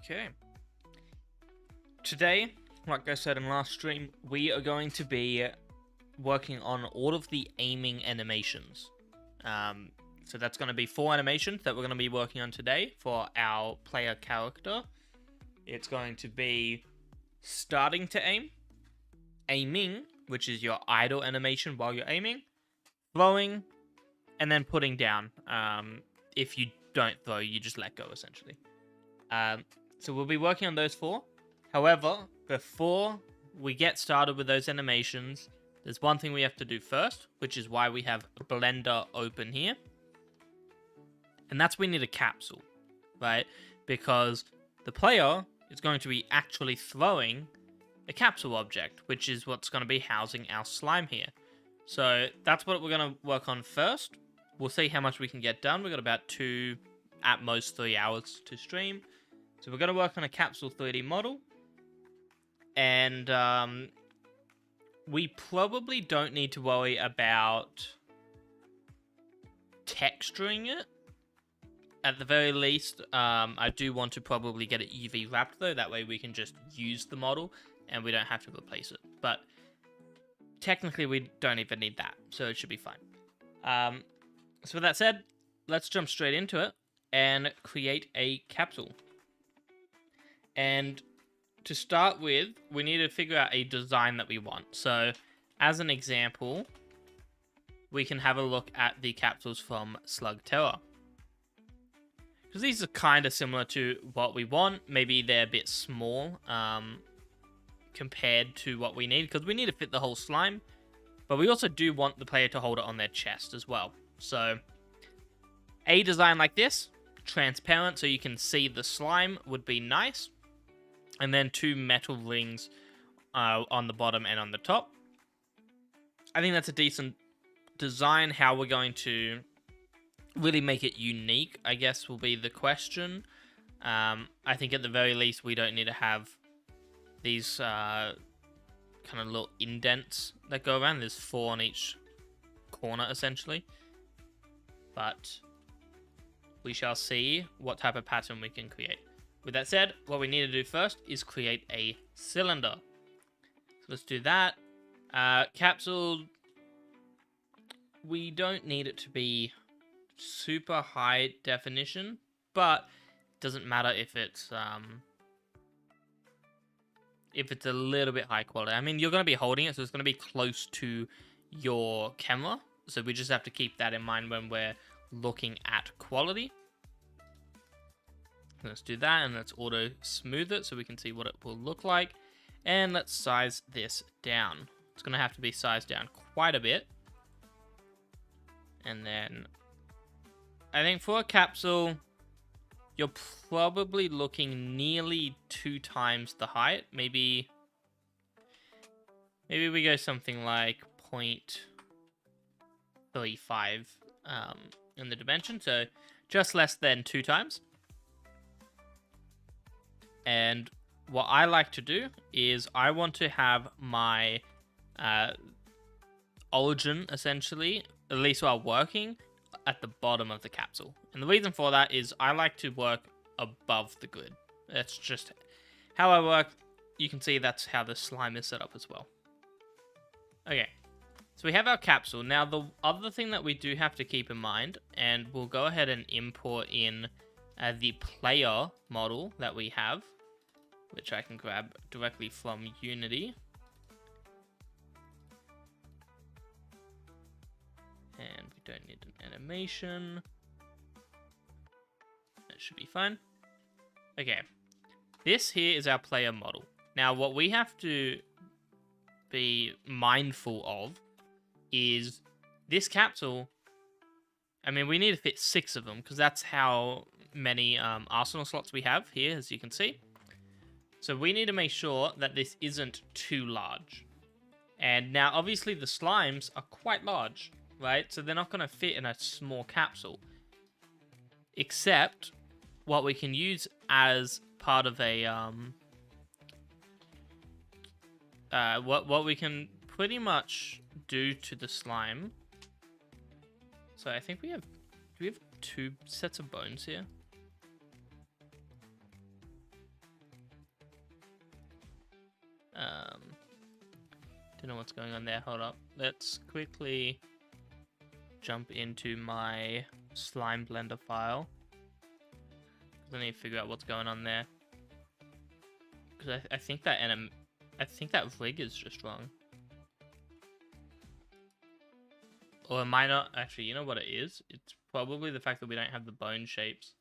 Okay. Today, like I said in last stream, we are going to be working on all of the aiming animations. So that's going to be 4 animations that we're going to be working on today for our player character. It's going to be starting to aim, aiming, which is your idle animation while you're aiming, throwing, and then putting down. If you don't throw, you just let go, essentially. So we'll be working on those 4. However, before we get started with those animations, there's one thing we have to do first, which is why we have Blender open here. And that's we need a capsule, right? Because the player is going to be actually throwing a capsule object, which is what's going to be housing our slime here. So that's what we're going to work on first. We'll see how much we can get done. We've got about 2, at most 3 hours to stream. So we're going to work on a capsule 3D model. And we probably don't need to worry about texturing it. At the very least, I do want to probably get it UV wrapped though. That way we can just use the model and we don't have to replace it. But technically we don't even need that. So it should be fine. So with that said, let's jump straight into it and create a capsule. And to start with, we need to figure out a design that we want. So as an example, we can have a look at the capsules from Slugterra. Because these are kind of similar to what we want. Maybe they're a bit small compared to what we need. Because we need to fit the whole slime. But we also do want the player to hold it on their chest as well. So a design like this, transparent so you can see the slime, would be nice. And then 2 metal rings on the bottom and on the top. I think that's a decent design. How we're going to really make it unique, I guess, will be the question. I think at the very least we don't need to have these kind of little indents that go around. There's 4 on each corner, essentially. But we shall see what type of pattern we can create. With that said, what we need to do first is create a cylinder. So let's do that. Capsule, we don't need it to be super high definition, but it doesn't matter if it's a little bit high quality. I mean, you're going to be holding it, so it's going to be close to your camera. So we just have to keep that in mind when we're looking at quality. Let's do that, and let's auto smooth it so we can see what it will look like. And let's size this down. It's going to have to be sized down quite a bit. And then I think for a capsule, you're probably looking nearly 2 times the height. Maybe we go something like 0.35 in the dimension, so just less than 2 times. And what I like to do is I want to have my origin, essentially, at least while working, at the bottom of the capsule. And the reason for that is I like to work above the grid. That's just how I work. You can see that's how the slime is set up as well. Okay, so we have our capsule. Now, the other thing that we do have to keep in mind, and we'll go ahead and import in the player model that we have, which I can grab directly from Unity. And we don't need an animation. That should be fine. Okay. This here is our player model. Now, what we have to be mindful of is this capsule. I mean, we need to fit 6 of them because that's how many arsenal slots we have here, as you can see. So we need to make sure that this isn't too large. And now, obviously, the slimes are quite large, right? So they're not going to fit in a small capsule. Except what we can use as part of a... what we can pretty much do to the slime. So I think we have... Do we have 2 sets of bones here? Don't know what's going on there. Hold up. Let's quickly jump into my slime blender file. I need to figure out what's going on there. Because I think that rig is just wrong. Or it might not. Actually, you know what it is? It's probably the fact that we don't have the bone shapes.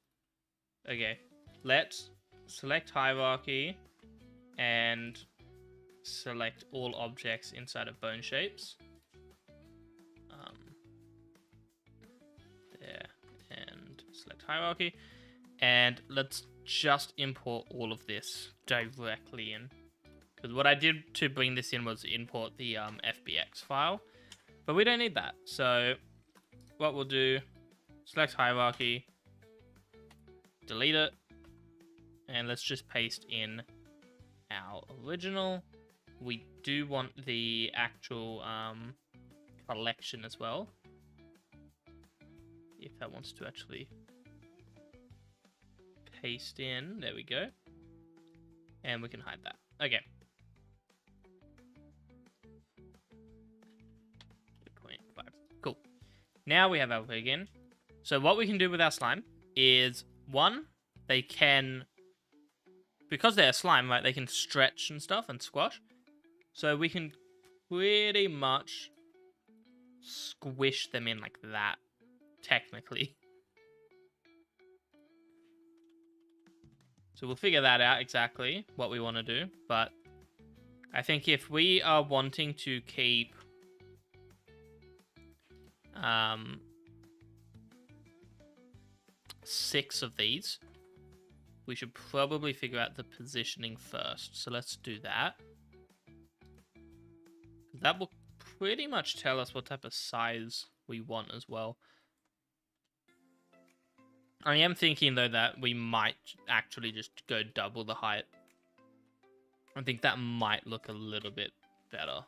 Okay. Let's select hierarchy and select all objects inside of bone shapes. There. And select hierarchy. And let's just import all of this directly in. Because what I did to bring this in was import the FBX file. But we don't need that. So what we'll do, select hierarchy, delete it, and let's just paste in our original. We do want the actual collection as well. If that wants to actually paste in, there we go. And we can hide that. Okay. 2.5. Cool. Now we have our rig in. So what we can do with our slime is, one, they can, because they're slime, right, they can stretch and stuff and squash. So we can pretty much squish them in like that, technically. So we'll figure that out exactly what we want to do. But I think if we are wanting to keep six of these, we should probably figure out the positioning first. So let's do that. That will pretty much tell us what type of size we want as well. I am thinking, though, that we might actually just go double the height. I think that might look a little bit better.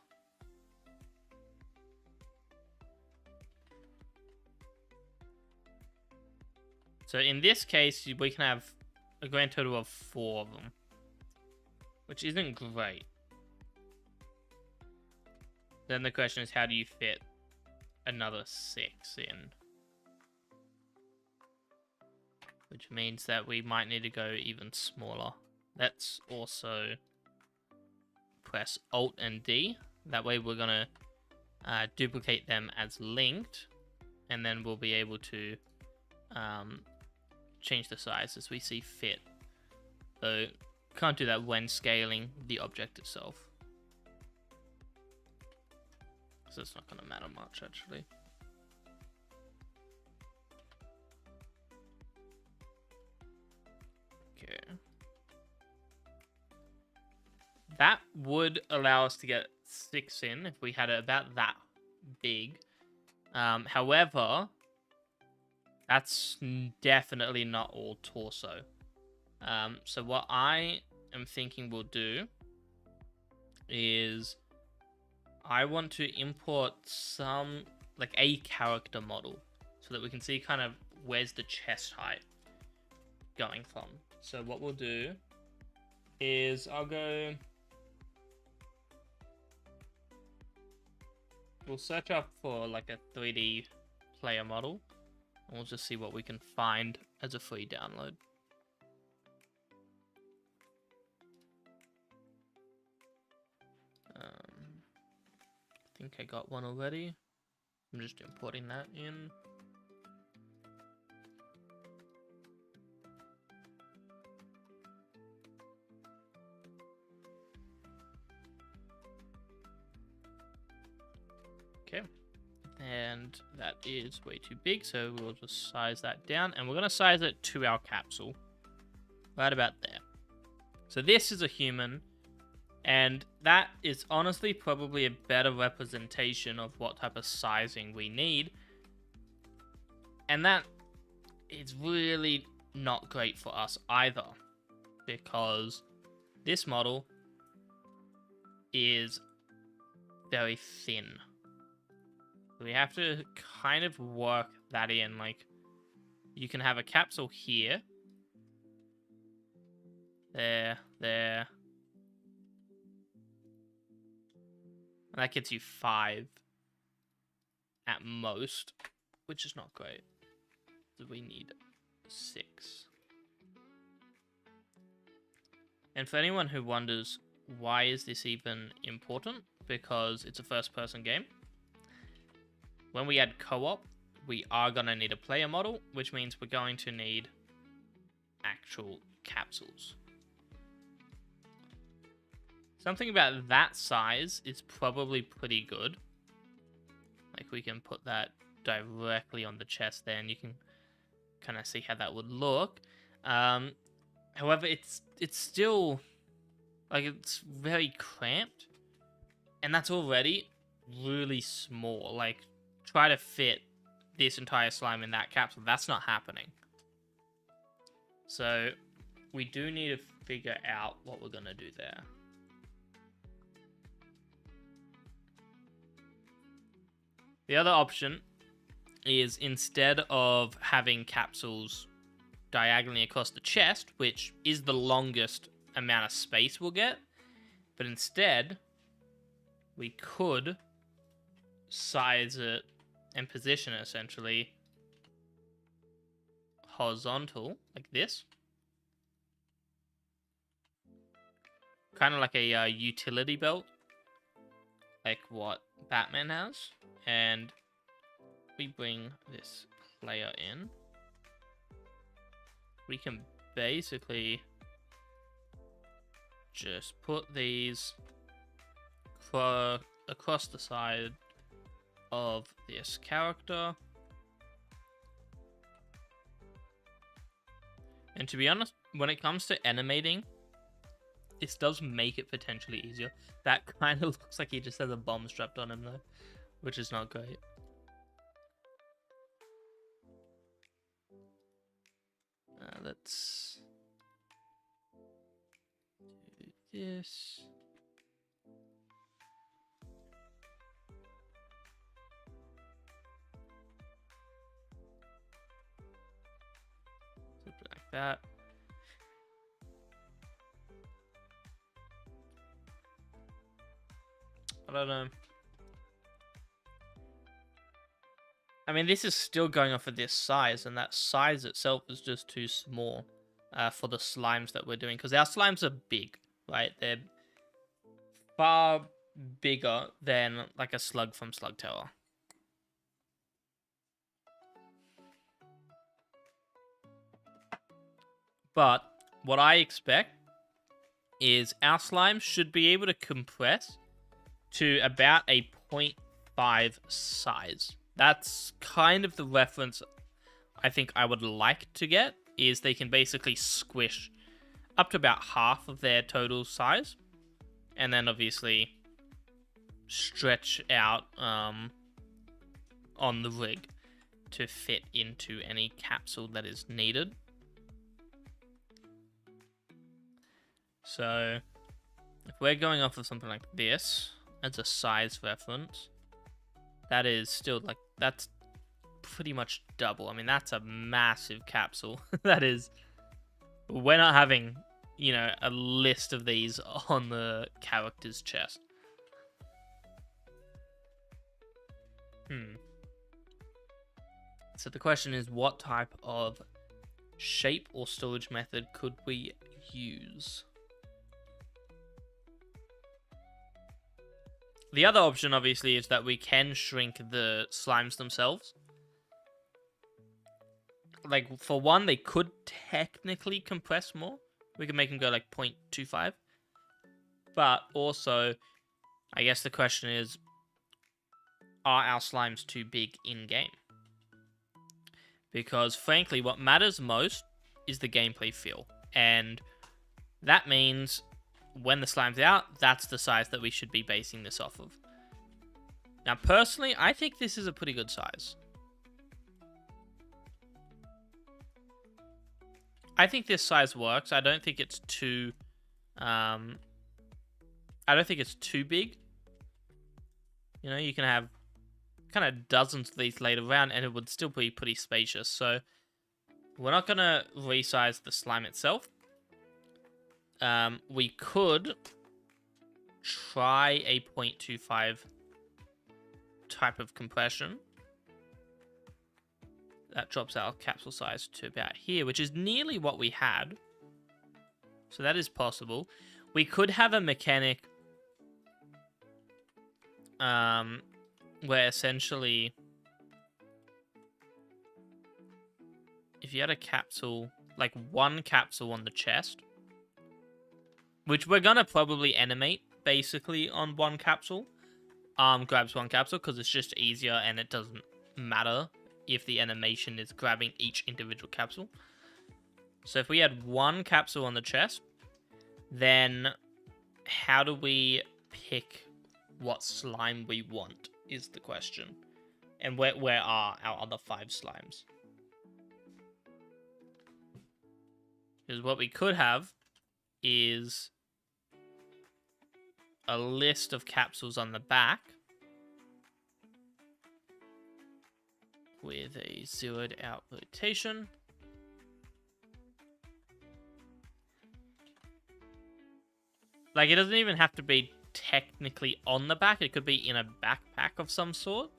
So in this case, we can have a grand total of 4 of them, which isn't great. Then the question is, how do you fit another 6 in? Which means that we might need to go even smaller. Let's also press Alt and D. That way we're going to duplicate them as linked. And then we'll be able to change the size as we see fit. So can't do that when scaling the object itself. So it's not going to matter much, actually. Okay. That would allow us to get 6 in if we had it about that big. However, that's definitely not all torso. So what I am thinking we'll do is I want to import some, like a character model, so that we can see kind of where's the chest height going from. So what we'll do is we'll search up for like a 3D player model, and we'll just see what we can find as a free download. I think I got one already. I'm just importing that in. Okay, and that is way too big, so we'll just size that down, and we're going to size it to our capsule, right about there. So this is a human, and that is honestly probably a better representation of what type of sizing we need, and that is really not great for us either, because this model is very thin. We have to kind of work that in. Like, you can have a capsule here. There. And that gets you 5 at most, which is not great. So we need 6. And for anyone who wonders, why is this even important? Because it's a first-person game. When we add co-op, we are going to need a player model, which means we're going to need actual capsules. Something about that size is probably pretty good. Like, we can put that directly on the chest there, and you can kind of see how that would look. However, it's still, like, it's very cramped, and that's already really small. Like, try to fit this entire slime in that capsule. That's not happening. So, we do need to figure out what we're going to do there. The other option is, instead of having capsules diagonally across the chest, which is the longest amount of space we'll get, but instead we could size it and position it essentially horizontal, like this. Kind of like a utility belt, like what Batman has. And we bring this player in. We can basically just put these across the side of this character. And to be honest, when it comes to animating, this does make it potentially easier. That kind of looks like he just has a bomb strapped on him though, which is not great. Let's do this. Flip it like that. I don't know. I mean, this is still going off of this size, and that size itself is just too small for the slimes that we're doing. Because our slimes are big, right? They're far bigger than like a slug from Slug Tower. But what I expect is our slime should be able to compress to about a 0.5 size. That's kind of the reference I think I would like to get, is they can basically squish up to about half of their total size, and then obviously stretch out on the rig to fit into any capsule that is needed. So if we're going off of something like this as a size reference, that is still like, that's pretty much double. I mean, that's a massive capsule. That is, we're not having, you know, a list of these on the character's chest. So the question is, what type of shape or storage method could we use? The other option, obviously, is that we can shrink the slimes themselves. Like, for one, they could technically compress more. We could make them go, like, 0.25. But also, I guess the question is, are our slimes too big in-game? Because, frankly, what matters most is the gameplay feel. And that means when the slime's out, that's the size that we should be basing this off of. Now, personally, I think this is a pretty good size. I think this size works. I don't think it's too... I don't think it's too big. You know, you can have kind of dozens of these laid around, and it would still be pretty spacious. So, we're not going to resize the slime itself. We could try a 0.25 type of compression. That drops our capsule size to about here, which is nearly what we had. So that is possible. We could have a mechanic where essentially if you had a capsule, like one capsule on the chest, which we're gonna probably animate basically on one capsule, grabs one capsule because it's just easier and it doesn't matter if the animation is grabbing each individual capsule. So if we had one capsule on the chest, then how do we pick what slime we want is the question. And where are our other 5 slimes? Because what we could have is a list of capsules on the back with a zeroed out rotation. Like, it doesn't even have to be technically on the back. It could be in a backpack of some sort.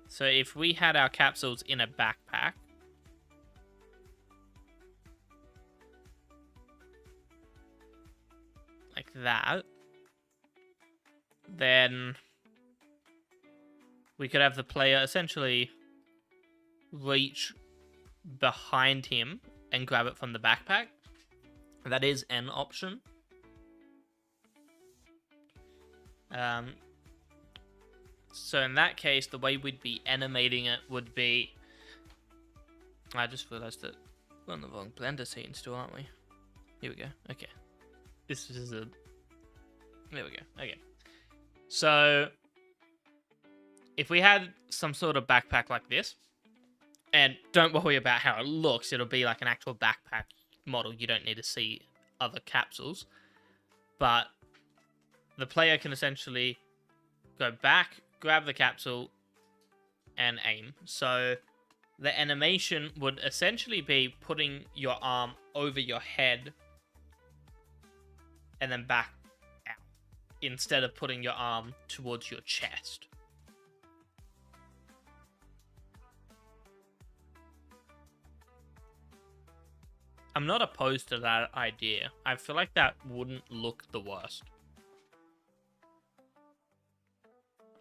So if we had our capsules in a backpack, like that, then we could have the player essentially reach behind him and grab it from the backpack. That is an option. So in that case, the way we'd be animating it would be... I just realized that we're on the wrong Blender scene still, aren't we? Here we go. Okay. This is a... There we go. Okay. So if we had some sort of backpack like this, and don't worry about how it looks, it'll be like an actual backpack model. You don't need to see other capsules. But the player can essentially go back, grab the capsule, and aim. So the animation would essentially be putting your arm over your head and then back out, instead of putting your arm towards your chest. I'm not opposed to that idea. I feel like that wouldn't look the worst.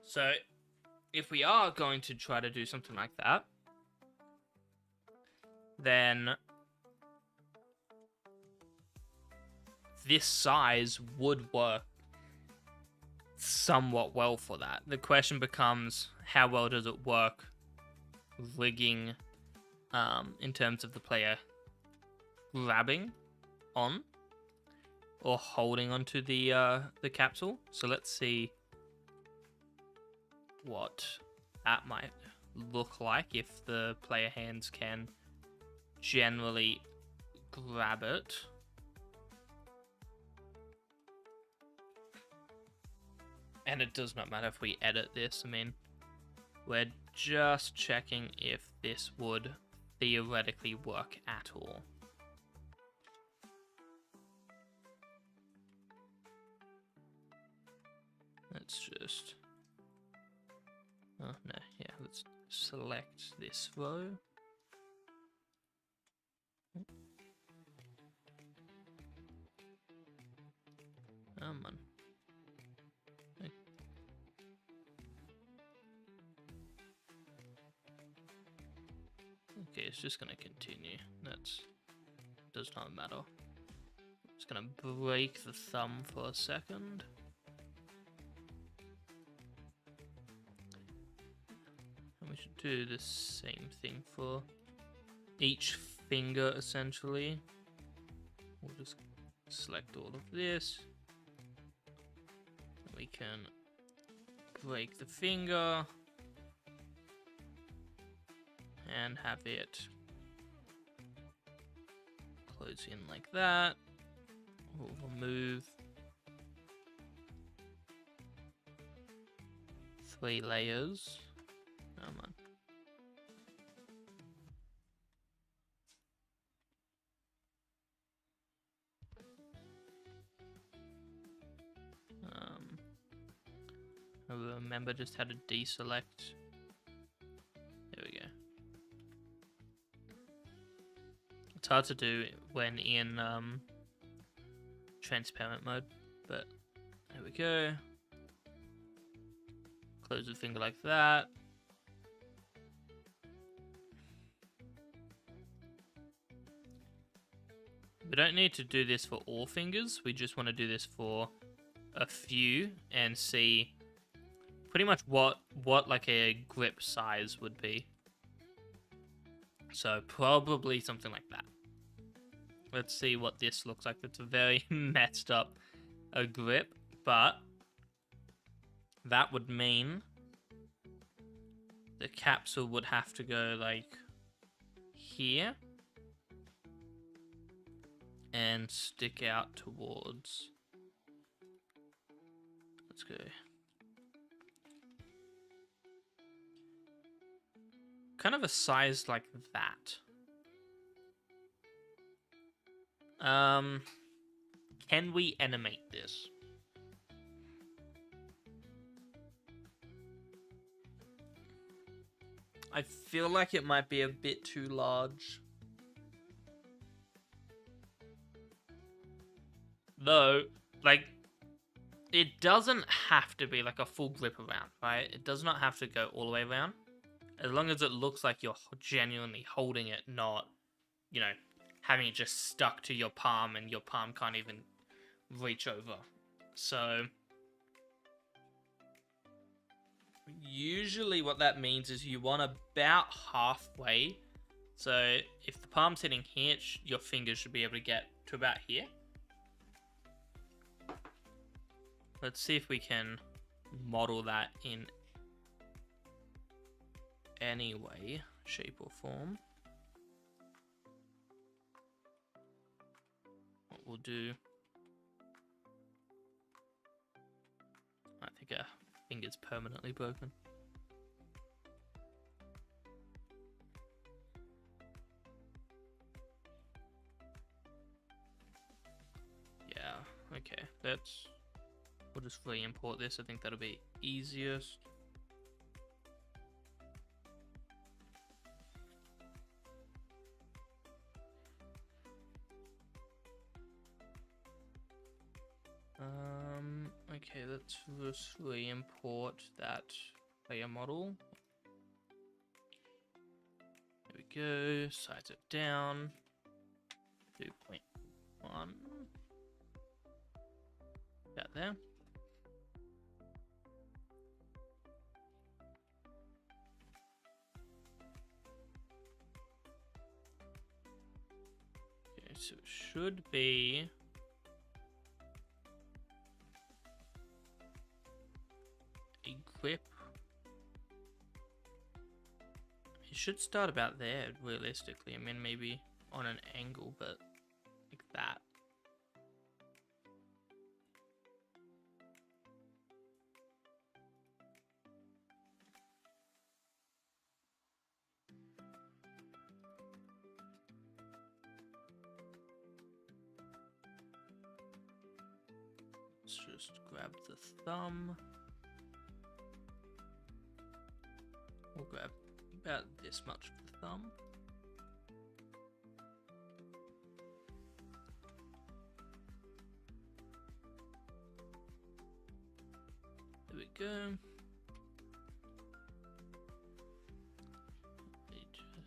So, if we are going to try to do something like that, then this size would work somewhat well for that. The question becomes, how well does it work rigging in terms of the player grabbing on or holding onto the capsule? So let's see what that might look like if the player hands can generally grab it. And it does not matter if we edit this. I mean, we're just checking if this would theoretically work at all. Let's just... Oh, no, yeah, let's select this row. Come on. Okay, it's just gonna continue. That's... does not matter. Just gonna break the thumb for a second. And we should do the same thing for each finger, essentially. We'll just select all of this. We can break the finger and have it close in like that. We'll remove 3 layers. Come on. to remember just how to deselect. There we go. It's hard to do when in transparent mode, but there we go. Close the finger like that. We don't need to do this for all fingers. We just want to do this for a few and see pretty much what like a grip size would be. So probably something like that. Let's see what this looks like. It's a very messed up grip, but that would mean the capsule would have to go like here and stick out towards. Let's go. Kind of a size like that. Can we animate this? I feel like it might be a bit too large. Though, like, it doesn't have to be like a full grip around, right? It does not have to go all the way around. As long as it looks like you're genuinely holding it, not, you know, having it just stuck to your palm and your palm can't even reach over. So usually what that means is you want about halfway. So if the palm's hitting here, your fingers should be able to get to about here. Let's see if we can model that in any way, shape or form. What we'll do, I think our finger's permanently broken. Yeah, okay, we'll just re-import this. I think that'll be easiest. Okay, let's just re-import that layer model. There we go, size it down, 2.1, about there. Okay, so it should be a grip. It should start about there, realistically. I mean, maybe on an angle, but like that. Let's just grab the thumb. We'll grab about this much of the thumb. There we go. We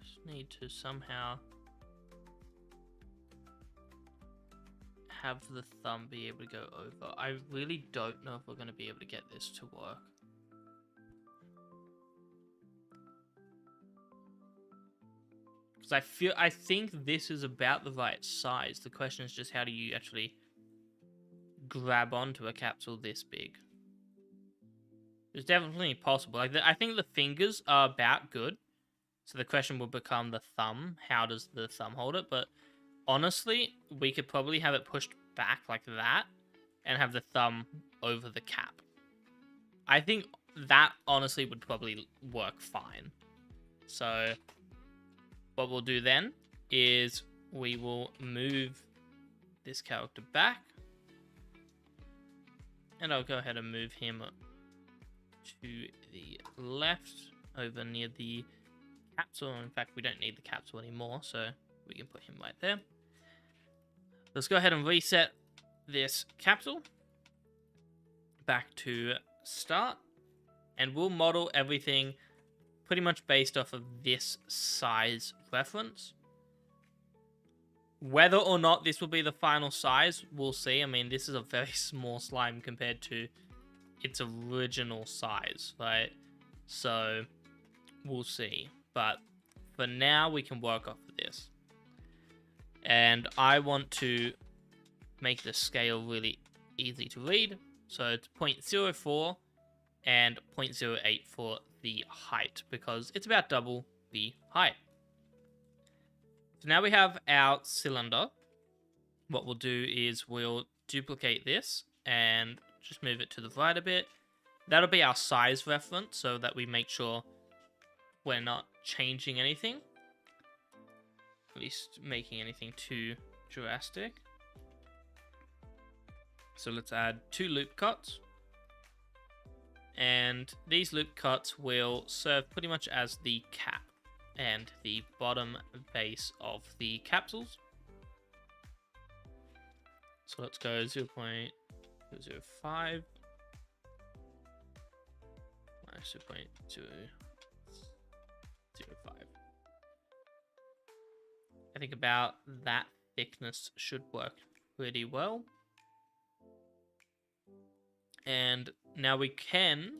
just need to somehow have the thumb be able to go over. I really don't know if we're going to be able to get this to work. I think this is about the right size. The question is just how do you actually grab onto a capsule this big? It's definitely possible. Like I think the fingers are about good. So the question will become the thumb. How does the thumb hold it? But honestly, we could probably have it pushed back like that and have the thumb over the cap. I think that honestly would probably work fine. So what we'll do then is we will move this character back. And I'll go ahead and move him to the left over near the capsule. In fact, we don't need the capsule anymore, so we can put him right there. Let's go ahead and reset this capsule back to start, and we'll model everything pretty much based off of this size reference. Whether or not this will be the final size, we'll see. I mean, this is a very small slime compared to its original size, right? So we'll see. But for now, we can work off of this. And I want to make the scale really easy to read. So it's 0.04 and 0.08 for the height, because it's about double the height. So now we have our cylinder. What we'll do is we'll duplicate this and just move it to the right a bit. That'll be our size reference so that we make sure we're not changing anything. At least making anything too drastic. So let's add 2 loop cuts. And these loop cuts will serve pretty much as the cap and the bottom base of the capsules. So let's go 0.005 minus 0.005. I think about that thickness should work pretty well. And now we can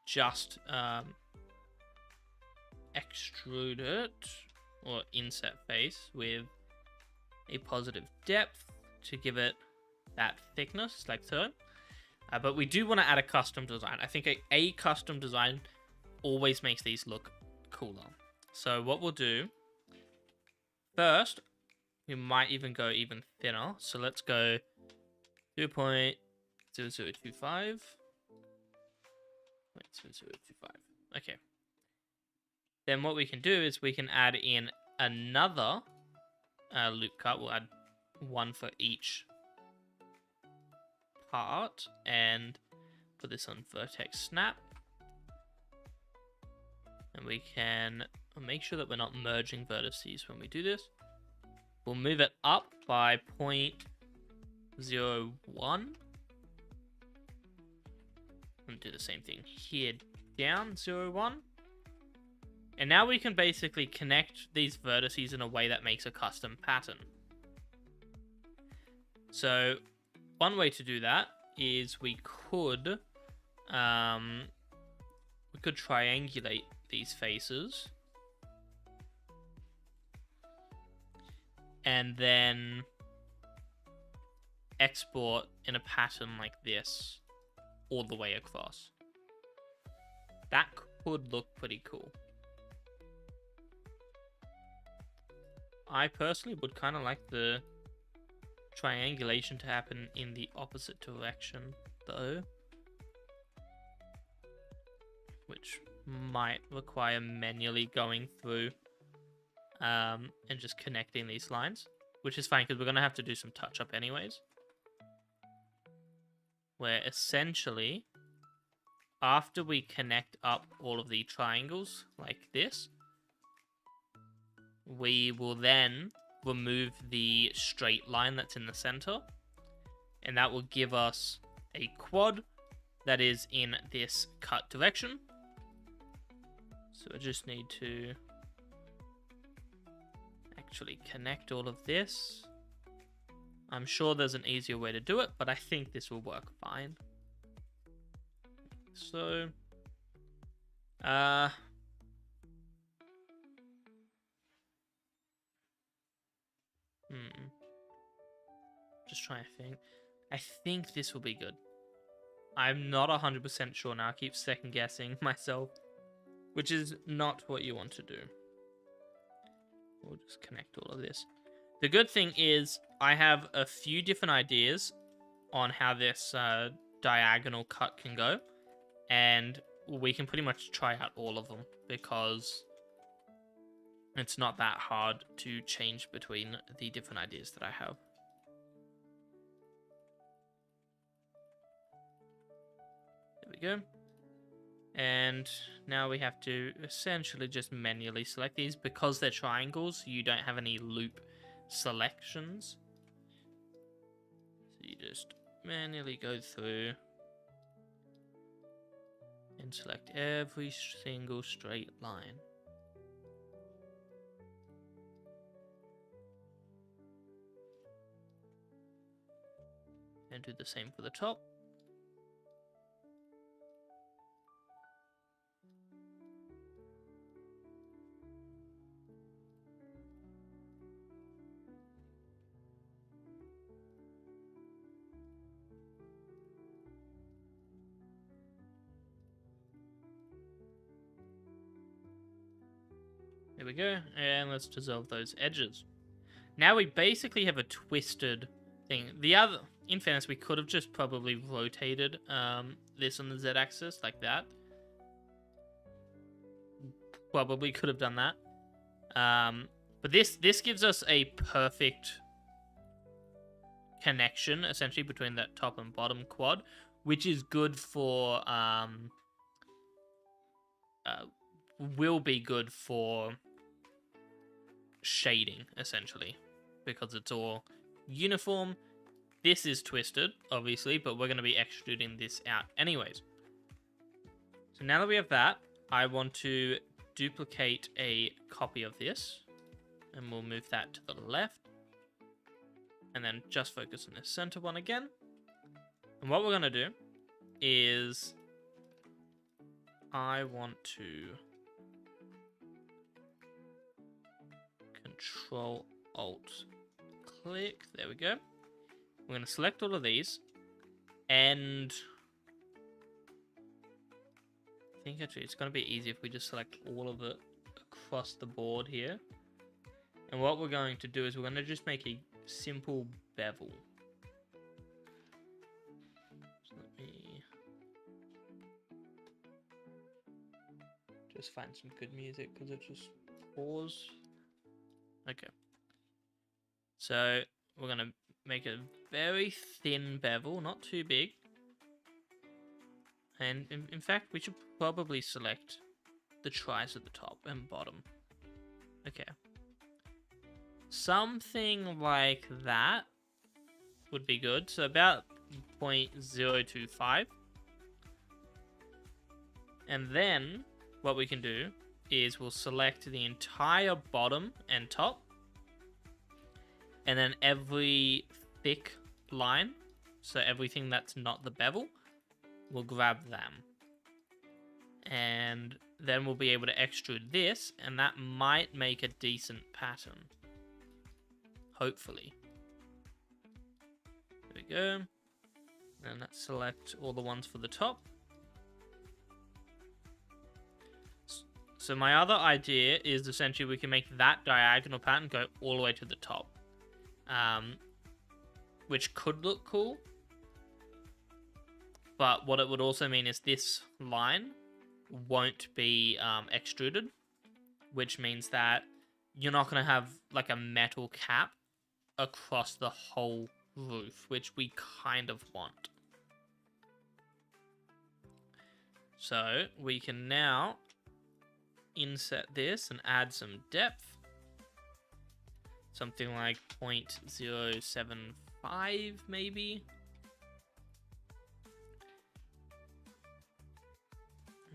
just extrude it, or inset face with a positive depth to give it that thickness, like so. But we do want to add a custom design. I think a custom design always makes these look cooler. So what we'll do, first, we might even go even thinner. So let's go 0.0025. 0.0025. Okay. Then what we can do is we can add in another loop cut. We'll add 1 for each part and put this on vertex snap. And we can make sure that we're not merging vertices when we do this. We'll move it up by 0.01. And do the same thing here, down 0.01. And now we can basically connect these vertices in a way that makes a custom pattern. So one way to do that is we could triangulate these faces and then export in a pattern like this all the way across. That could look pretty cool. I personally would kind of like the triangulation to happen in the opposite direction though, which might require manually going through and just connecting these lines, which is fine because we're going to have to do some touch up anyways. Where essentially, after we connect up all of the triangles like this, we will then remove the straight line that's in the center, and that will give us a quad that is in this cut direction. So I just need to actually connect all of this. I'm sure there's an easier way to do it, but I think this will work fine. So, just trying to think. I think this will be good. I'm not 100% sure now. I keep second guessing myself, which is not what you want to do. We'll just connect all of this. The good thing is I have a few different ideas on how this diagonal cut can go, and we can pretty much try out all of them because it's not that hard to change between the different ideas that I have. There we go. And now we have to essentially just manually select these. Because they're triangles, you don't have any loop selections. So you just manually go through and select every single straight line. And do the same for the top. There we go, and let's dissolve those edges. Now we basically have a twisted thing. In fairness, we could have just probably rotated this on the z-axis like that. Probably could have done that. But this gives us a perfect connection, essentially, between that top and bottom quad, which is good for... will be good for shading, essentially, because it's all uniform. This is twisted, obviously, but we're going to be extruding this out anyways. So now that we have that, I want to duplicate a copy of this, and we'll move that to the left, and then just focus on the center one again. And what we're going to do is I want to Control-Alt-Click. There we go. We're going to select all of these, and I think actually it's going to be easy if we just select all of it across the board here. And what we're going to do is we're going to just make a simple bevel. So let me just find some good music because it just paused. Okay. So we're going to make a very thin bevel, not too big. And in fact, we should probably select the tris at the top and bottom. Okay. Something like that would be good. So about 0.025. And then what we can do is we'll select the entire bottom and top, and then every thick line, so everything that's not the bevel, we'll grab them. And then we'll be able to extrude this, and that might make a decent pattern. Hopefully. There we go. And let's select all the ones for the top. So my other idea is essentially we can make that diagonal pattern go all the way to the top. Which could look cool. But what it would also mean is this line won't be extruded. Which means that you're not going to have like a metal cap across the whole roof, which we kind of want. So we can now inset this and add some depth. Something like 0.075 maybe.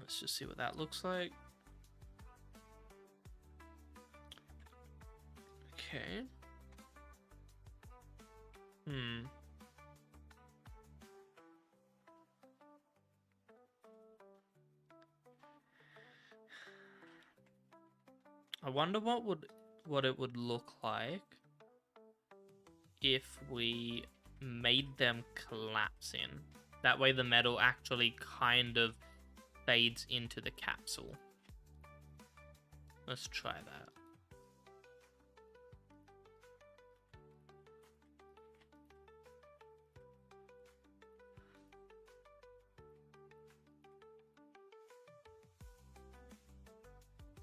Let's just see what that looks like. Okay. I wonder what it would look like if we made them collapse in. That way the metal actually kind of fades into the capsule. Let's try that.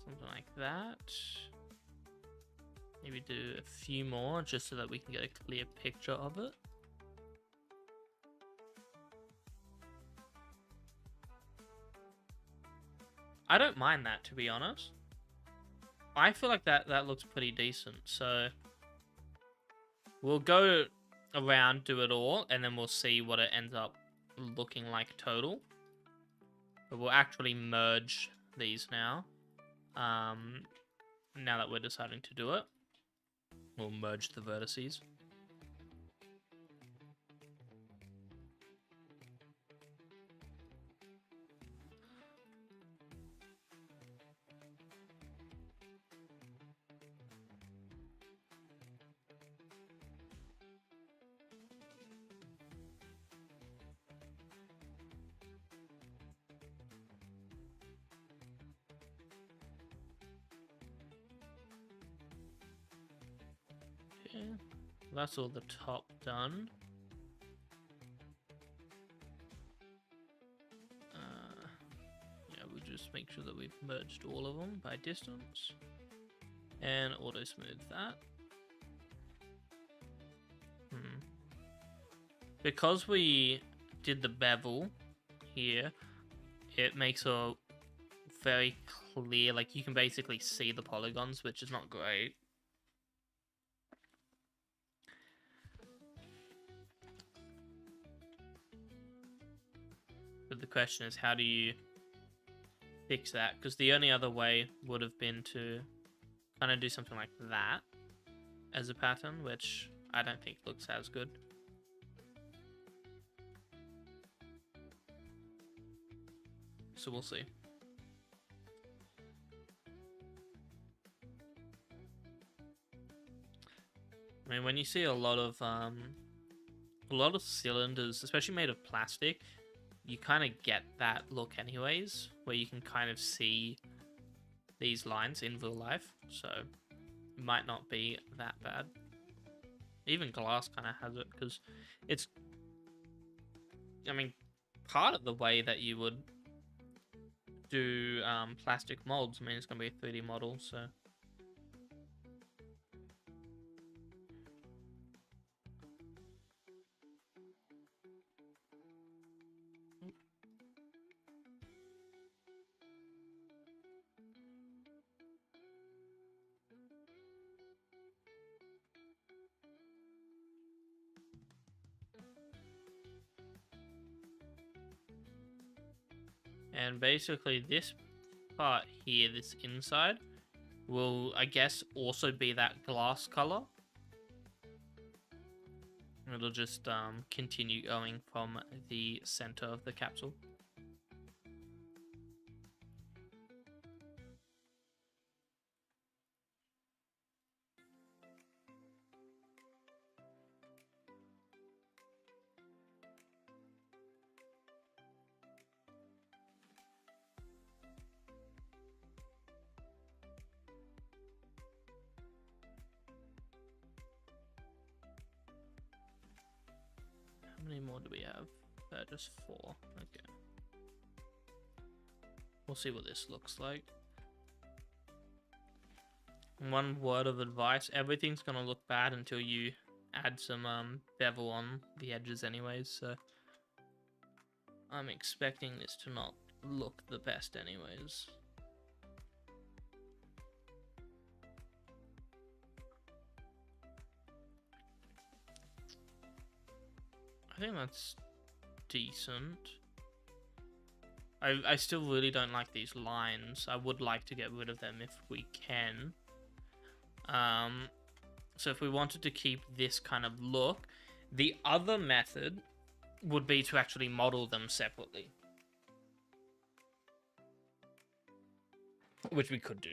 Something like that. Maybe do a few more just so that we can get a clear picture of it. I don't mind that, to be honest. I feel like that looks pretty decent. So we'll go around, do it all, and then we'll see what it ends up looking like total. But we'll actually merge these now. Now that we're deciding to do it, we'll merge the vertices. Okay, that's all the top done. Yeah, we'll just make sure that we've merged all of them by distance. And auto smooth that. Because we did the bevel here, it makes a very clear, like you can basically see the polygons, which is not great. But the question is, how do you fix that? Because the only other way would have been to kind of do something like that as a pattern, which I don't think looks as good. So we'll see. I mean, when you see a lot of cylinders, especially made of plastic, you kind of get that look anyways, where you can kind of see these lines in real life, so it might not be that bad. Even glass kind of has it, because it's, I mean, part of the way that you would do plastic molds, I mean, it's going to be a 3D model, so... And basically this part here, this inside, will, I guess, also be that glass color. It'll just continue going from the center of the capsule. How many more do we have? Just 4. Okay. We'll see what this looks like. One word of advice, everything's gonna look bad until you add some bevel on the edges anyways, so I'm expecting this to not look the best anyways. I think that's decent. I still really don't like these lines. I would like to get rid of them if we can. So if we wanted to keep this kind of look, the other method would be to actually model them separately. Which we could do.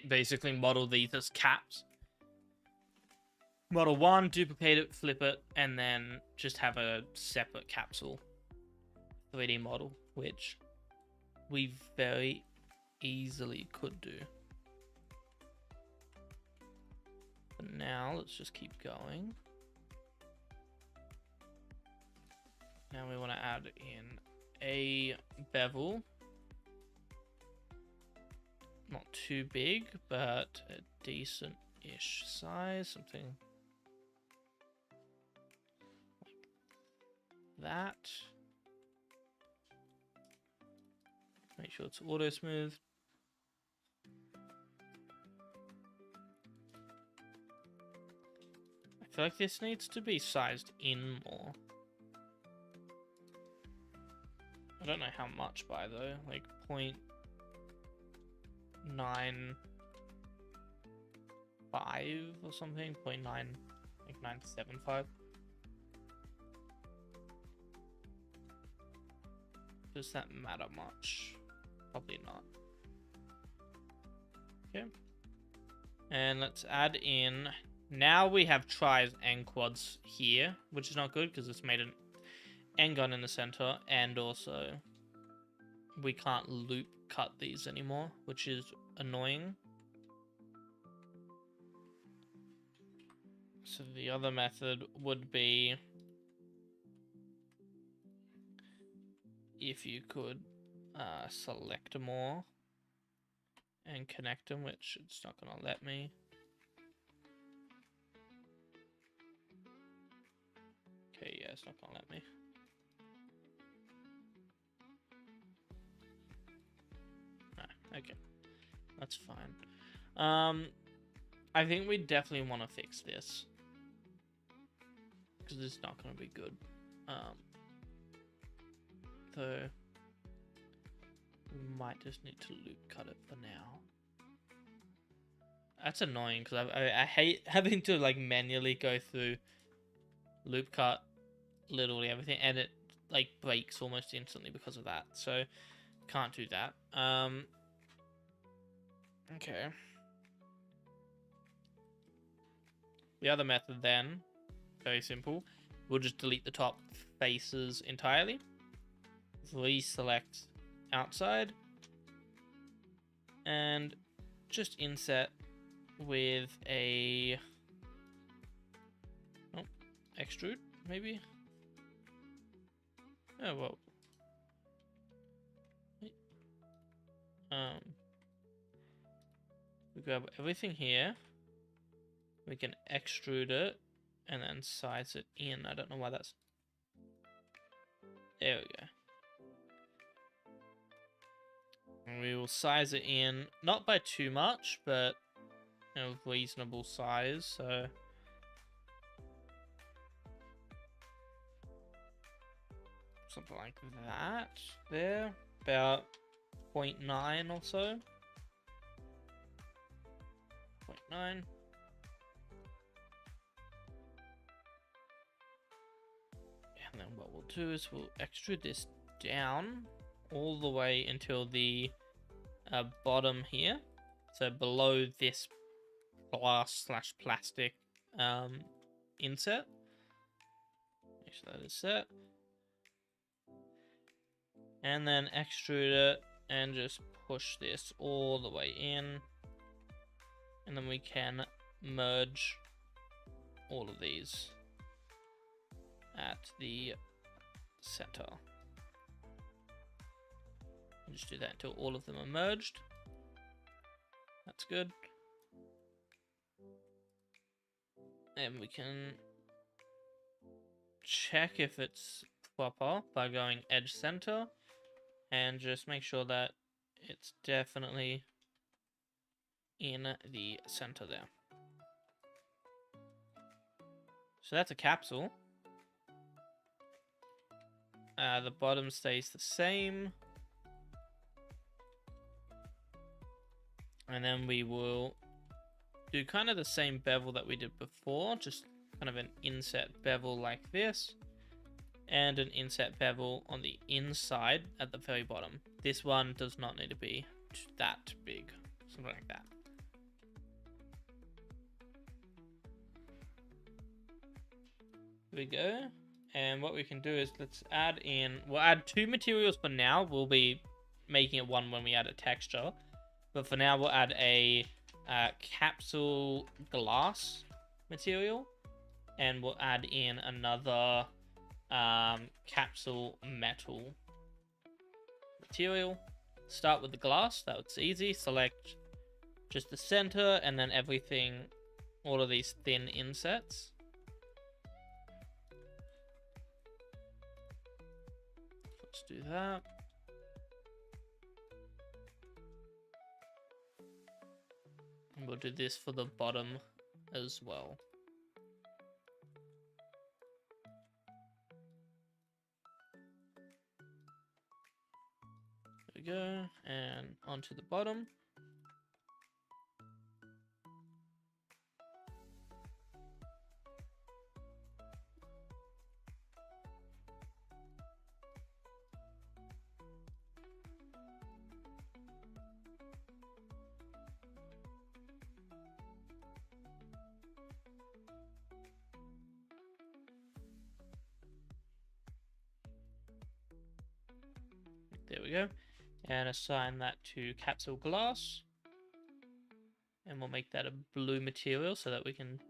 Basically model these as caps. Model 1, duplicate it, flip it, and then just have a separate capsule 3D model, which we very easily could do. But now, let's just keep going. Now we want to add in a bevel. Not too big, but a decent-ish size, something like that. make sure it's auto smooth. I feel like this needs to be sized in more. I don't know how much by though, like 0.95 or something, 0.9, like 975. Does that matter much? Probably not. Okay. And let's add in, now we have tris and quads here, which is not good because it's made an end gun in the center, and also we can't loop cut these anymore, which is annoying. So the other method would be if you could select more and connect them, which it's not going to let me. Okay, yeah, it's not going to let me. Okay, that's fine. I think we definitely want to fix this because it's not going to be good. So we might just need to loop cut it for now. That's annoying because I hate having to like manually go through loop cut literally everything, and it like breaks almost instantly because of that. So can't do that. Okay. The other method then, very simple. We'll just delete the top faces entirely. Reselect outside. And just inset with a extrude, maybe? Oh, well. We grab everything here. We can extrude it and then size it in. I don't know why that's... There we go. And we will size it in, not by too much, but reasonable size, so... Something like that there. About 0.9 or so. 0.9. And then what we'll do is we'll extrude this down all the way until the bottom here. So below this glass / plastic inset. Make sure that is set. And then extrude it and just push this all the way in. And then we can merge all of these at the center. And just do that until all of them are merged. That's good. And we can check if it's proper by going edge center and just make sure that it's definitely in the center there. So that's a capsule. The bottom stays the same. And then we will do kind of the same bevel that we did before, just kind of an inset bevel like this, and an inset bevel on the inside at the very bottom. This one does not need to be that big, something like that. There we go. And what we can do is let's add in, we'll add 2 materials for now. We'll be making it 1 when we add a texture. But for now, we'll add a capsule glass material. And we'll add in another capsule metal material. Start with the glass. That's easy. Select just the center and then everything, all of these thin insets. Let's do that. And we'll do this for the bottom as well. There we go, and onto the bottom. There we go. And assign that to capsule glass. And we'll make that a blue material so that we can...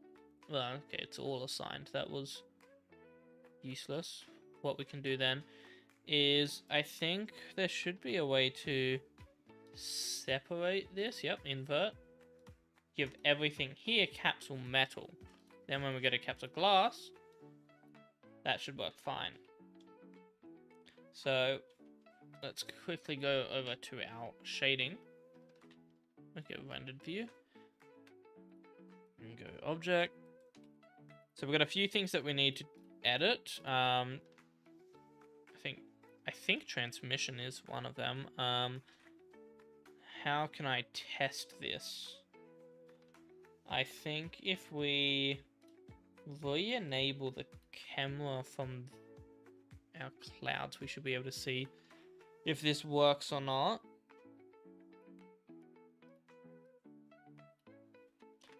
Well, okay, it's all assigned. That was useless. What we can do then is, I think there should be a way to separate this. Yep, invert. Give everything here capsule metal. Then when we go to capsule glass, that should work fine. So let's quickly go over to our shading. Okay, rendered view. And go object. So we've got a few things that we need to edit. I think transmission is one of them. How can I test this? I think if we re-enable the camera from our clouds, we should be able to see if this works or not.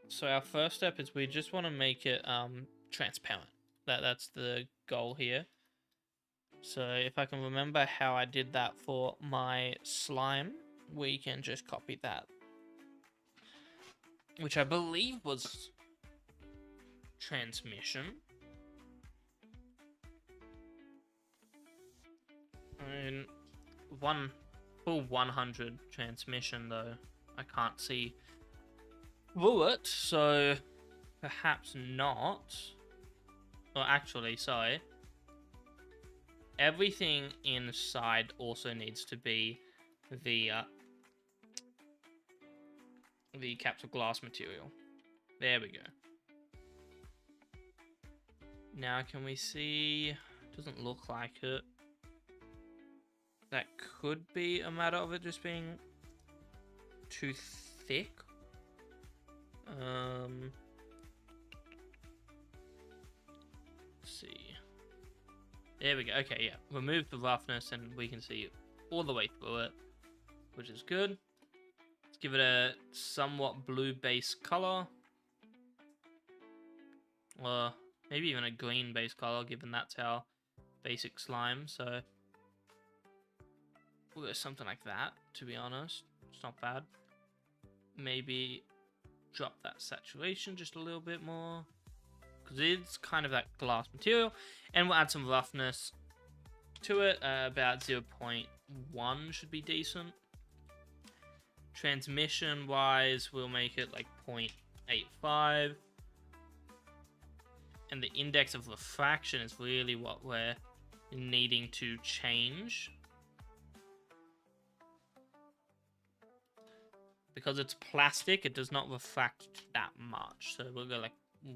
So our first step is we just want to make it transparent. That's the goal here. So if I can remember how I did that for my slime, we can just copy that. Which I believe was transmission. I mean, full 100 transmission though, I can't see through it, so perhaps not. Well, actually, sorry. Everything inside also needs to be the capsule glass material. There we go. Now can we see? Doesn't look like it. That could be a matter of it just being too thick. Let's see. There we go. Okay, yeah. Remove the roughness and we can see all the way through it, which is good. Let's give it a somewhat blue base color. Or maybe even a green base color, given that's our basic slime. So we'll go something like that, to be honest. It's not bad. Maybe drop that saturation just a little bit more, because it's kind of that glass material. And we'll add some roughness to it. About 0.1 should be decent. Transmission wise, we'll make it like 0.85. And the index of refraction is really what we're needing to change. Because it's plastic, it does not refract that much. So we'll go like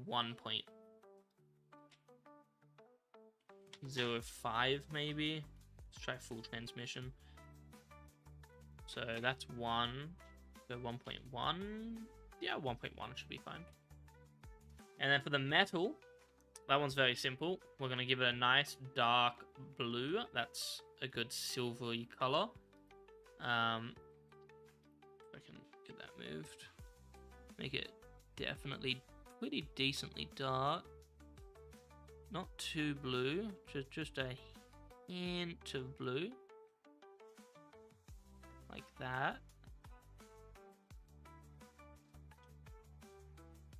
1.05 maybe. Let's try full transmission. So that's 1. Go 1.1. Yeah, 1.1 should be fine. And then for the metal, that one's very simple. We're going to give it a nice dark blue. That's a good silvery color. If I can get that moved. Make it definitely pretty decently dark. Not too blue, just a hint of blue. Like that.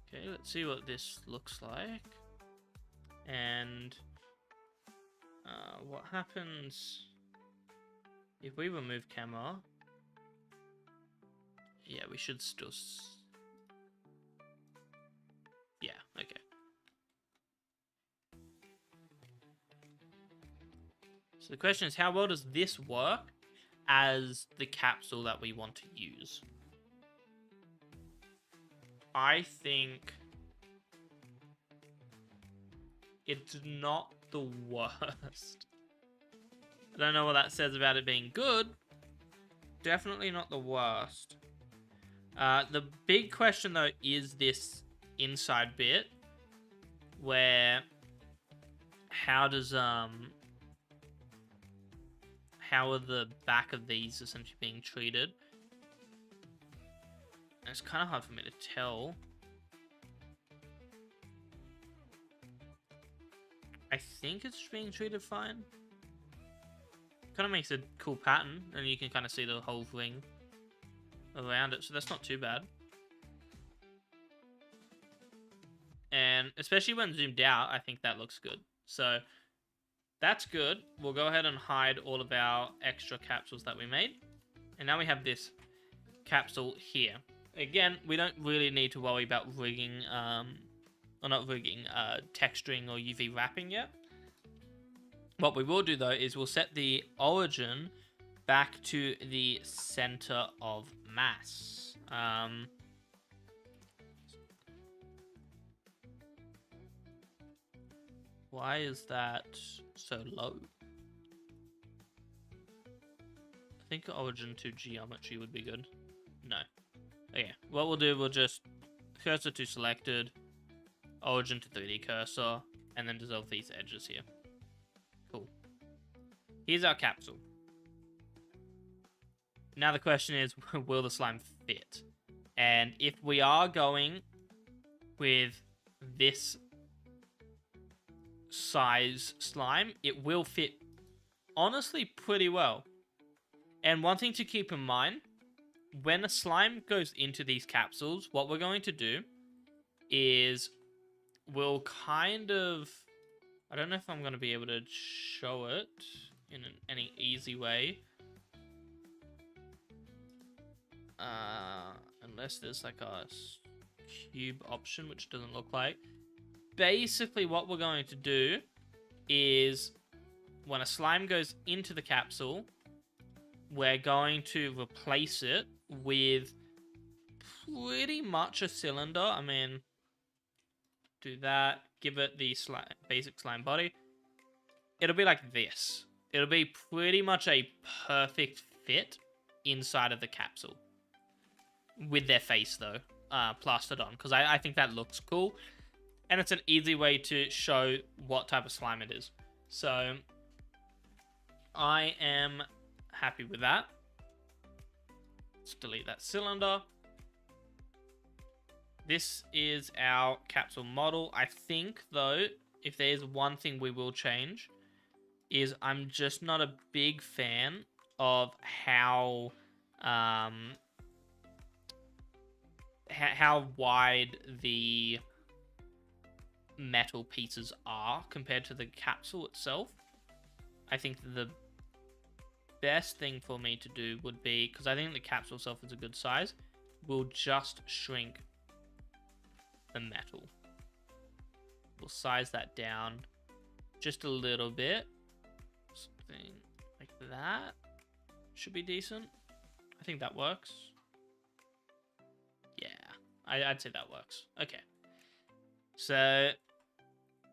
Okay, let's see what this looks like. And what happens if we remove camera? Yeah, we should still... Yeah, okay. So the question is, how well does this work as the capsule that we want to use? I think it's not the worst. I don't know what that says about it being good. Definitely not the worst. The big question, though, is this inside bit. Where... How are the back of these essentially being treated? And it's kind of hard for me to tell. I think it's being treated fine. Kind of makes a cool pattern, and you can kind of see the whole thing around it, so that's not too bad. And especially when zoomed out, I think that looks good. So that's good. We'll go ahead and hide all of our extra capsules that we made. And now we have this capsule here. Again, we don't really need to worry about rigging, texturing or UV wrapping yet. What we will do, though, is we'll set the origin back to the center of mass. Why is that so low? I think origin to geometry would be good. No. Okay, what we'll do, we'll just cursor to selected, origin to 3D cursor, and then dissolve these edges here. Cool. Here's our capsule. Now the question is, will the slime fit? And if we are going with this size slime, it will fit honestly pretty well. And one thing to keep in mind, when a slime goes into these capsules, what we're going to do is we'll kind of... I don't know if I'm going to be able to show it in any easy way. Unless there's like a cube option, which doesn't look like. Basically, what we're going to do is when a slime goes into the capsule, we're going to replace it with pretty much a cylinder. I mean, do that, give it the basic slime body. It'll be like this. It'll be pretty much a perfect fit inside of the capsule. With their face, though, plastered on. Because I think that looks cool. And it's an easy way to show what type of slime it is. So, I am happy with that. Let's delete that cylinder. This is our capsule model. I think, though, if there's one thing we will change, is I'm just not a big fan of how wide the metal pieces are compared to the capsule itself. I think the best thing for me to do would be, because I think the capsule itself is a good size, we'll just shrink the metal. We'll size that down just a little bit. Something like that should be decent. I think that works. Yeah, I'd say that works. Okay. So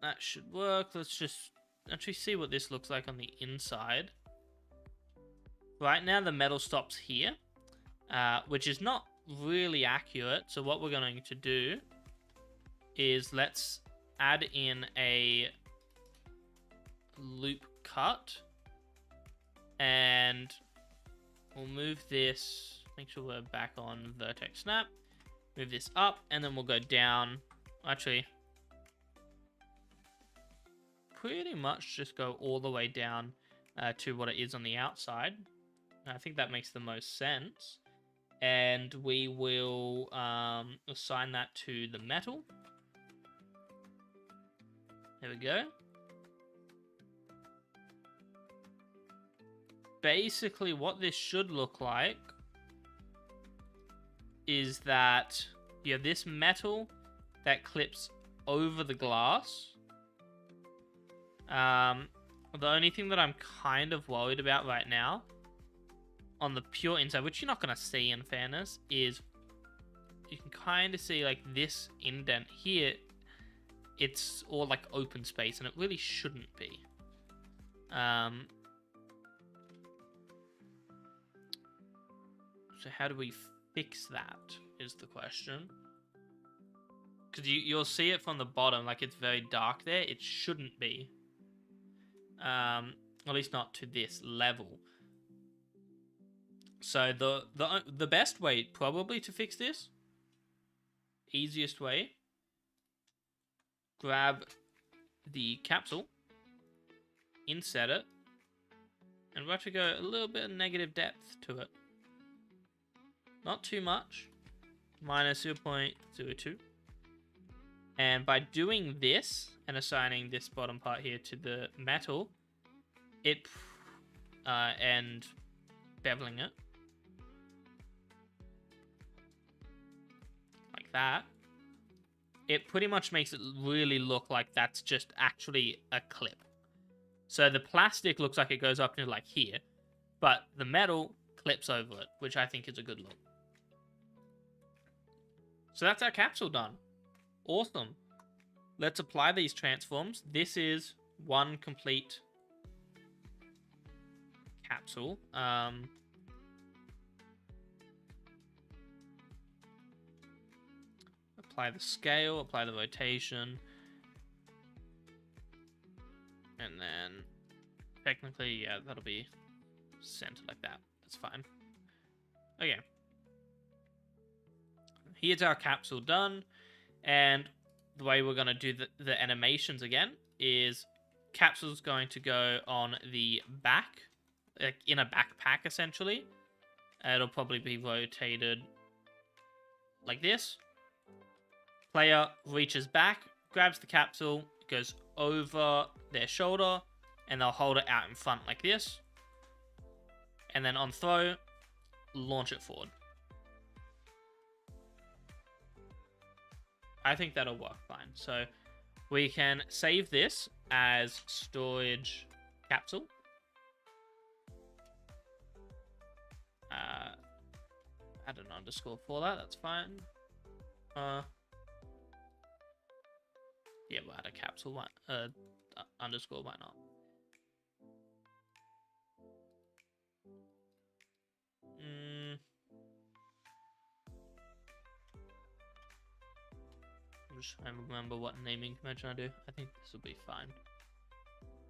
that should work. Let's just actually see what this looks like on the inside. Right now the metal stops here, which is not really accurate. So what we're going to do is let's add in a loop cut, and we'll move this, make sure we're back on vertex snap, move this up, and then we'll go down. Actually, pretty much just go all the way down to what it is on the outside. I think that makes the most sense. And we will assign that to the metal. There we go. Basically, what this should look like is that you have this metal that clips over the glass. The only thing that I'm kind of worried about right now on the pure inside, which you're not going to see in fairness, is you can kind of see like this indent here. It's all like open space, and it really shouldn't be. So how do we fix that is the question. Because you'll see it from the bottom, like it's very dark there. It shouldn't be. At least not to this level. So the best way probably to fix this, easiest way, grab the capsule, inset it, and we're going to go a little bit of negative depth to it. Not too much, minus 0.02. And by doing this and assigning this bottom part here to the metal, and beveling it like that, it pretty much makes it really look like that's just actually a clip. So the plastic looks like it goes up to like here, but the metal clips over it, which I think is a good look. So that's our capsule done. Awesome. Let's apply these transforms. This is one complete capsule. Apply the scale, apply the rotation. And then technically, yeah, that'll be centered like that. That's fine. Okay. Here's our capsule done. And the way we're going to do the animations again is capsule's going to go on the back, like in a backpack essentially. It'll probably be rotated like this. Player reaches back, grabs the capsule, goes over their shoulder, and they'll hold it out in front like this. And then on throw, launch it forward. I think that'll work fine. So we can save this as storage capsule. Add an underscore for that, that's fine. Yeah, we'll add a capsule, underscore, why not? I'm just trying to remember what naming convention I do. I think this will be fine.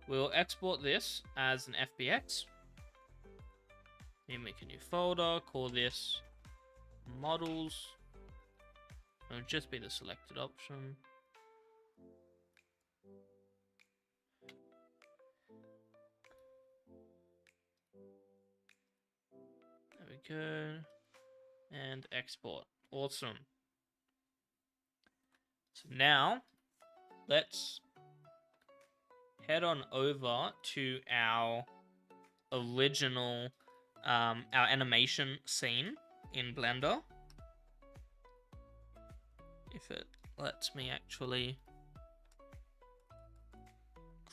We'll export this as an FBX. Then make a new folder, call this models. It'll just be the selected option. There we go. And export. Awesome. So now, let's head on over to our original, our animation scene in Blender. If it lets me actually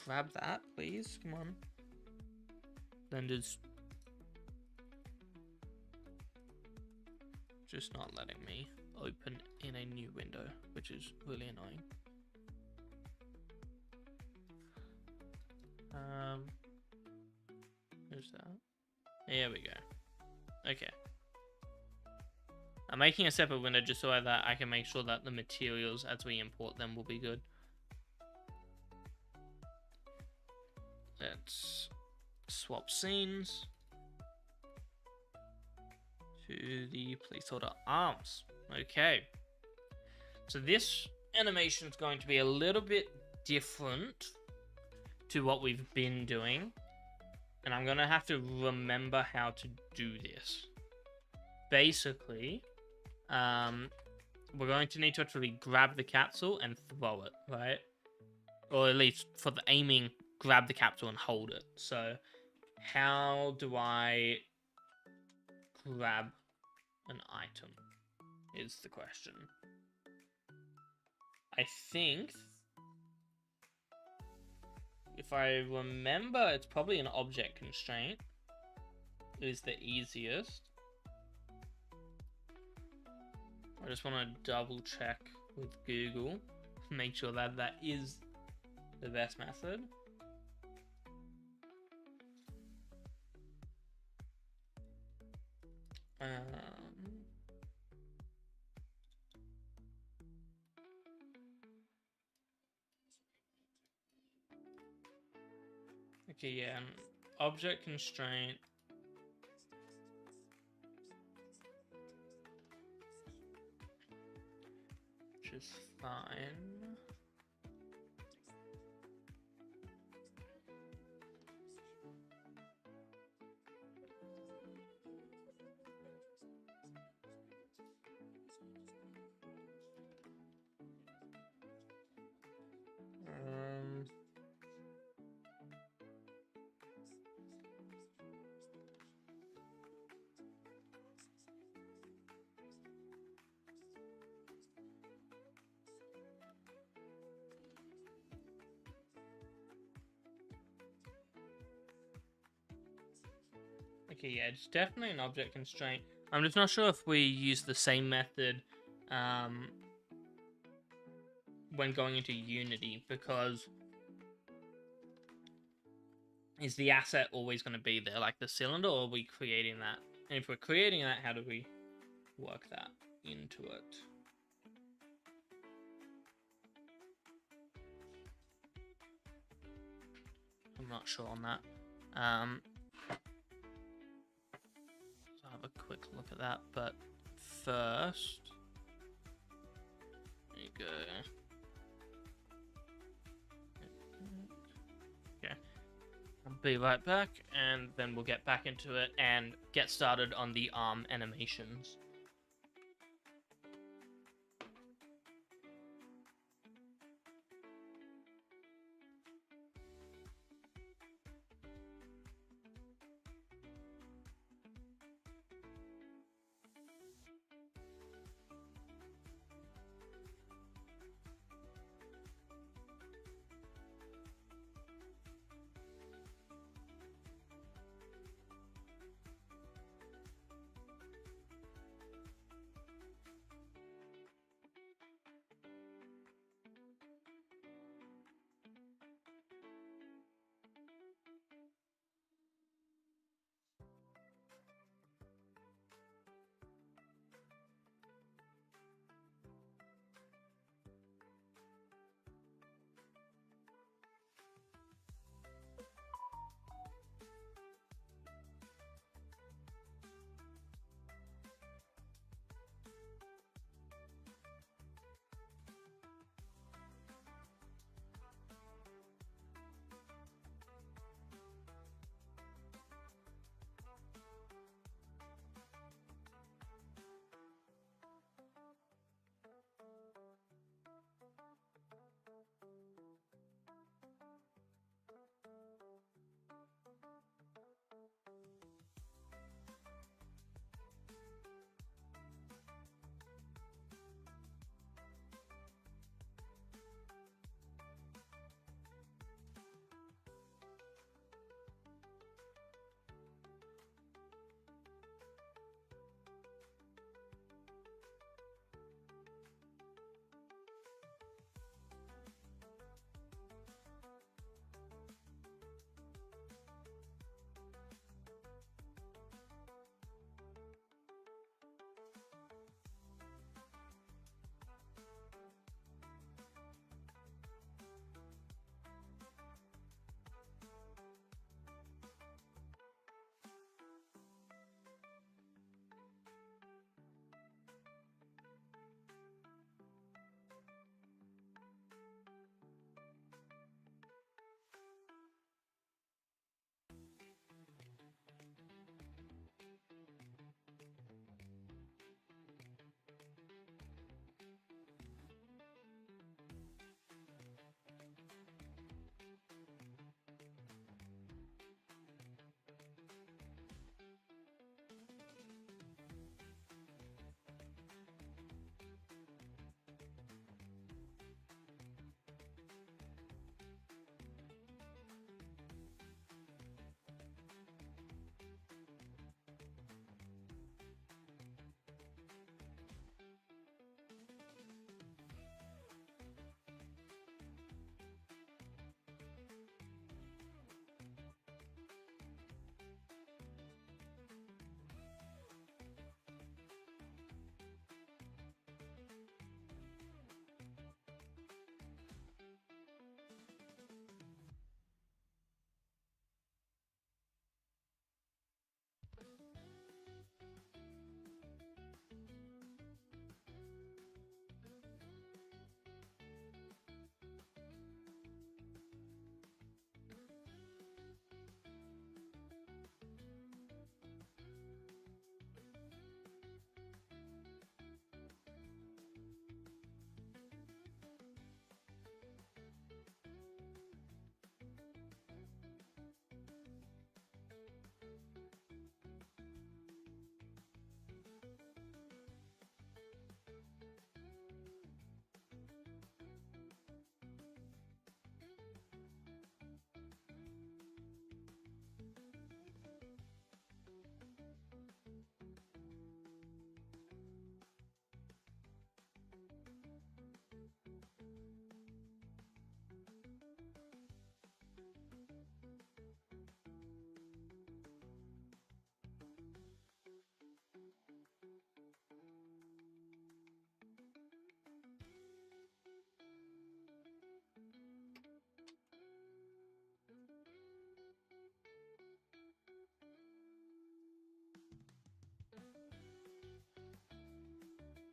grab that, please. Come on. Blender's just not letting me open in a new window, which is really annoying. Who's that? There we go. Okay. I'm making a separate window just so that I can make sure that the materials as we import them will be good. Let's swap scenes to the placeholder arms. Okay. So this animation is going to be a little bit different to what we've been doing. And I'm going to have to remember how to do this. Basically, we're going to need to actually grab the capsule and throw it, right? Or at least for the aiming, grab the capsule and hold it. So how do I grab an item is the question. I think, if I remember, it's probably an object constraint is the easiest. I just want to double check with Google, make sure that that is the best method. Okay, yeah, an object constraint. Which is fine. Okay, yeah, it's definitely an object constraint. I'm just not sure if we use the same method when going into Unity, because is the asset always going to be there, like the cylinder, or are we creating that? And if we're creating that, how do we work that into it? I'm not sure on that. So I'll have a quick look at that, but first, there you go. Okay, I'll be right back, and then we'll get back into it and get started on the arm animations.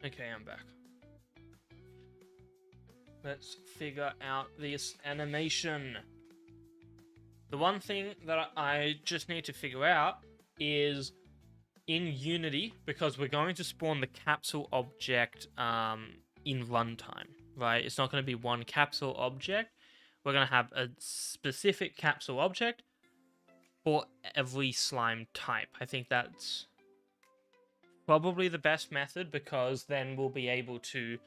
Okay, I'm back. Let's figure out this animation. The one thing that I just need to figure out is in Unity, because we're going to spawn the capsule object in runtime, right? It's not going to be one capsule object. We're going to have a specific capsule object for every slime type. I think that's probably the best method, because then we'll be able to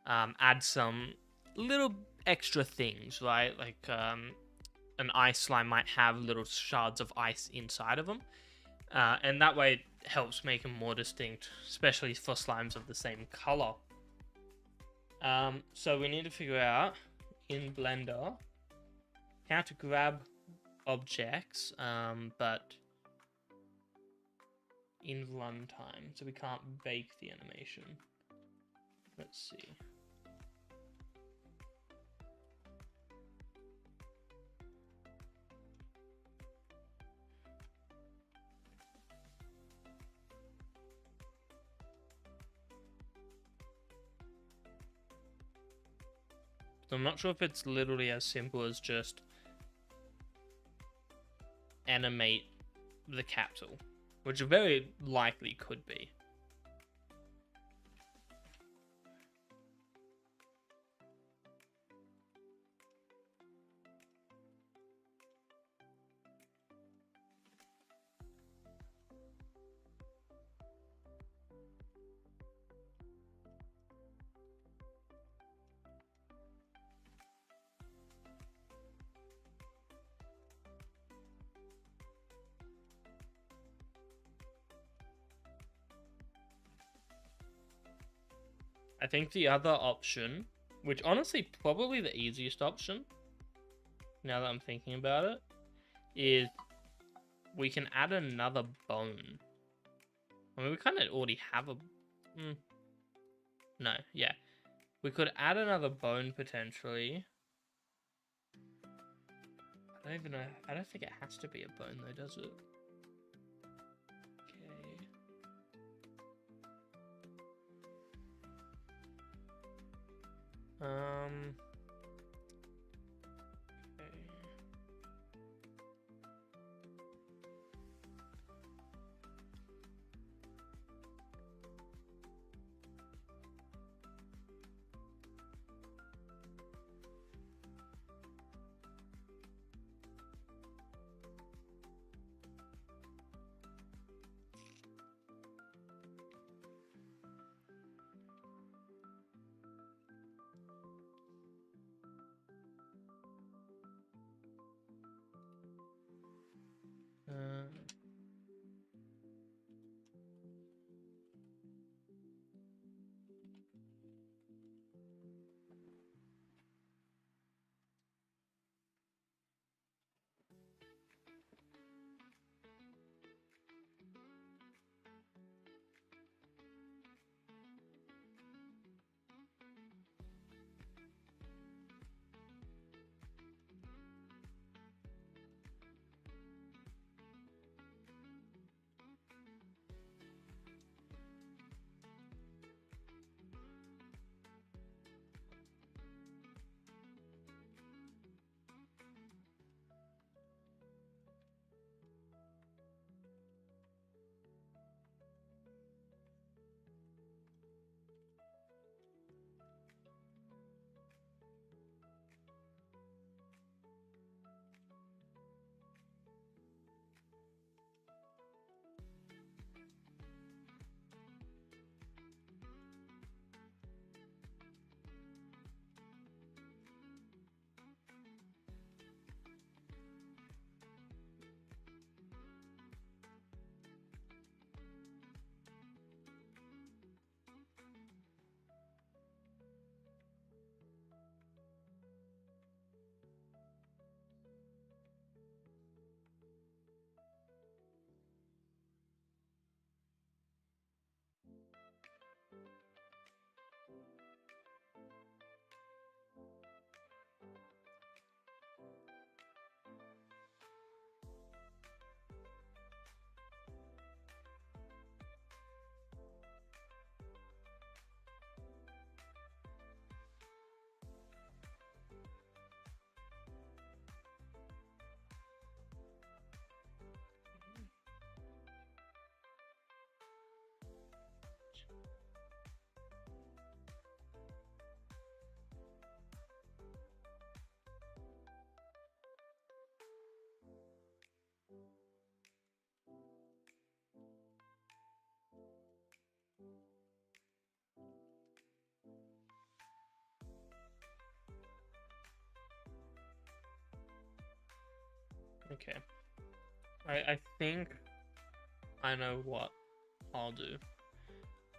add some little extra things, right? Like an ice slime might have little shards of ice inside of them, and that way it helps make them more distinct, especially for slimes of the same color. So we need to figure out in Blender how to grab objects, but in runtime, so we can't bake the animation. Let's see. So I'm not sure if it's literally as simple as just animate the capsule, which very likely could be. I think the other option, which honestly probably the easiest option, now that I'm thinking about it, is we can add another bone. I mean, we kind of already have a... No, yeah. We could add another bone potentially. I don't even know. I don't think it has to be a bone though, does it? Okay. Okay. Okay. I think I know what I'll do.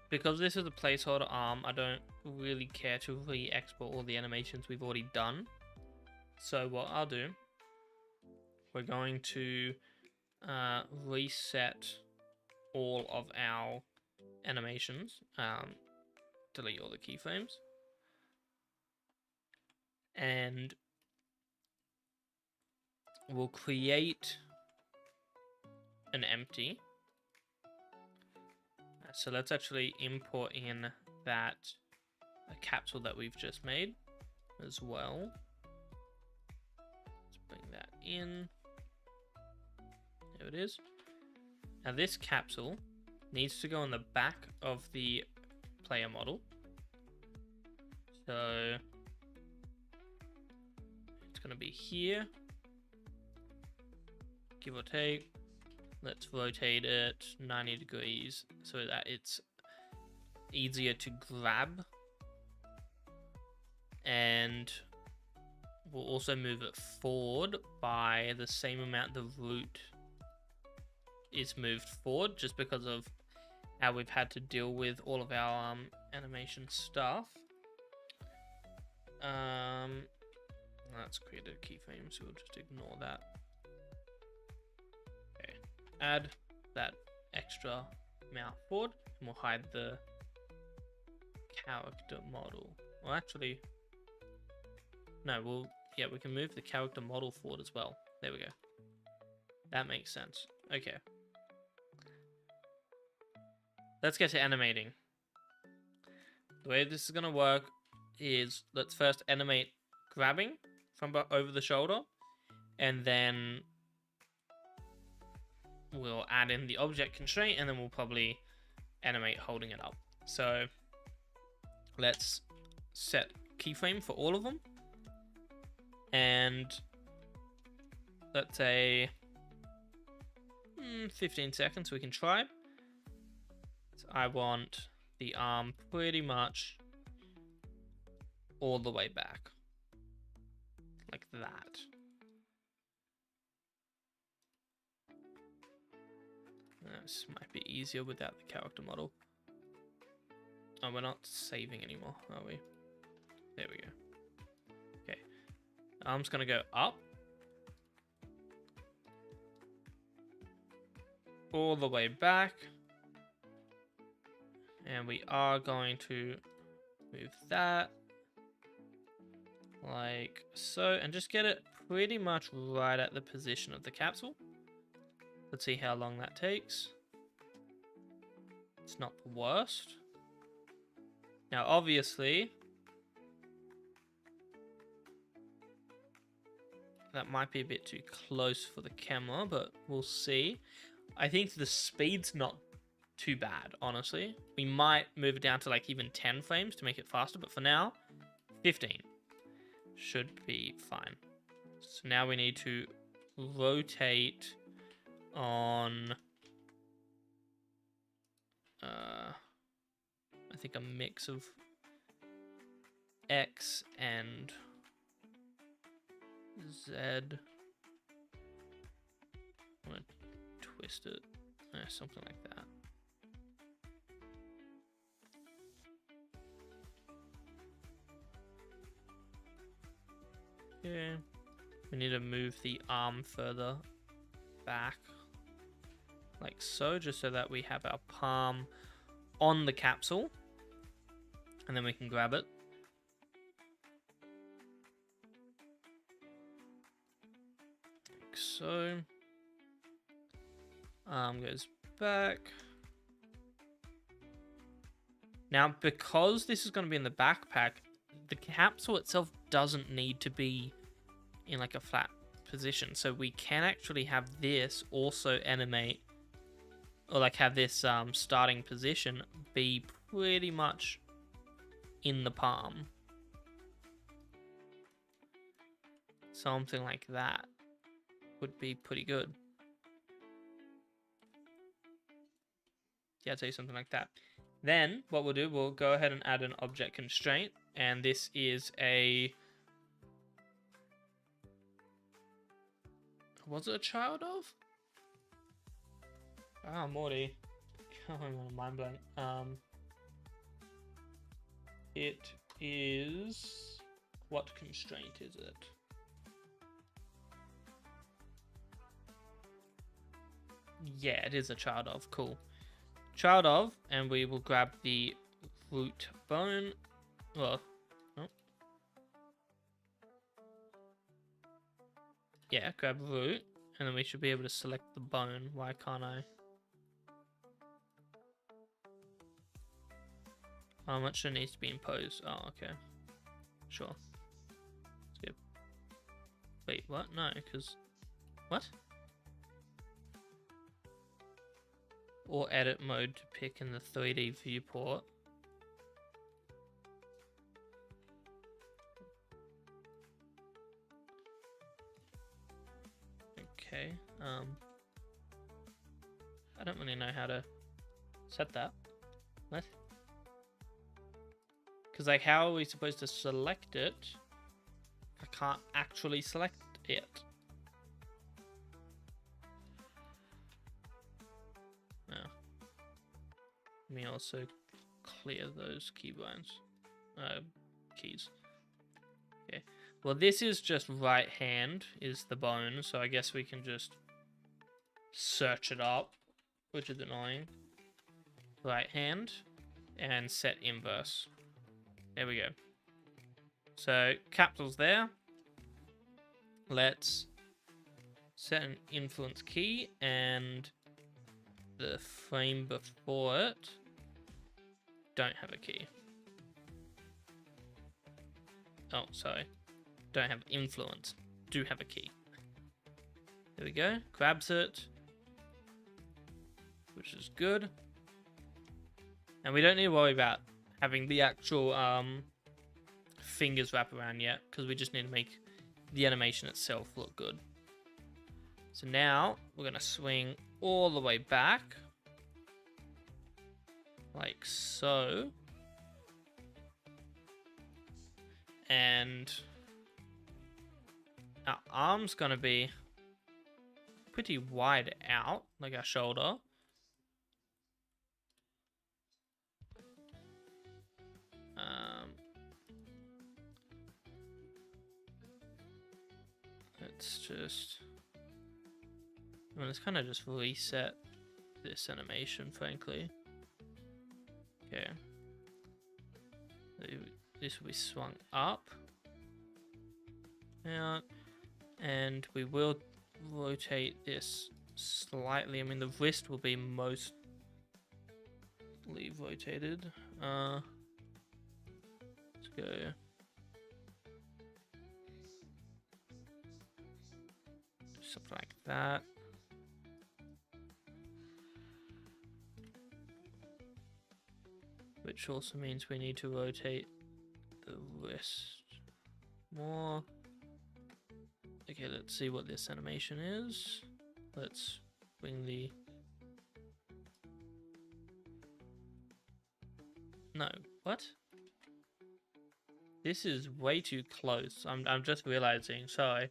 Because this is a placeholder arm, I don't really care to re-export all the animations we've already done. So what I'll do, we're going to reset all of our animations, delete all the keyframes, and we'll create an empty. So let's actually import in that capsule that we've just made as well. Let's bring that in. There it is. Now this capsule needs to go on the back of the player model. So it's going to be here, give or take. Let's rotate it 90 degrees so that it's easier to grab. And we'll also move it forward by the same amount the root is moved forward, just because of how we've had to deal with all of our animation stuff. Let's create a keyframe, so we'll just ignore that. Okay, add that extra amount forward, and we'll hide the character model. Well, actually, no, we can move the character model forward as well. There we go. That makes sense. Okay. Let's get to animating. The way this is going to work is, let's first animate grabbing from over the shoulder, and then we'll add in the object constraint, and then we'll probably animate holding it up. So let's set keyframe for all of them, and let's say 15 seconds we can try. So I want the arm pretty much all the way back, like that. This might be easier without the character model. Oh, we're not saving anymore, are we? There we go. Okay. Arm's gonna go up. All the way back. And we are going to move that like so, and just get it pretty much right at the position of the capsule. Let's see how long that takes. It's not the worst. Now, obviously, that might be a bit too close for the camera, but we'll see. I think the speed's not too bad, honestly. We might move it down to like even 10 frames to make it faster, but for now, 15 should be fine. So now we need to rotate on I think a mix of X and Z. I'm gonna twist it, something like that. Okay, we need to move the arm further back, like so, just so that we have our palm on the capsule, and then we can grab it. Like so. Arm goes back. Now, because this is going to be in the backpack, the capsule itself doesn't need to be in like a flat position. So we can actually have this also animate, or like have this starting position be pretty much in the palm. Something like that would be pretty good. Yeah, I'd say something like that. Then what we'll do, we'll go ahead and add an object constraint, and this is a Was it a child of? Ah, Morty. I'm on a mind blank. It is... What constraint is it? Yeah, it is a child of. Cool. Child of, and we will grab the root bone. Well, oh. Yeah, grab root, and then we should be able to select the bone. Why can't I? How much it needs to be imposed? Oh, okay. Sure. Skip. Wait, what? No, because... What? Or edit mode to pick in the 3D viewport. Okay, I don't really know how to set that. What? Because, like, how are we supposed to select it? I can't actually select it. No. Let me also clear those keybinds. Keys. Okay. Well, this is just right hand is the bone, so I guess we can just search it up, which is annoying. Right hand and set inverse. There we go. So capitals there. Let's set an influence key and the frame before it don't have a key. Oh, sorry. Don't have influence. Do have a key. There we go. Grabs it. Which is good. And we don't need to worry about having the actual fingers wrap around yet, because we just need to make the animation itself look good. So now we're going to swing all the way back. Like so. And our arm's going to be pretty wide out, like our shoulder. Let's just... let's kind of just reset this animation, frankly. Okay. This will be swung up. Out. And we will rotate this slightly. I mean, the wrist will be mostly rotated. Let's go. Something like that. Which also means we need to rotate the wrist more. Okay, let's see what this animation is. Let's bring the... No, what? This is way too close. I'm just realizing, sorry.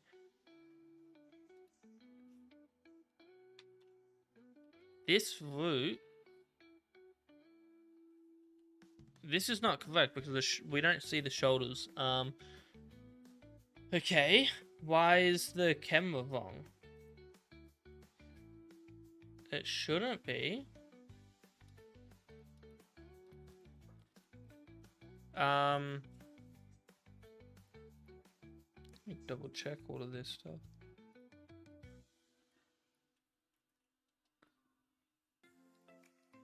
This root... This is not correct because we don't see the shoulders. Okay, why is the camera wrong? It shouldn't be. Let me double check all of this stuff.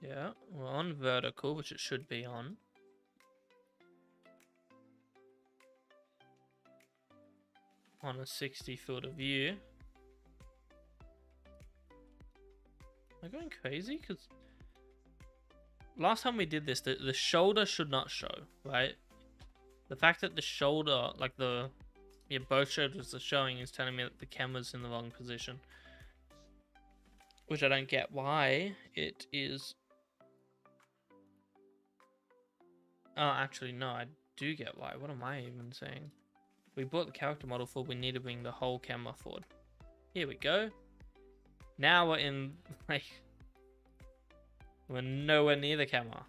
Yeah, we're on vertical, which it should be on. On a 60 field of view. Am I going crazy? Because last time we did this, the shoulder should not show, right? The fact that the shoulder, like both shoulders are showing is telling me that the camera's in the wrong position. Which I don't get why it is. Oh, actually, no, I do get why. What am I even saying? We bought the character model for, we need to bring the whole camera forward. Here we go. Now we're in, like, we're nowhere near the camera.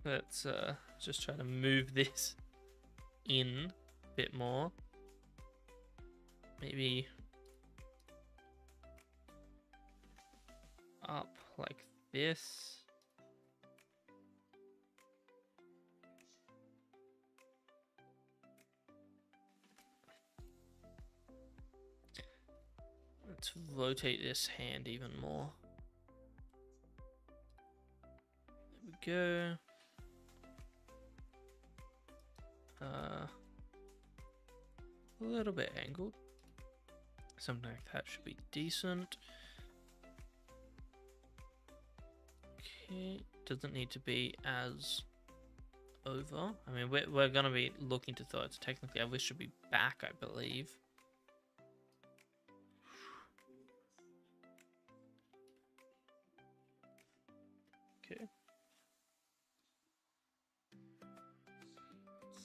Let's just try to move this in a bit more. Maybe up like this. Let's rotate this hand even more. There we go. A little bit angled. Something like that should be decent. Okay, doesn't need to be as over. I mean, we're gonna be looking to throw it. So technically, this should be back, I believe. Okay.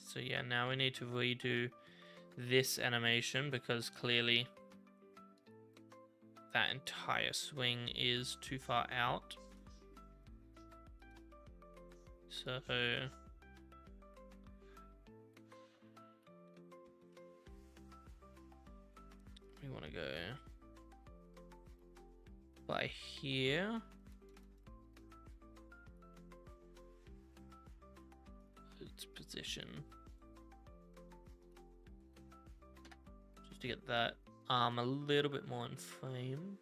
So yeah, now we need to redo this animation because clearly that entire swing is too far out. So we want to go by here. Its position. Just to get that arm a little bit more in frame.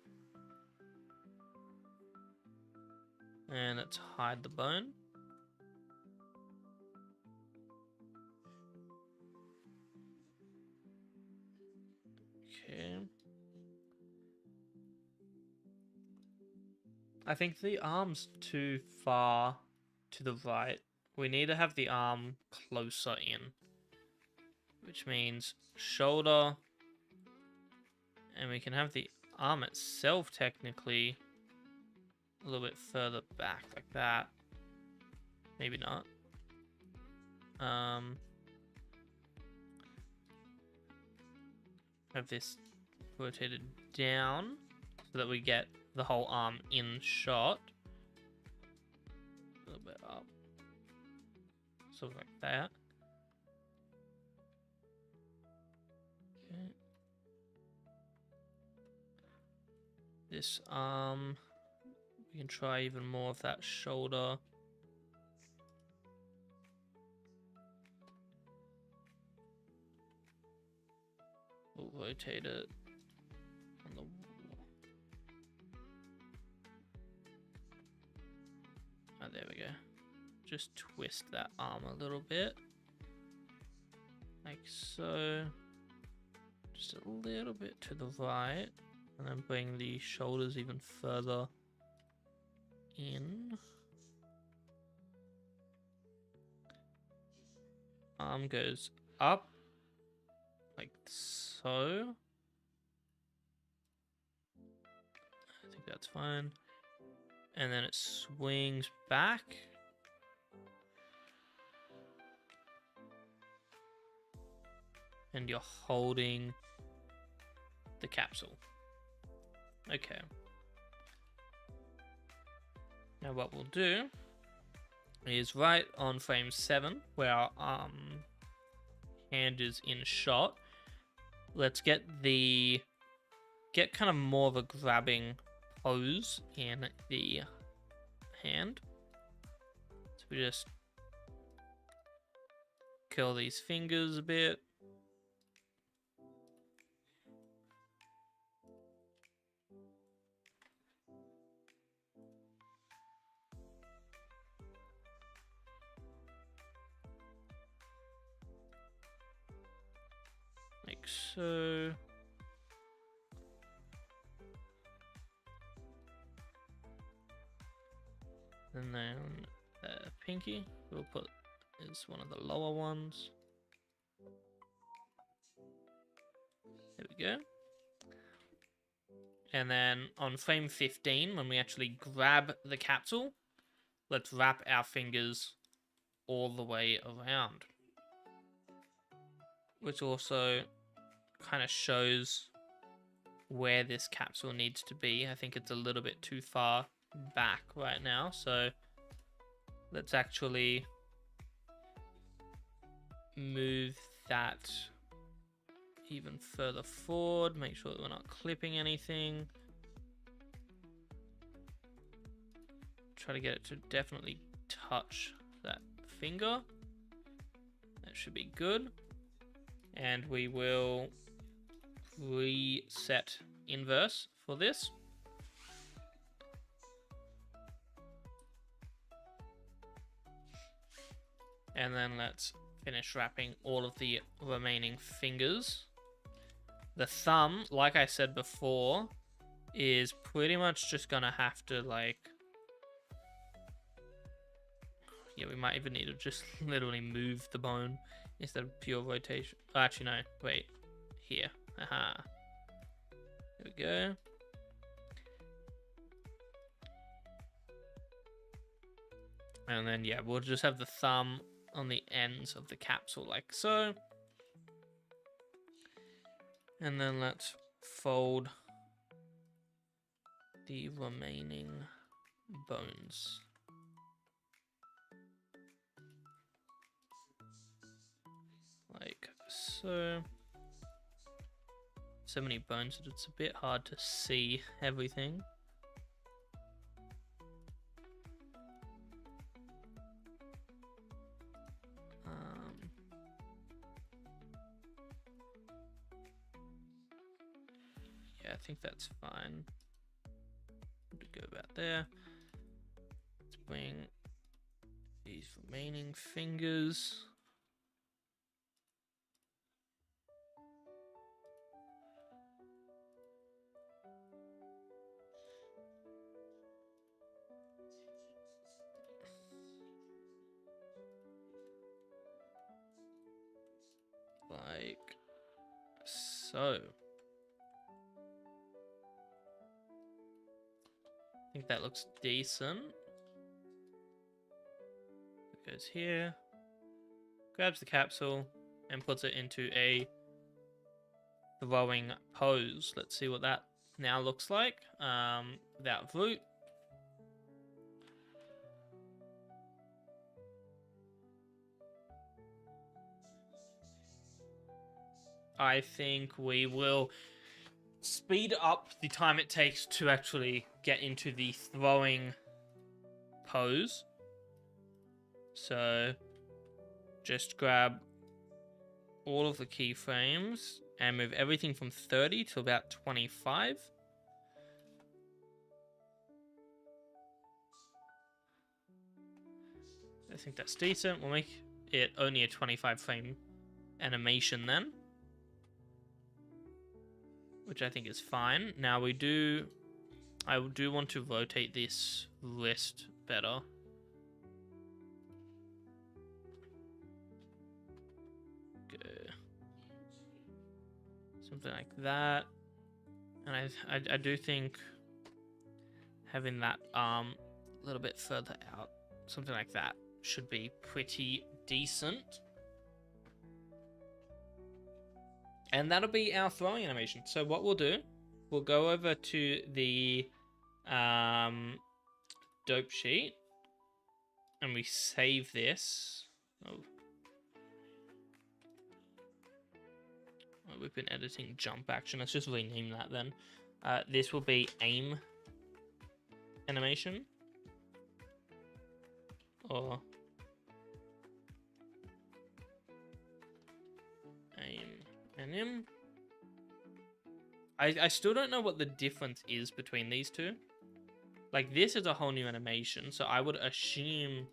And let's hide the bone. Okay. I think the arm's too far to the right. We need to have the arm closer in. Which means shoulder. And we can have the arm itself technically a little bit further back like that. Maybe not. Have this rotated down so that we get the whole arm in shot. A little bit up. Sort of like that. Okay. This arm, we can try even more of that shoulder. We'll rotate it on the wall. Oh, there we go. Just twist that arm a little bit. Like so. Just a little bit to the right. And then bring the shoulders even further in. Arm goes up. Like so. I think that's fine. And then it swings back. And you're holding the capsule. Okay. Now what we'll do is right on frame 7, where our hand is in shot, let's get kind of more of a grabbing pose in the hand. So we just curl these fingers a bit. Like so. And then pinky, we'll put is one of the lower ones. There we go. And then on frame 15, when we actually grab the capsule, let's wrap our fingers all the way around. Which also kind of shows where this capsule needs to be. I think it's a little bit too far back right now, so let's actually move that even further forward. Make sure that we're not clipping anything. Try to get it to definitely touch that finger. That should be good. And we will reset inverse for this. And then let's finish wrapping all of the remaining fingers. The thumb, like I said before, is pretty much just gonna have to like... Yeah, we might even need to just literally move the bone instead of pure rotation. Oh, actually, no. Wait. Here. Aha. There we go. And then, yeah, we'll just have the thumb on the ends of the capsule like so. And then let's fold the remaining bones. Like so. So many bones that it's a bit hard to see everything. Yeah, I think that's fine. To go about there. Let's bring these remaining fingers. Like so. I think that looks decent. It goes here, grabs the capsule, and puts it into a throwing pose. Let's see what that now looks like without root. I think we will speed up the time it takes to actually get into the throwing pose. So just grab all of the keyframes and move everything from 30 to about 25. I think that's decent. We'll make it only a 25 frame animation then, which I think is fine. Now I do want to rotate this wrist better. Go something like that, and I do think having that arm a little bit further out, something like that, should be pretty decent. And that'll be our throwing animation. So what we'll do, we'll go over to the dope sheet and we save this. Oh, we've been editing jump action. Let's just rename that then. This will be aim animation. Or aim anim. I still don't know what the difference is between these two. Like, this is a whole new animation, so I would assume...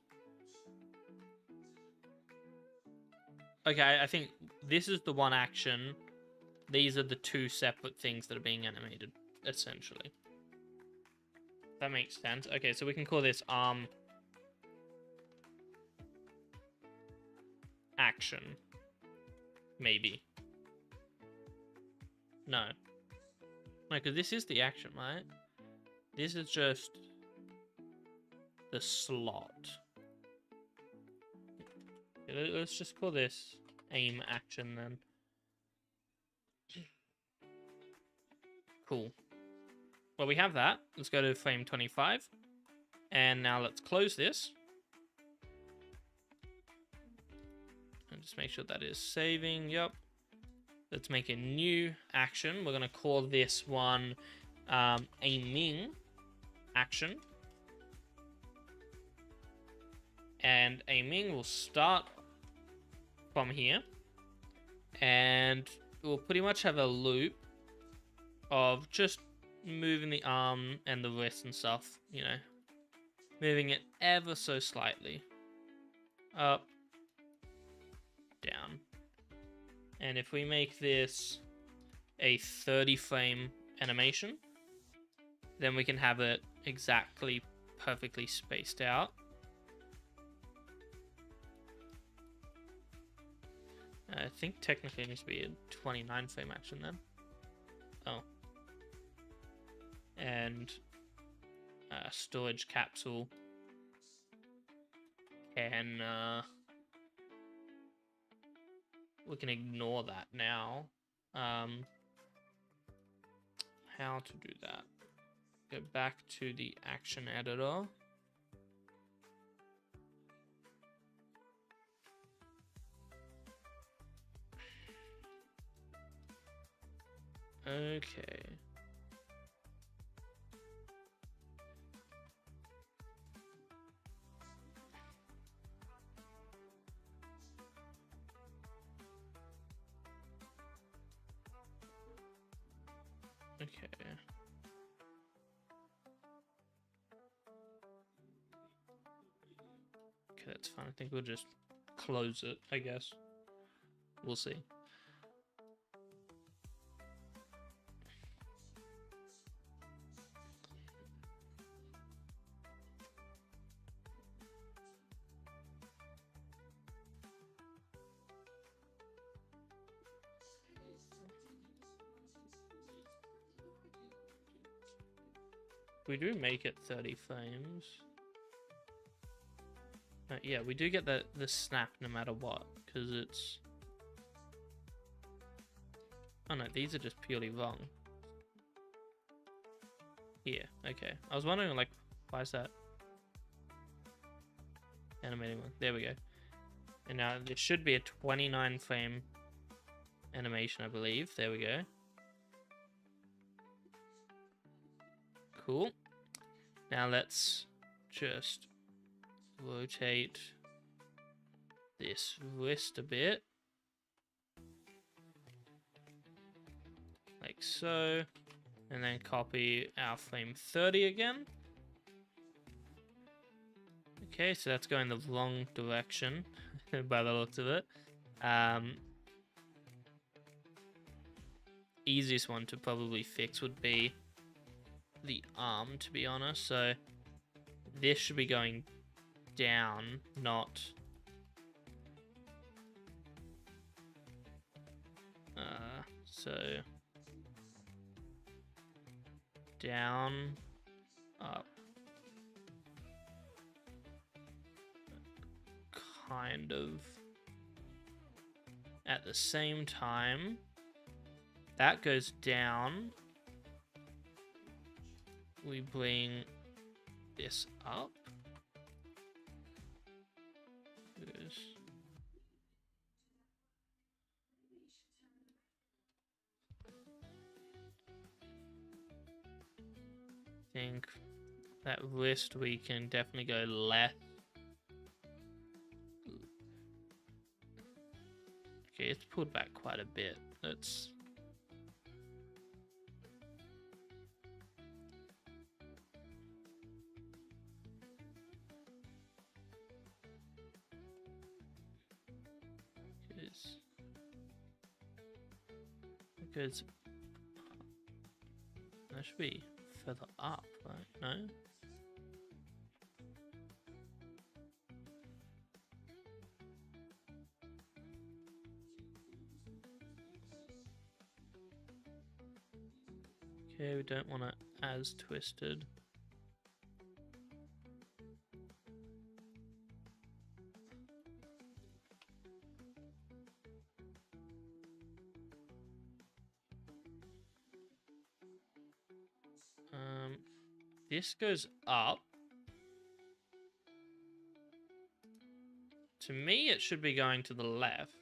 Okay, I think this is the one action. These are the two separate things that are being animated, essentially. That makes sense. Okay, so we can call this arm action. Maybe. No. No, because this is the action, right? This is just... the slot. Let's just call this aim action then. Cool. Well, we have that. Let's go to frame 25. And now let's close this. And just make sure that is saving. Yep. Let's make a new action. We're going to call this one aiming action. And aiming will start from here. And we'll pretty much have a loop of just moving the arm and the wrist and stuff, you know. Moving it ever so slightly. Up. Down. And if we make this a 30 frame animation, then we can have it exactly perfectly spaced out. I think technically it needs to be a 29 frame action then. Oh. And storage capsule can we can ignore that now. How to do that? Go back to the action editor. Okay. Okay. Okay, that's fine. I think we'll just close it, I guess. We'll see. We do make it 30 frames. Yeah, we do get the snap no matter what, because it's... Oh no, these are just purely wrong. Here, okay. I was wondering, like, why is that animating one? There we go. And now there should be a 29 frame animation, I believe. There we go. Cool. Now let's just rotate this wrist a bit. Like so. And then copy our frame 30 again. Okay, so that's going the wrong direction by the looks of it. Easiest one to probably fix would be the arm, to be honest. So this should be going down, not so down, up, kind of at the same time. That goes down. We bring this up. I think that wrist we can definitely go left. Okay, it's pulled back quite a bit. Let's... Because that should be further up, right? No? Okay, we don't want it as twisted. this goes up, to me it should be going to the left.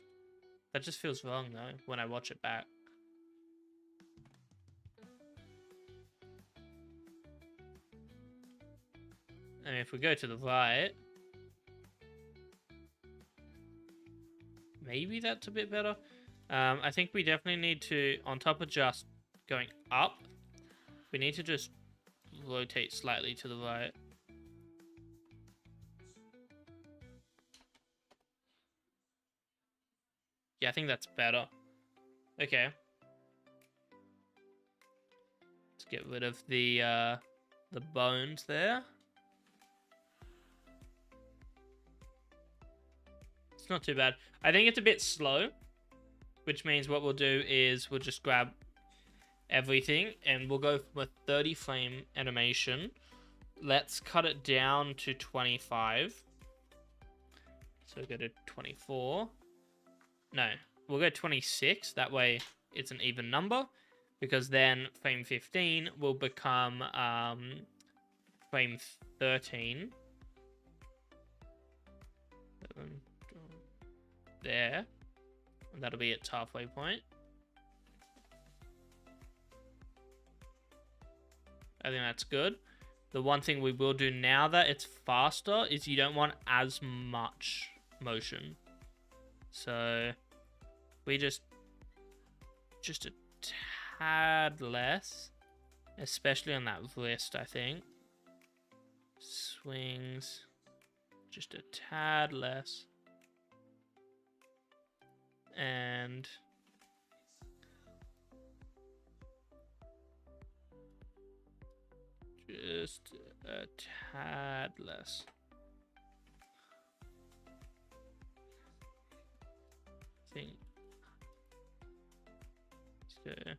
That just feels wrong though when I watch it back. And if we go to the right, maybe that's a bit better. I think we definitely need to, on top of just going up, we need to just rotate slightly to the right. Yeah, I think that's better. Okay. Let's get rid of the bones there. It's not too bad. I think it's a bit slow, which means what we'll do is we'll just grab everything and we'll go from a 30 frame animation. Let's cut it down to 25. So go to 24. No, we'll go 26. That way it's an even number, because then frame 15 will become frame 13. There. And that'll be its halfway point. I think that's good. The one thing we will do now that it's faster is you don't want as much motion. So we just a tad less, especially on that wrist, I think. Swings just a tad less. And just a tad less. I think. Let's go.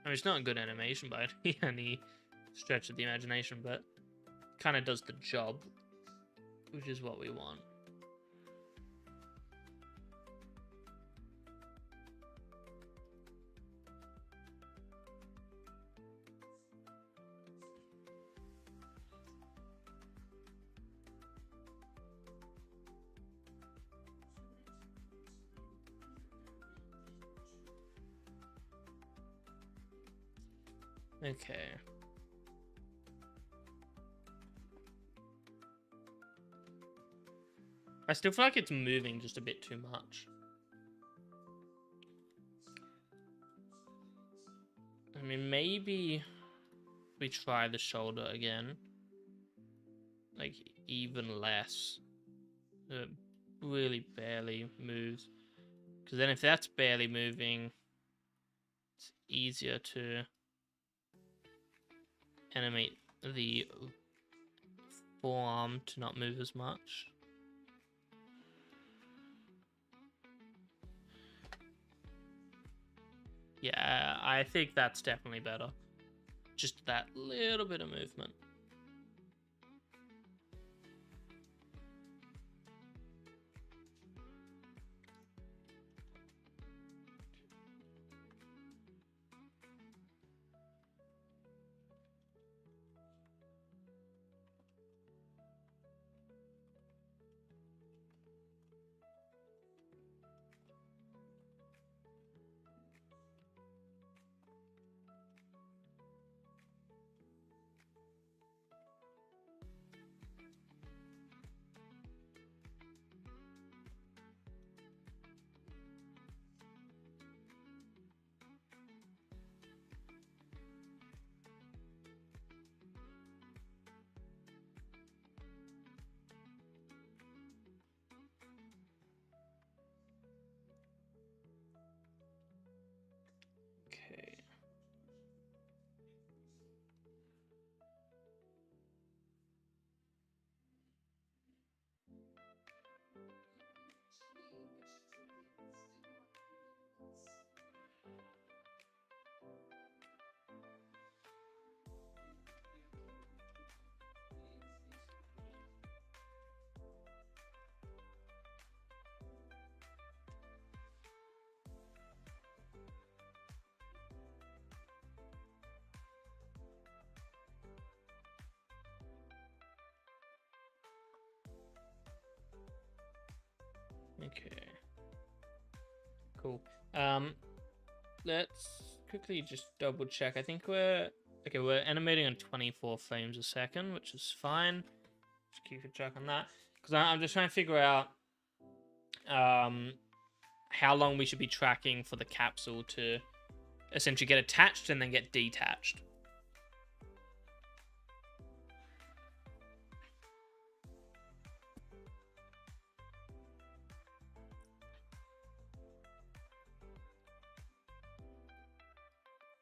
I mean, it's not a good animation by any stretch of the imagination, but kind of does the job, which is what we want. Okay. I still feel like it's moving just a bit too much. I mean, maybe we try the shoulder again. Like, even less. It really barely moves. Because then if that's barely moving, it's easier to animate the forearm to not move as much. Yeah, I think that's definitely better. Just that little bit of movement. Okay. Cool. Let's quickly just double check. I think we're animating on 24 frames a second, which is fine. Just keep a track on that because I'm just trying to figure out how long we should be tracking for the capsule to essentially get attached and then get detached.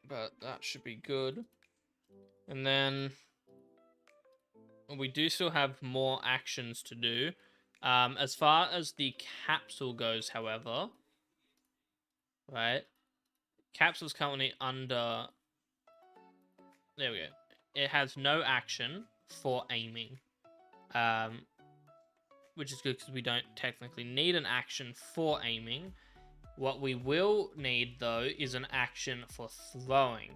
But that should be good. And then we do still have more actions to do. As far as the capsule goes, however, right? Capsule's currently under... There we go. It has no action for aiming. Which is good because we don't technically need an action for aiming. What we will need, though, is an action for throwing.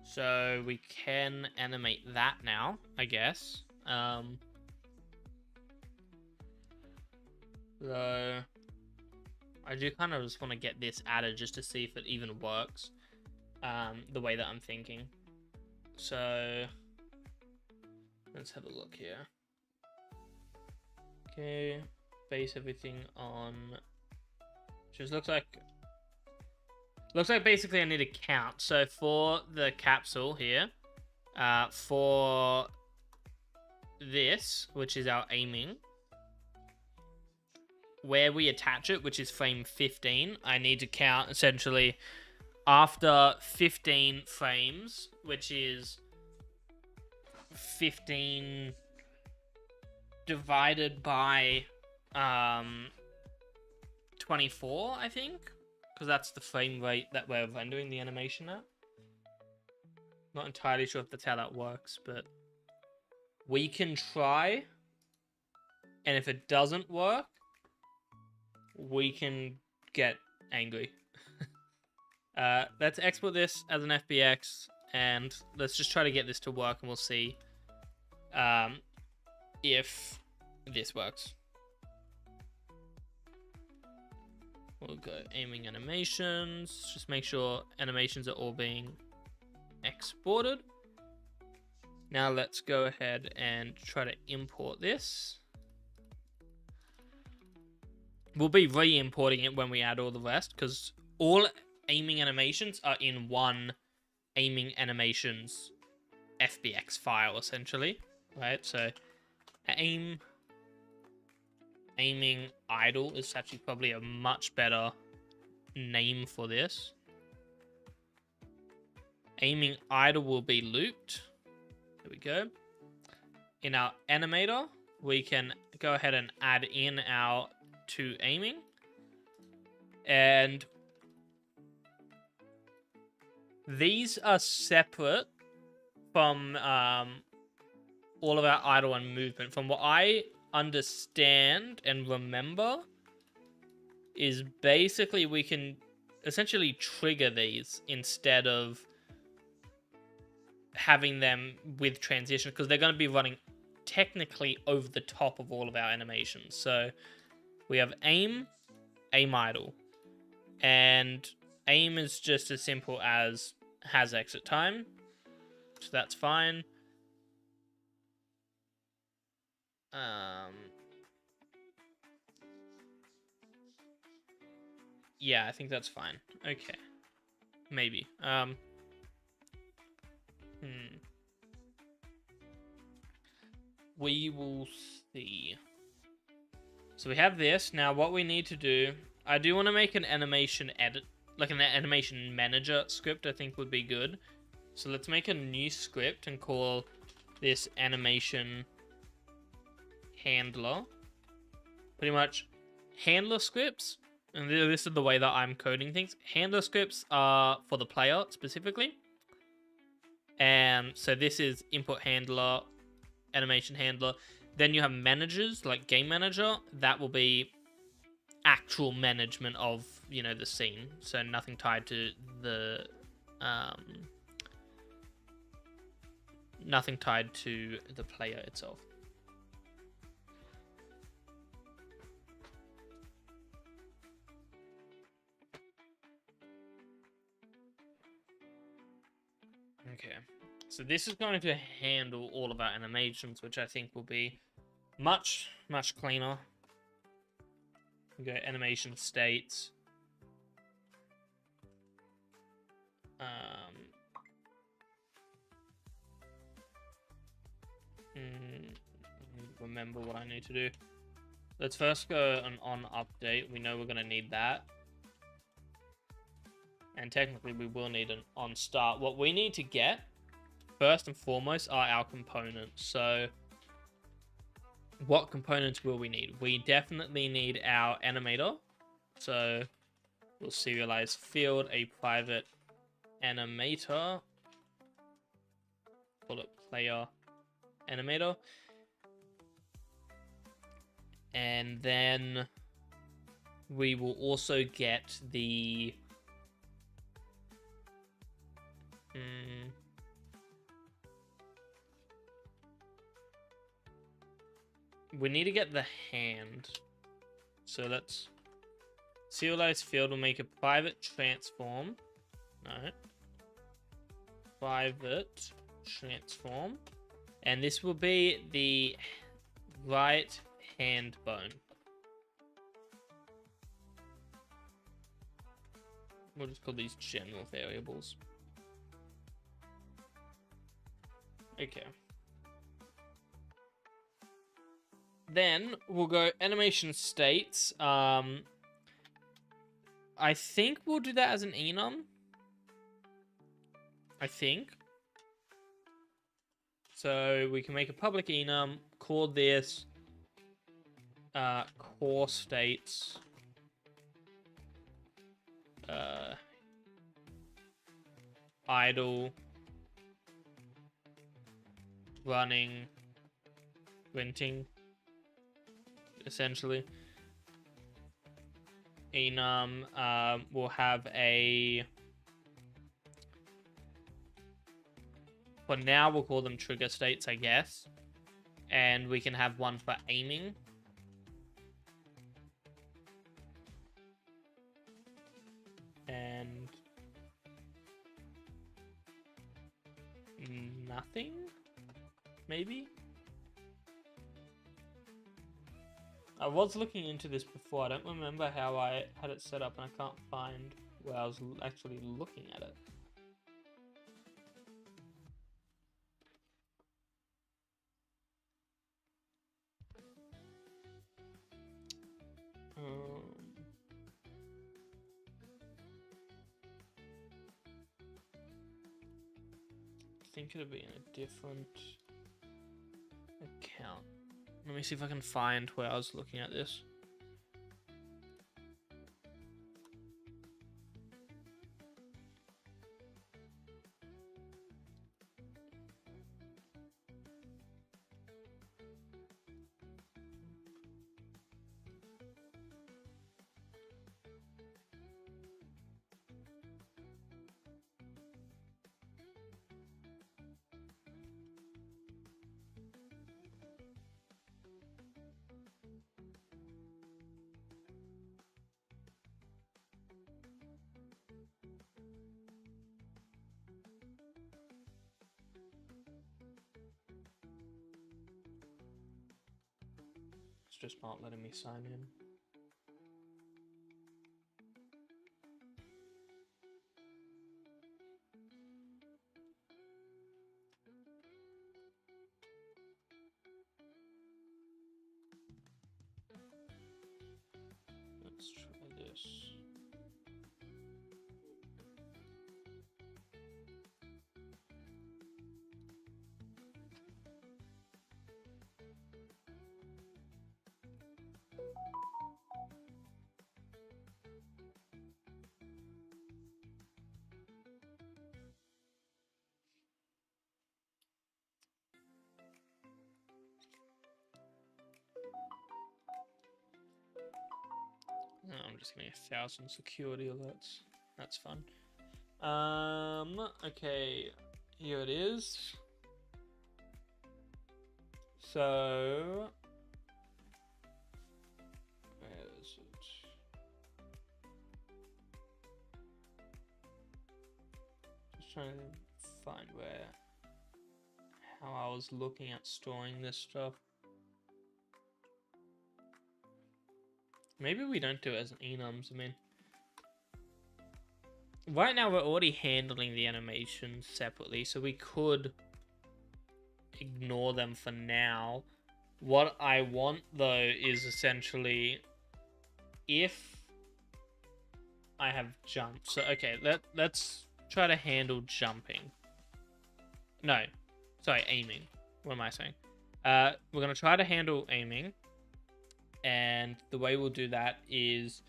So we can animate that now, I guess. So I do kind of just want to get this added just to see if it even works the way that I'm thinking. So let's have a look here. Okay, base everything on. Just looks like basically I need to count. So for the capsule here, for this, which is our aiming, where we attach it, which is frame 15, I need to count essentially after 15 frames, which is 15 divided by 24, I think, because that's the frame rate that we're rendering the animation at. Not entirely sure if that's how that works, but we can try, and if it doesn't work, we can get angry. Let's export this as an FBX, and let's just try to get this to work, and we'll see if this works. We'll go aiming animations, just make sure animations are all being exported. Now let's go ahead and try to import this. We'll be re-importing it when we add all the rest, because all aiming animations are in one aiming animations FBX file, essentially, right? So aiming idle is actually probably a much better name for this. Aiming idle will be looped. There we go. In our animator, we can go ahead and add in our to aiming, and these are separate from all of our idle and movement. From what I understand and remember, is basically we can essentially trigger these instead of having them with transition, because they're going to be running technically over the top of all of our animations. So we have aim idle, and aim is just as simple as has exit time, so that's fine. Yeah, I think that's fine. Okay, maybe. We will see. So we have this. Now what we need to do, I do want to make an animation edit, like an animation manager script, I think would be good. So let's make a new script and call this animation handler. Pretty much handler scripts, and this is the way that I'm coding things. Handler scripts are for the player specifically. And so this is input handler, animation handler. Then you have managers, like game manager. That will be actual management of, you know, the scene. So nothing tied to the player itself. So this is going to handle all of our animations, which I think will be much, much cleaner. We go animation states. Remember what I need to do. Let's first go an on update. We know we're going to need that. And technically we will need an on start. What we need to get, first and foremost, are our components. So what components will we need? We definitely need our animator. So we'll serialize field, a private animator. Call it player animator. And then we will also get the we need to get the hand. So let's serialize field. Will make a private transform. No. Private transform. And this will be the right hand bone. We'll just call these general variables. Okay. Then we'll go animation states. I think we'll do that as an enum. I think. So we can make a public enum, call this core states idle running printing, essentially. Enum will have a, for now we'll call them trigger states, I guess, and we can have one for aiming. And nothing, maybe? I was looking into this before. I don't remember how I had it set up, and I can't find where I was actually looking at it. I think it'll be in a different account. Let me see if I can find where I was looking at this. It's just not letting me sign in. Let's try this. I'm just getting 1,000 security alerts. That's fun. Okay, here it is. So, where is it? Just trying to find where was looking at storing this stuff. Maybe we don't do it as enums. I mean, right now we're already handling the animations separately, so we could ignore them for now. What I want though is essentially if I have jump. So okay, let's try to handle jumping. No, sorry, aiming. What am I saying? We're gonna try to handle aiming, and the way we'll do that is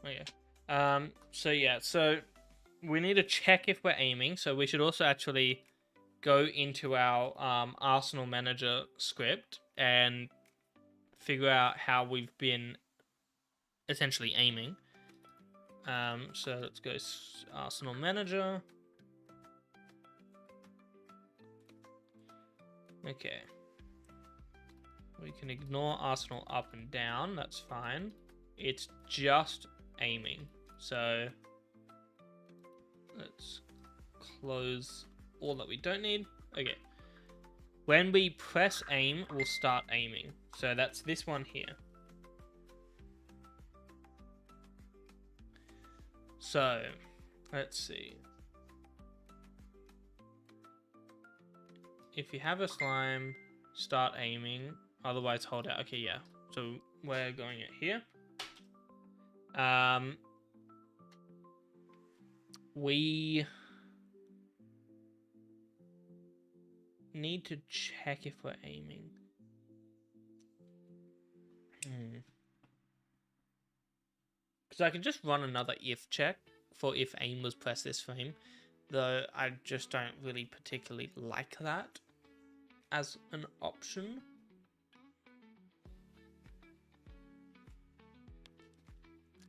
okay. So yeah, so we need to check if we're aiming. So we should also actually go into our Arsenal Manager script and figure out how we've been essentially aiming. So let's go Arsenal Manager. Okay. We can ignore Arsenal up and down. That's fine. It's just aiming. So let's close all that we don't need. Okay. When we press aim, we'll start aiming. So that's this one here. So let's see. If you have a slime, start aiming. Otherwise, hold out. Okay, yeah. So we're going it here. We need to check if we're aiming. Because I can just run another if check for if aim was pressed this frame, though I just don't really particularly like that as an option.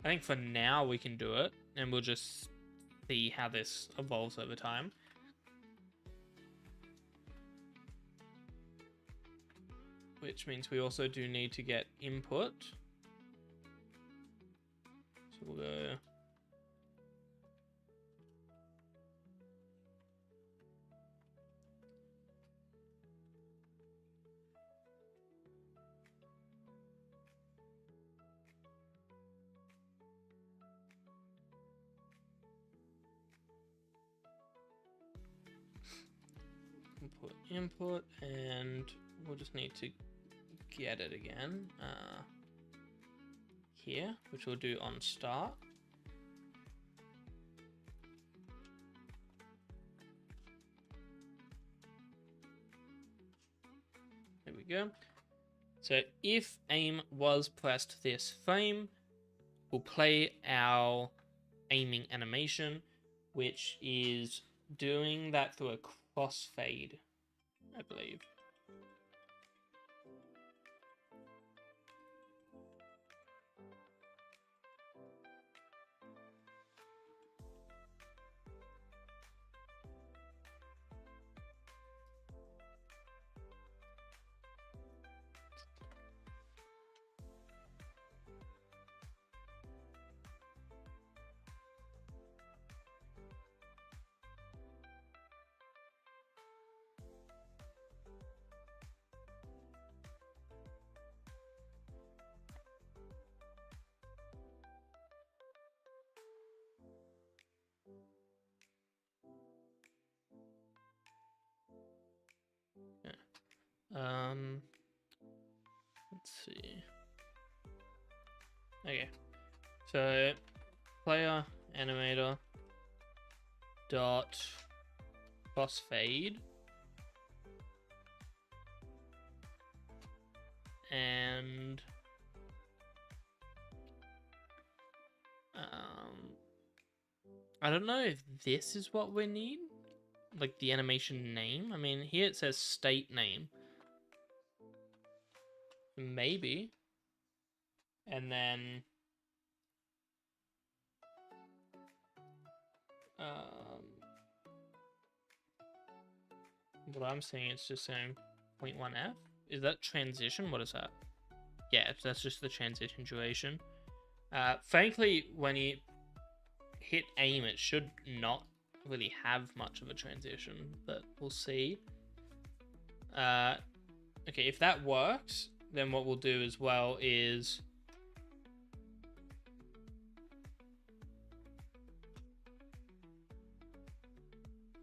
I think for now we can do it, and we'll just see how this evolves over time. Which means we also do need to get input. So we'll go... input, and we'll just need to get it again here, which we'll do on start. There we go. So if aim was pressed this frame, we'll play our aiming animation, which is doing that through a crossfade, I believe. Let's see. Okay, so player animator dot crossfade, and I don't know if this is what we need. Like the animation name. I mean, here it says state name. Maybe. And then... what I'm seeing, it's just saying 0.1f. Is that transition? What is that? Yeah, that's just the transition duration. Frankly, when you hit aim, it should not really have much of a transition, but we'll see. Okay, if that works, then what we'll do as well is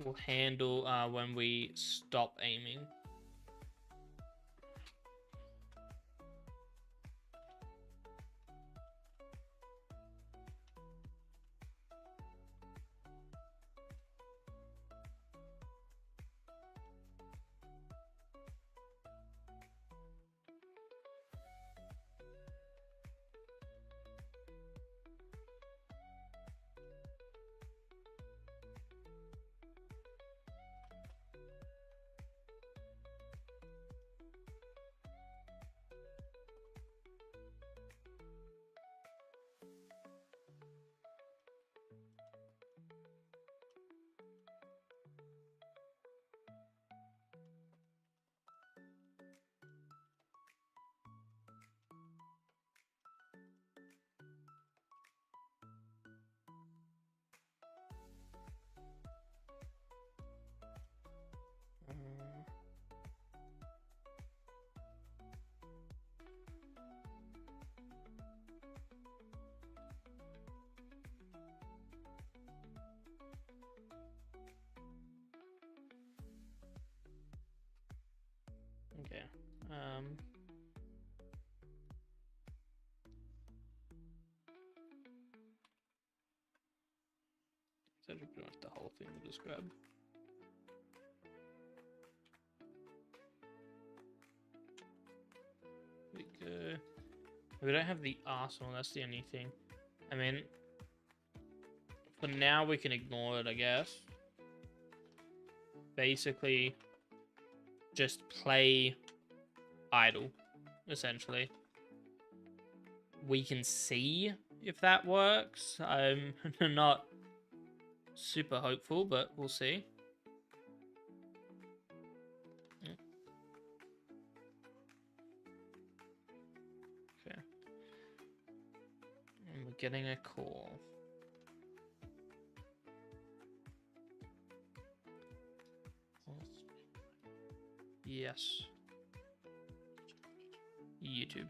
we'll handle when we stop aiming. Okay. So pretty much the whole thing we'll just grab. There we go. We don't have the arsenal, that's the only thing. I mean, for now we can ignore it, I guess. Basically, just play idle, essentially. We can see if that works. I'm not super hopeful, but we'll see. Okay. And we're getting a call. Yes. YouTube.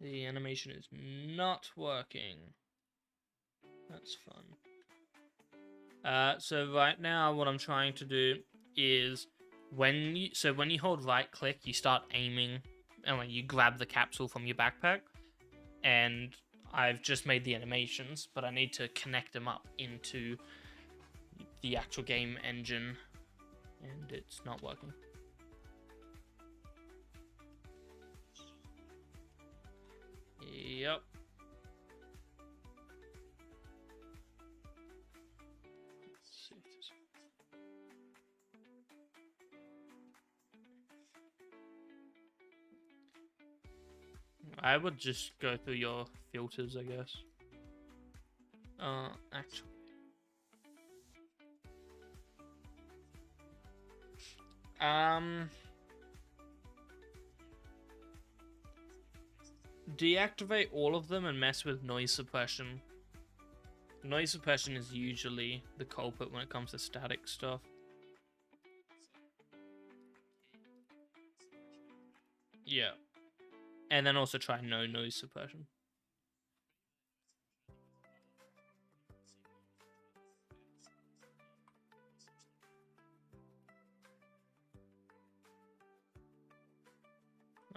The animation is not working. That's fun. So right now what I'm trying to do is when you hold right click, you start aiming and when you grab the capsule from your backpack, and I've just made the animations, but I need to connect them up into the actual game engine, and it's not working. Yep. Let's see if this... I would just go through your filters, I guess. Actually. Deactivate all of them and mess with noise suppression. Noise suppression is usually the culprit when it comes to static stuff. Yeah. And then also try no noise suppression.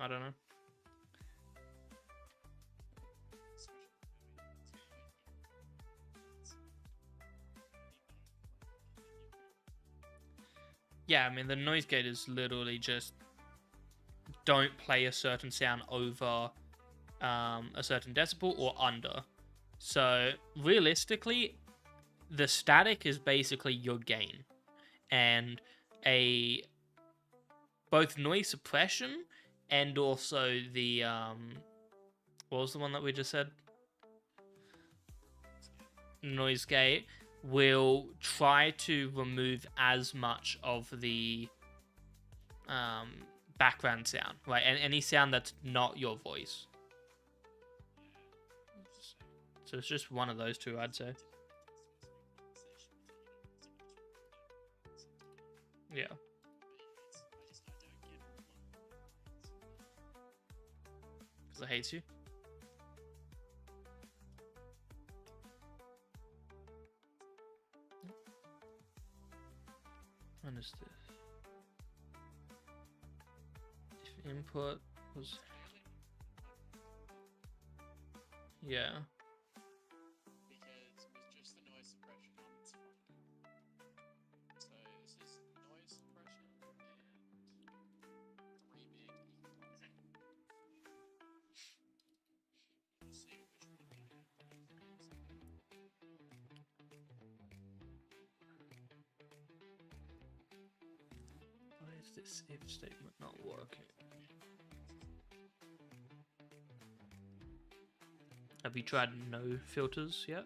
I don't know. Yeah, I mean, the noise gate is literally just don't play a certain sound over a certain decibel or under. So realistically, the static is basically your gain, and both noise suppression and also the what was the one that we just said? Noise gate will try to remove as much of the background sound, right? And any sound that's not your voice. So it's just one of those two, I'd say. Yeah. Because it hates you. What is this? If input was... Yeah. Because with just the noise suppression on, it's fine. So this is noise suppression and 3-bit equalizer. Let's see which one we have. Why is this if statement not working? Have you tried no filters yet?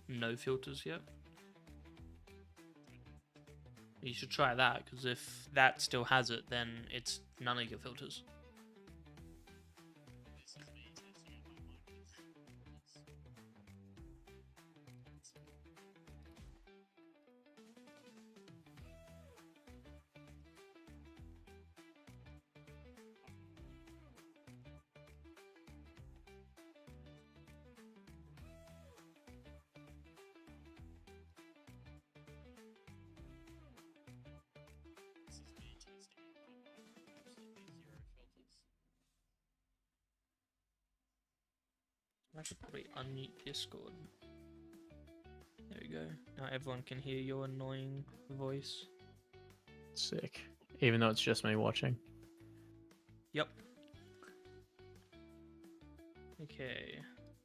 No filters yet? You should try that, because if that still has it, then it's none of your filters. This is me testing out my mic. This is me testing out my mic. Absolutely zero filters. I should probably unmute Discord. There we go. Now everyone can hear your annoying voice. Sick. Even though it's just me watching. Yep. Okay.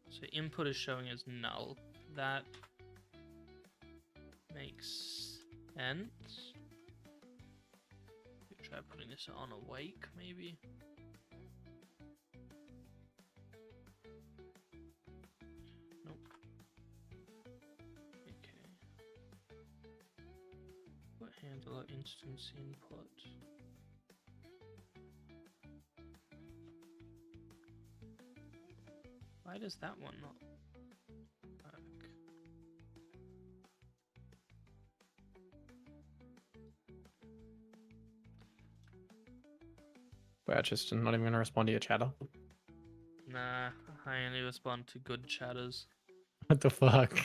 So input is showing as null. That makes sense. Try putting this on awake, maybe. Nope. Okay. What handler instance input? Why does that one not work? Wow, just not even gonna respond to your chatter. Nah, I only respond to good chatters. What the fuck?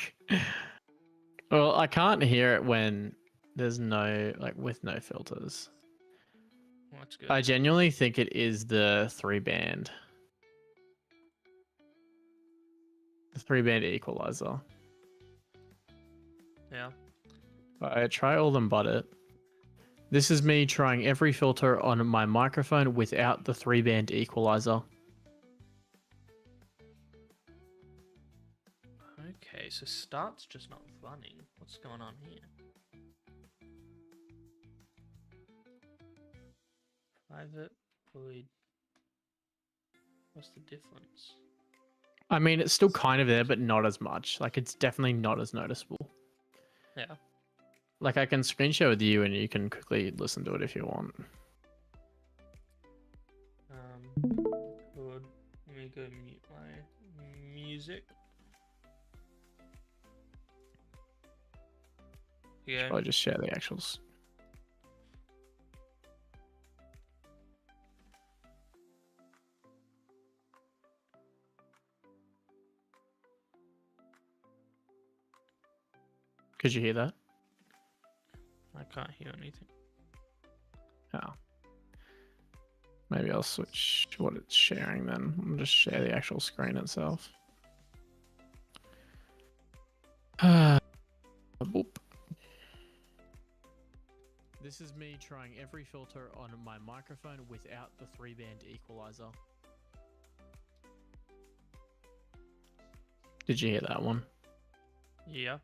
Well, I can't hear it when there's no, like, with no filters. Well, that's good. I genuinely think it is the 3-band. The 3-band equalizer. Yeah. I try all them but it. This is me trying every filter on my microphone without the 3-band equalizer. Okay, so start's just not running. What's going on here? Private void. What's the difference? I mean, it's still kind of there, but not as much. Like, it's definitely not as noticeable. Yeah. Like, I can screen share with you and you can quickly listen to it if you want. Good. Let me go mute my music. Yeah. I'll just share the actuals. Could you hear that? I can't hear anything. Oh. Maybe I'll switch to what it's sharing then. I'll just share the actual screen itself. Boop. This this is me trying every filter on my microphone without the 3-band equalizer. Did you hear that one? Yeah.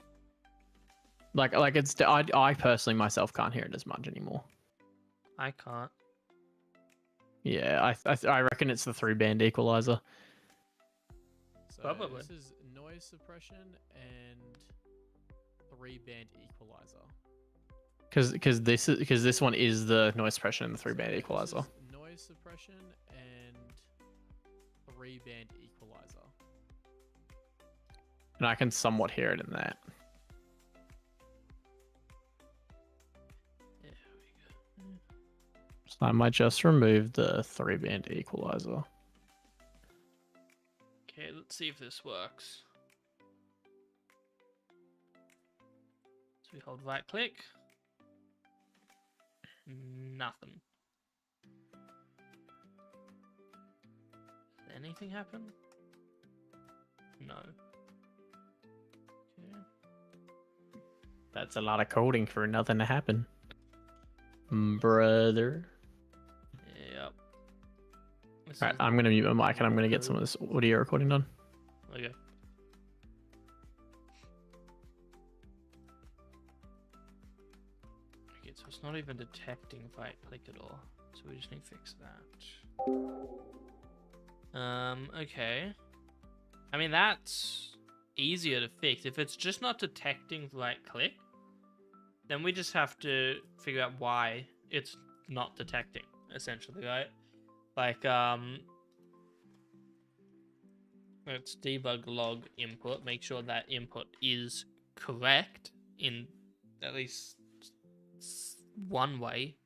Like it's I personally myself can't hear it as much anymore. I can't. Yeah, I reckon it's the 3-band equalizer. So Probably. this is noise suppression and 3-band equalizer. Because this one is the noise suppression and the 3-band equalizer. This is noise suppression and 3-band equalizer. And I can somewhat hear it in that. There we go. So I might just remove the 3-band equalizer. Okay, let's see if this works. So we hold right click. Nothing. Did anything happen? No. Okay. That's a lot of coding for nothing to happen. Brother. Yep. This Alright, is I'm gonna mute my mic and I'm gonna get some of this audio recording done. okay. Okay, so it's not even detecting right click at all. So we just need to fix that. Okay. I mean, that's easier to fix. If it's just not detecting right click, then we just have to figure out why it's not detecting, essentially, right? Like, let's debug log input, make sure that input is correct in at least one way.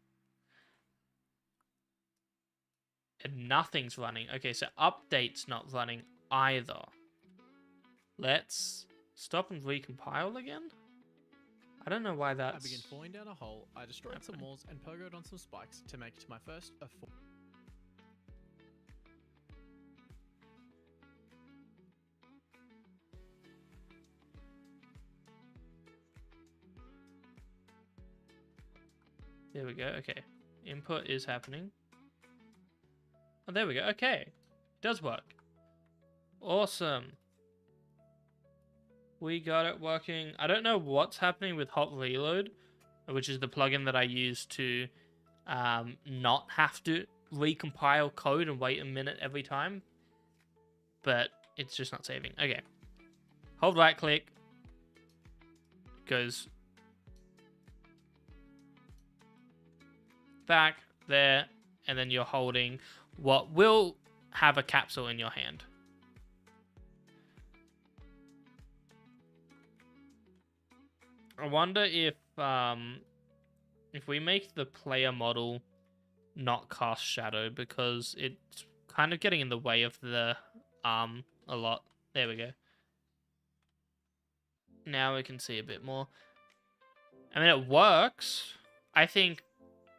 And nothing's running. Okay, so update's not running either. Let's stop and recompile again. I don't know why that's... I began falling down a hole, I destroyed some walls and pogoed on some spikes to make it to my first of 4. There we go, okay. Input is happening. Oh, there we go, okay. It does work. Awesome. We got it working. I don't know what's happening with Hot Reload, which is the plugin that I use to not have to recompile code and wait a minute every time. But it's just not saving. Okay. Hold right click. Goes back there, and then you're holding what will have a capsule in your hand. I wonder if we make the player model not cast shadow, because it's kind of getting in the way of the arm a lot. There we go. Now we can see a bit more. I mean, it works. I think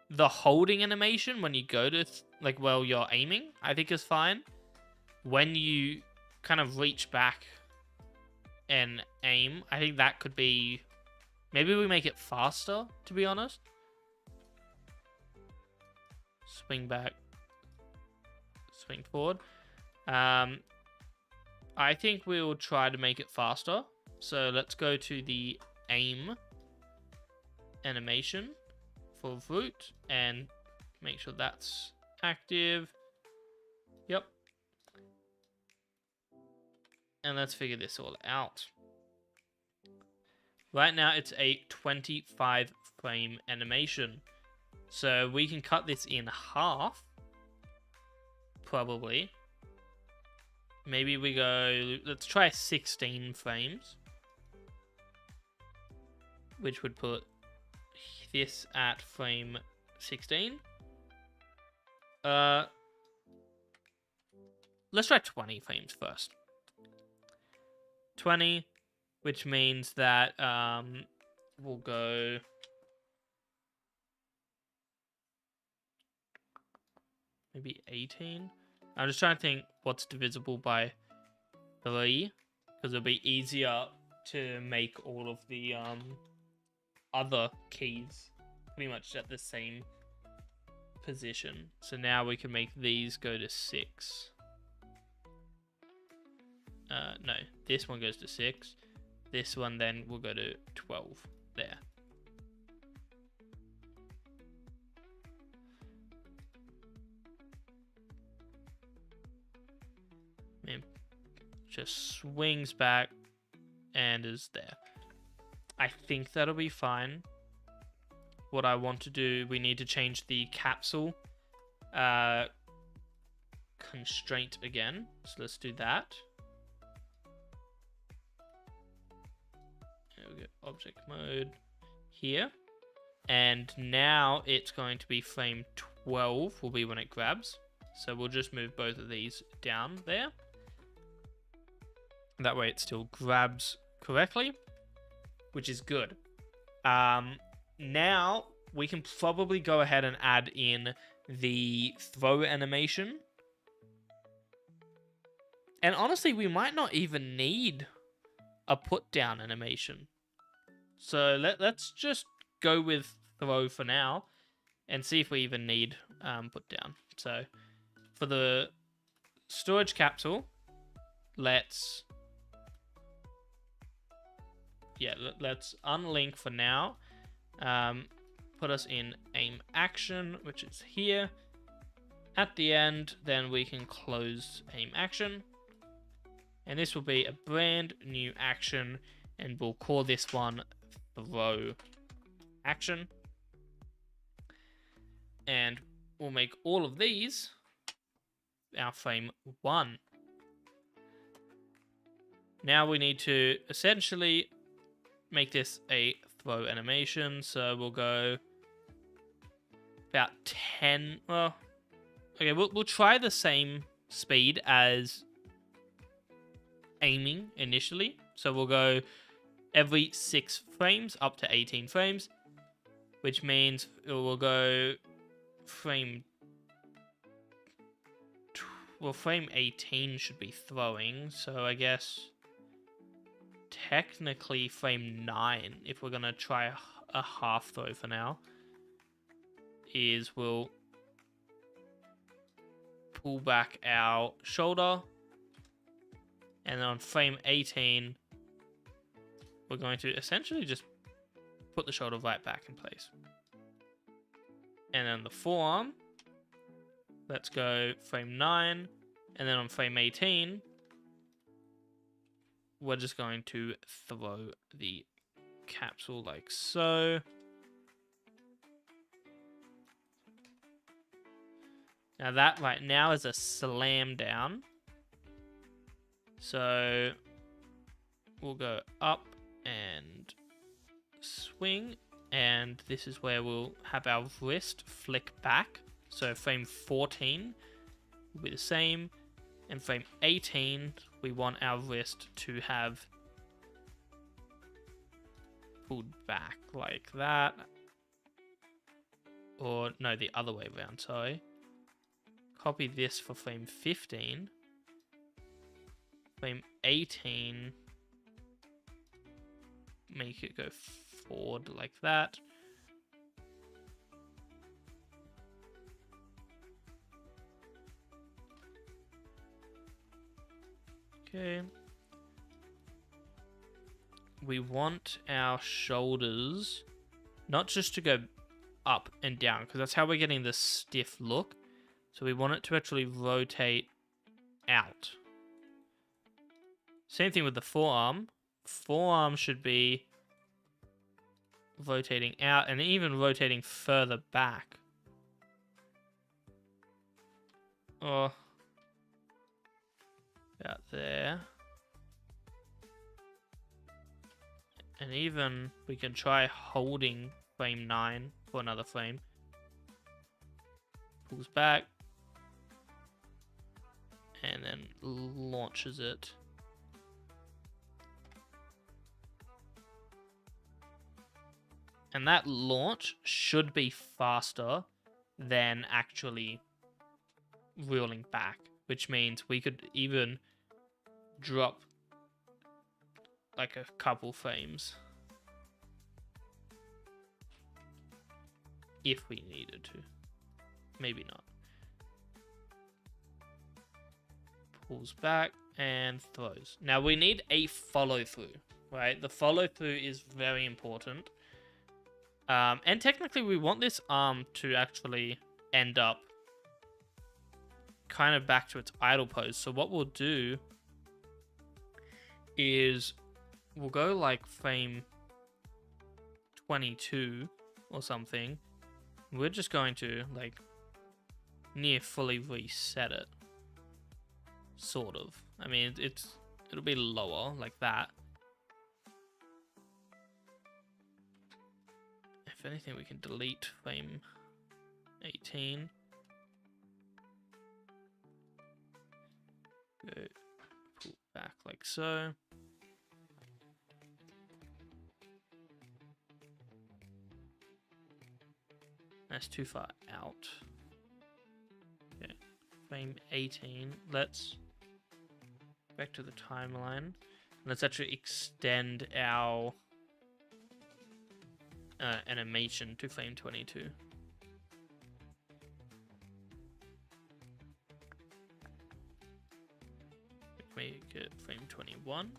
the holding animation when you go to like while you're aiming, I think is fine. When you kind of reach back and aim, I think that could be... Maybe we make it faster, to be honest. Swing back. Swing forward. I think we'll try to make it faster. So let's go to the aim animation for root and make sure that's active. Yep. And let's figure this all out. Right now it's a 25 frame animation. So we can cut this in half. Probably. Maybe we go, let's try 16 frames. Which would put this at frame 16. Let's try 20 frames first. 20, which means that we'll go... maybe 18. I'm just trying to think what's divisible by 3, because it'll be easier to make all of the other keys pretty much at the same position. So now we can make these go to 6. No, this one goes to 6. This one then will go to 12 there. And just swings back and is there. I think that'll be fine. What I want to do, we need to change the capsule constraint again. So let's do that. There we go, object mode here. And now it's going to be frame 12 will be when it grabs. So we'll just move both of these down there. That way it still grabs correctly, which is good. Now we can probably go ahead and add in the throw animation. And honestly, we might not even need a put down animation. So let's just go with throw for now and see if we even need put down. So for the storage capsule, let's unlink for now. Put us in aim action, which is here. At the end, then we can close aim action. And this will be a brand new action, and we'll call this one throw action. And we'll make all of these our frame 1. Now we need to essentially make this a throw animation, so we'll go about 10. Well, okay, we'll try the same speed as aiming initially, so we'll go every 6 frames up to 18 frames, which means it will go frame 18 should be throwing, so I guess technically frame 9, if we're gonna try a half throw for now, is we'll pull back our shoulder, and then on frame 18 we're going to essentially just put the shoulder right back in place. And then the forearm, let's go frame 9, and then on frame 18 we're just going to throw the capsule like so. Now that right now is a slam down. So we'll go up and swing, and this is where we'll have our wrist flick back. So frame 14 will be the same, and frame 18 we want our wrist to have pulled back like that. Or no, the other way around, sorry. Copy this for frame 15. Frame 18, make it go forward like that. Okay. We want our shoulders not just to go up and down, because that's how we're getting the stiff look. So we want it to actually rotate out. Same thing with the forearm. Forearm should be rotating out and even rotating further back. Oh, out there. And even we can try holding frame 9 for another frame. Pulls back and then launches it. And that launch should be faster than actually rolling back, which means we could even drop like a couple frames. if we needed to. Maybe not. Pulls back and throws. Now we need a follow through, right? The follow through is very important. And technically we want this arm to actually end up kind of back to its idle pose. So what we'll do is we'll go like frame 22 or something. We're just going to like near fully reset it. Sort of. I mean, it'll be lower like that. If anything, we can delete frame 18. Go pull back like so. That's too far out. Okay, frame 18. Let's back to the timeline. Let's actually extend our animation to frame 22. Make it frame 21.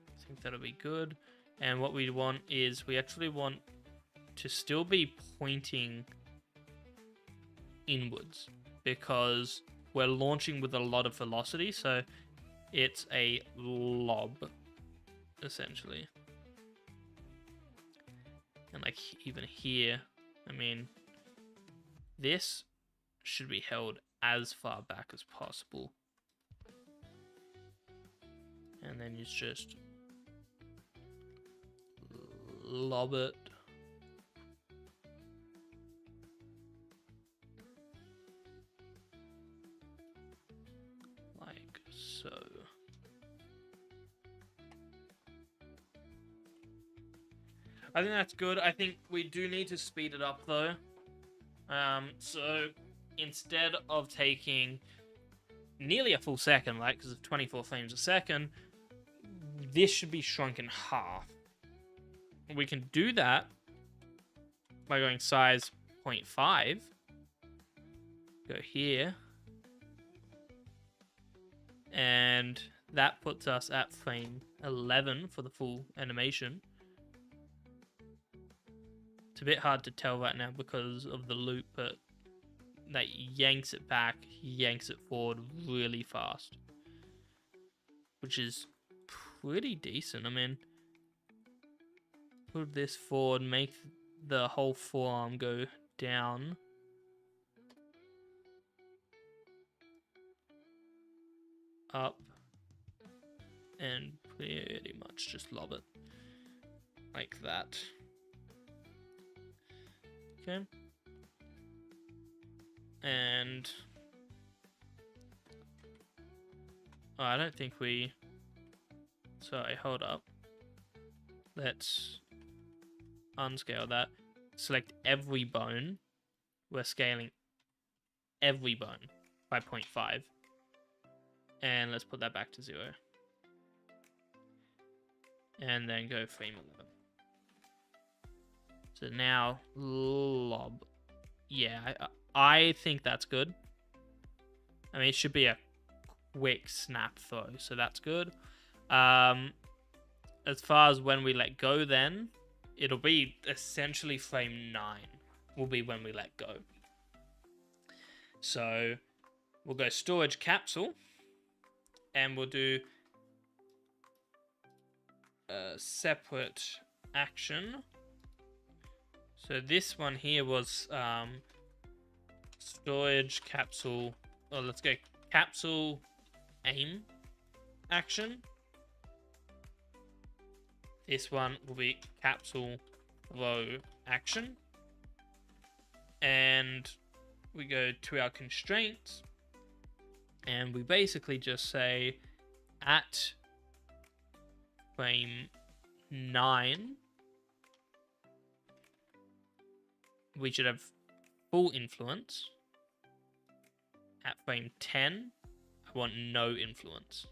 I think that'll be good. And what we want is we actually want to still be pointing inwards because we're launching with a lot of velocity, so it's a lob essentially. And like even here, I mean, this should be held as far back as possible, and then you just lob it. Like so. I think that's good. I think we do need to speed it up though. So instead of taking nearly a full second, right, because of 24 frames a second, this should be shrunk in half. We can do that by going size 0.5. Go here. And that puts us at frame 11 for the full animation. It's a bit hard to tell right now because of the loop, but that yanks it back, yanks it forward really fast, which is pretty decent. I mean, put this forward, make the whole forearm go down. Up. And pretty much just lob it. Like that. Okay. And... oh, I don't think we... sorry, hold up. Let's unscale that. Select every bone. We're scaling every bone by 0.5. And let's put that back to 0. And then go frame 11. So now, lob. Yeah, I think that's good. I mean, it should be a quick snap throw, so that's good. As far as when we let go then, it'll be essentially frame 9 will be when we let go. So we'll go storage capsule. And we'll do a separate action. So this one here was storage capsule. Well, let's go capsule aim action. This one will be capsule throw action. And we go to our constraints. And we basically just say at frame 9, we should have full influence. At frame 10, I want no influence.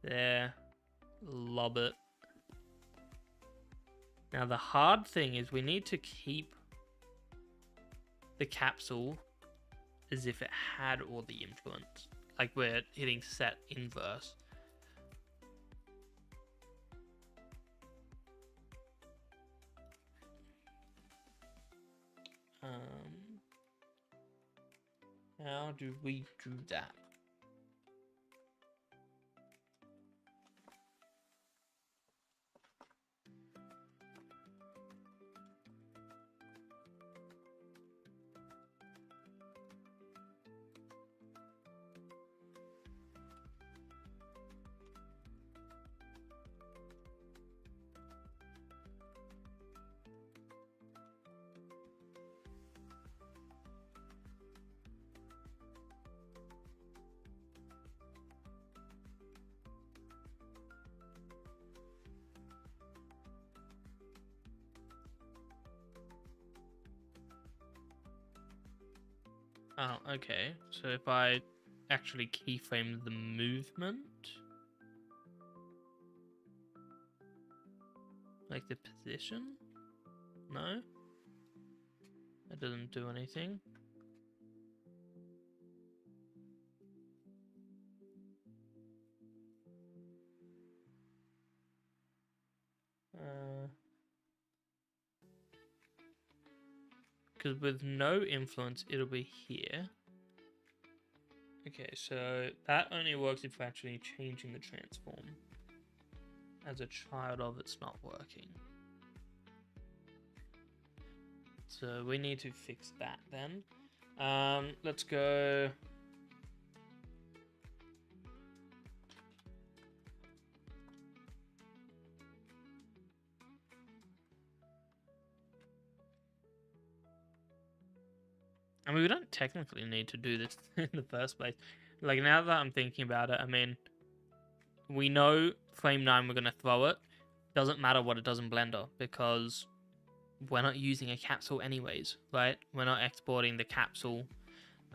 There. Lob it. Now the hard thing is we need to keep the capsule as if it had all the influence. Like we're hitting set inverse. How do we do that? Oh, okay. So if I actually keyframe the movement, like the position, no, that doesn't do anything. Because with no influence, it'll be here. Okay, so that only works if we're actually changing the transform. As a child of, it's not working. So we need to fix that then. Let's go. I mean, we don't technically need to do this in the first place. Like, now that I'm thinking about it, I mean, we know Flame 9, we're going to throw it. Doesn't matter what it does in Blender, because we're not using a capsule anyways, right? We're not exporting the capsule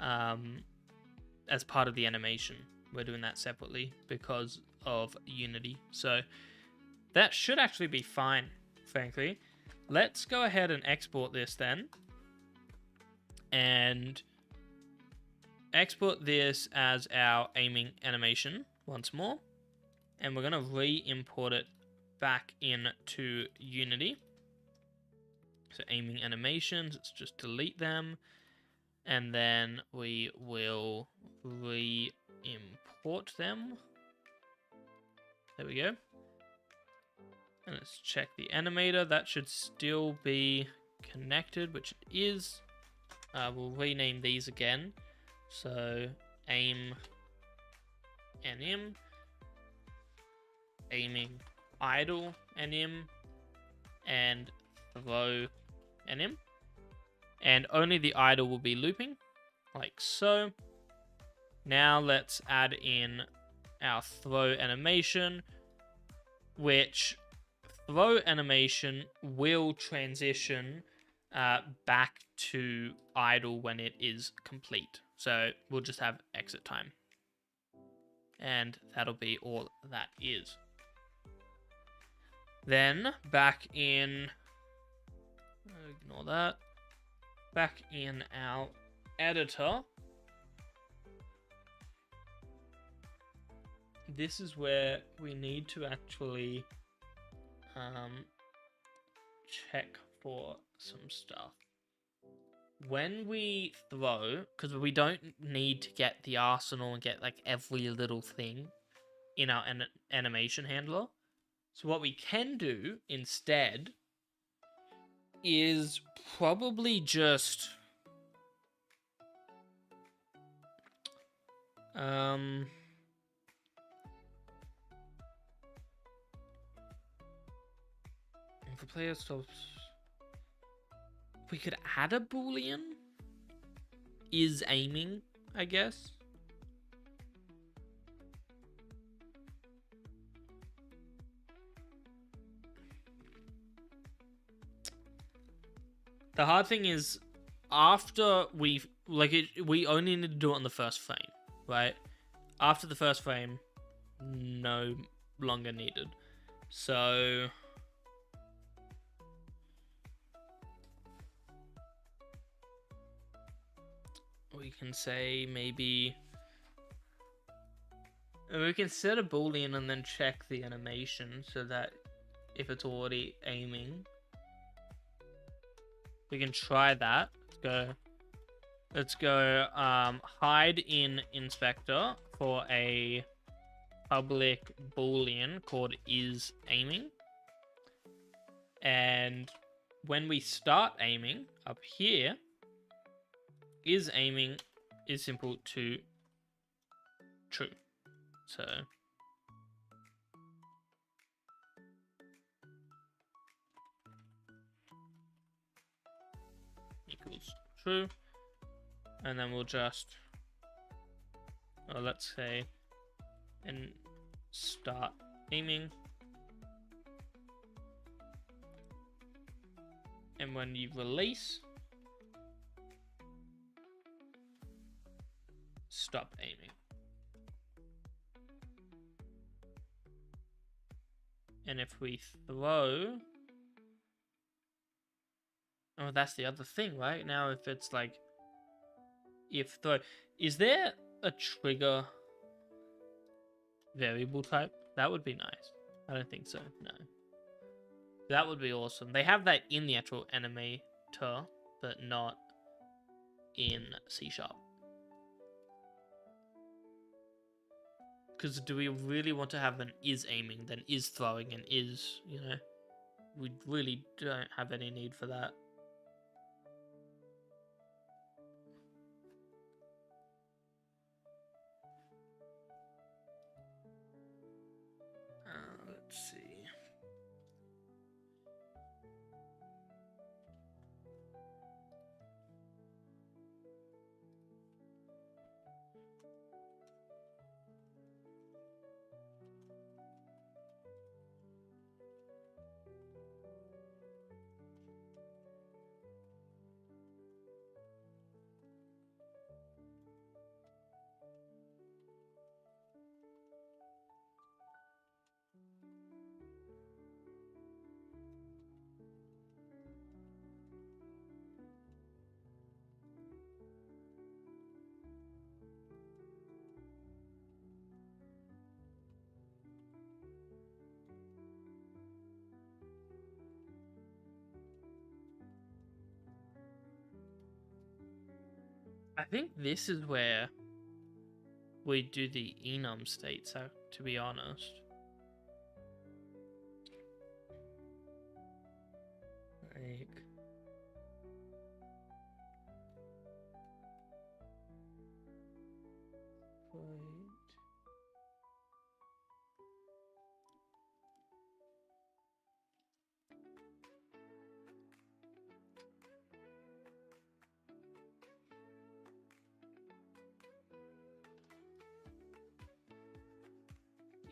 as part of the animation. We're doing that separately because of Unity. So that should actually be fine, frankly. Let's go ahead and export this then. And export this as our aiming animation once more. And we're going to re-import it back into Unity. So aiming animations, let's just delete them. And then we will re-import them. There we go. And let's check the animator. That should still be connected, which it is. We'll rename these again. So aim anim, aiming idle anim, and throw anim. And only the idle will be looping, like so. Now let's add in our throw animation, which throw animation will transition back to idle when it is complete. So we'll just have exit time. And that'll be all that is. Then back in, ignore that, back in our editor, this is where we need to actually check for some stuff. When we throw, because we don't need to get the arsenal and get like every little thing in our animation handler. So what we can do instead is probably just if the player stops, we could add a boolean is aiming, I guess. The hard thing is after we only need to do it on the first frame, right? After the first frame, no longer needed. So we can say maybe we can set a boolean and then check the animation so that if it's already aiming, we can try that. Let's go hide in inspector for a public boolean called is aiming. And when we start aiming up here, is aiming is simple to true. So equals true. And then we'll just, let's say, and start aiming. And when you release, stop aiming. And if we throw, oh, that's the other thing, right? Now, if it's like, if throw, is there a trigger variable type? That would be nice. I don't think so. No. That would be awesome. They have that in the actual animator, but not in C#. Because do we really want to have an is aiming, then is throwing, and is, you know? We really don't have any need for that. Let's see. I think this is where we do the enum state, so to be honest. Like,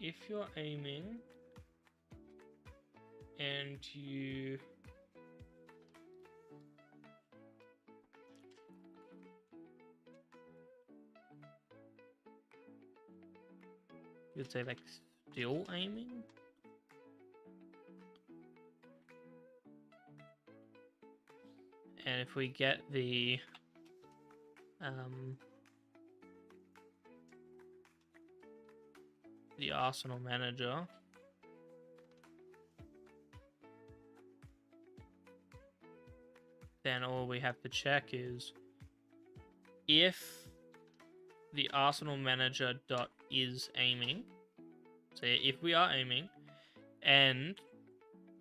if you're aiming and you you'd say like still aiming, and if we get the Arsenal manager, then all we have to check is if the Arsenal manager dot is aiming. So if we are aiming and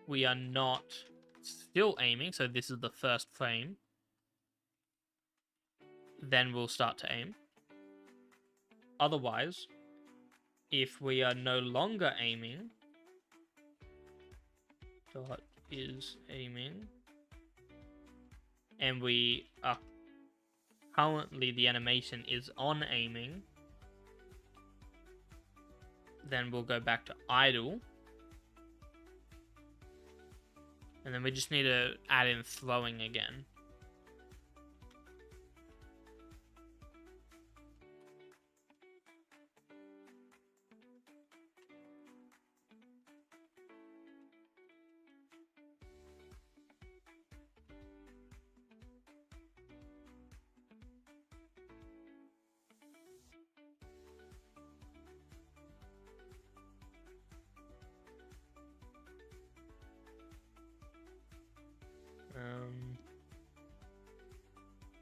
we are not still aiming, so this is the first frame, then we'll start to aim. Otherwise, if we are no longer aiming, dot is aiming, and we are currently the animation is on aiming, then we'll go back to idle, and then we just need to add in throwing again.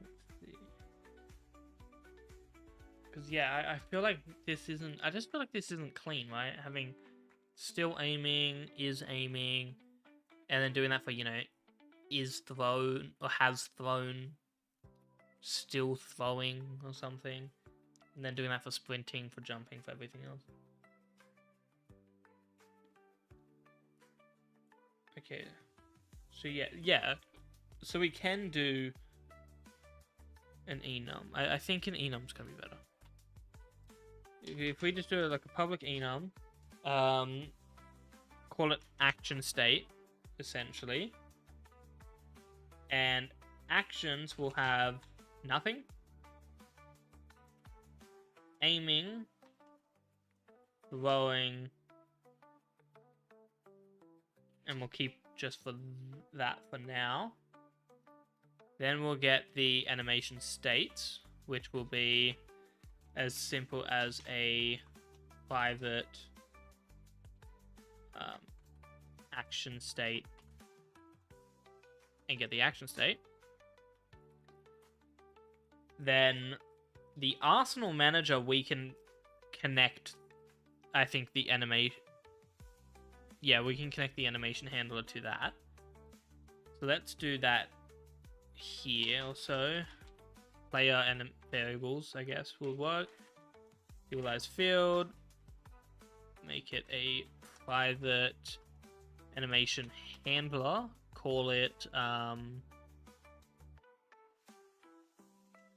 Let's see. Because yeah, I feel like this isn't. I just feel like this isn't clean, right? Having still aiming, is aiming, and then doing that for is thrown or has thrown, still throwing or something, and then doing that for sprinting, for jumping, for everything else. Okay, so yeah. So we can do an enum. I think an enum's gonna be better. If we just do like a public enum, call it action state, essentially, and actions will have nothing, aiming, throwing, and we'll keep just for that for now. Then we'll get the animation states, which will be as simple as a private action state, and get the action state. Then the Arsenal manager, we can connect, I think, the animation. Yeah, we can connect the animation handler to that. So let's do that here also. Player and variables, I guess, will work. Utilize field. Make it a private animation handler. Call it,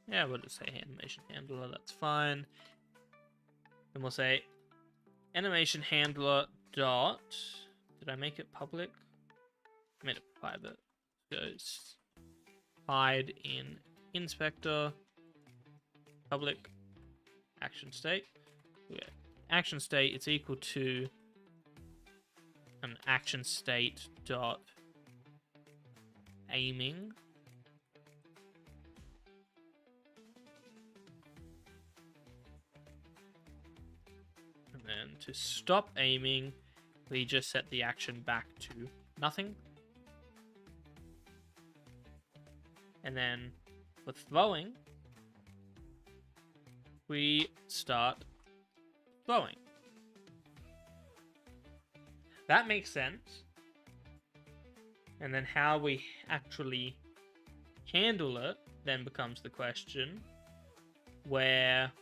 yeah, we'll just say animation handler, that's fine. Then we'll say animation handler dot, did I make it public? I made it private. Goes hide in inspector, public action state. Yeah. Action state, it's equal to an action state dot aiming. And then to stop aiming, we just set the action back to nothing. And then for throwing, we start throwing. That makes sense. And then how we actually handle it then becomes the question, where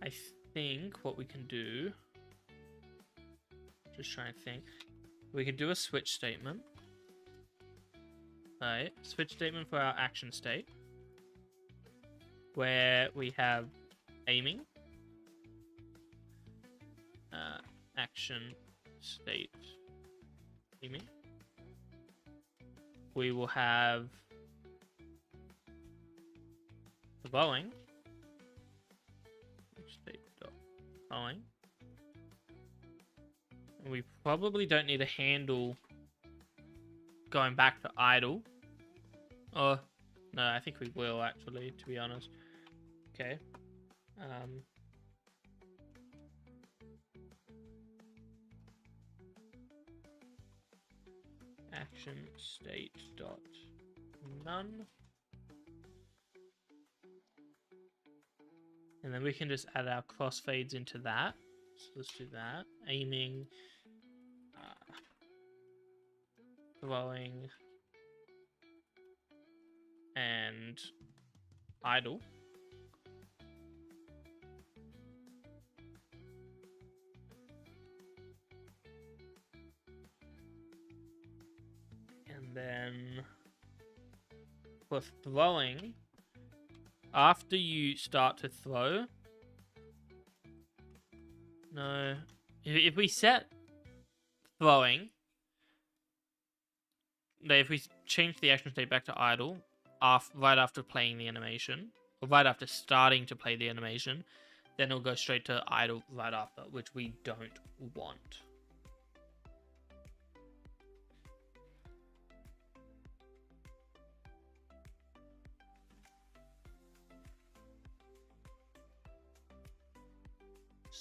I think what we can do, just trying to think, we could do a switch statement. Right, switch statement for our action state, where we have aiming, action state aiming. We will have the throwing, state dot throwing. And we probably don't need a handle going back to idle. Oh, no, I think we will actually, to be honest. Okay. Action state dot none. And then we can just add our crossfades into that. So let's do that. Aiming, throwing, and idle. And then for throwing, after you start to throw, no, if we set throwing, if we change the action state back to idle, right after playing the animation, or right after starting to play the animation, then it'll go straight to idle right after, which we don't want.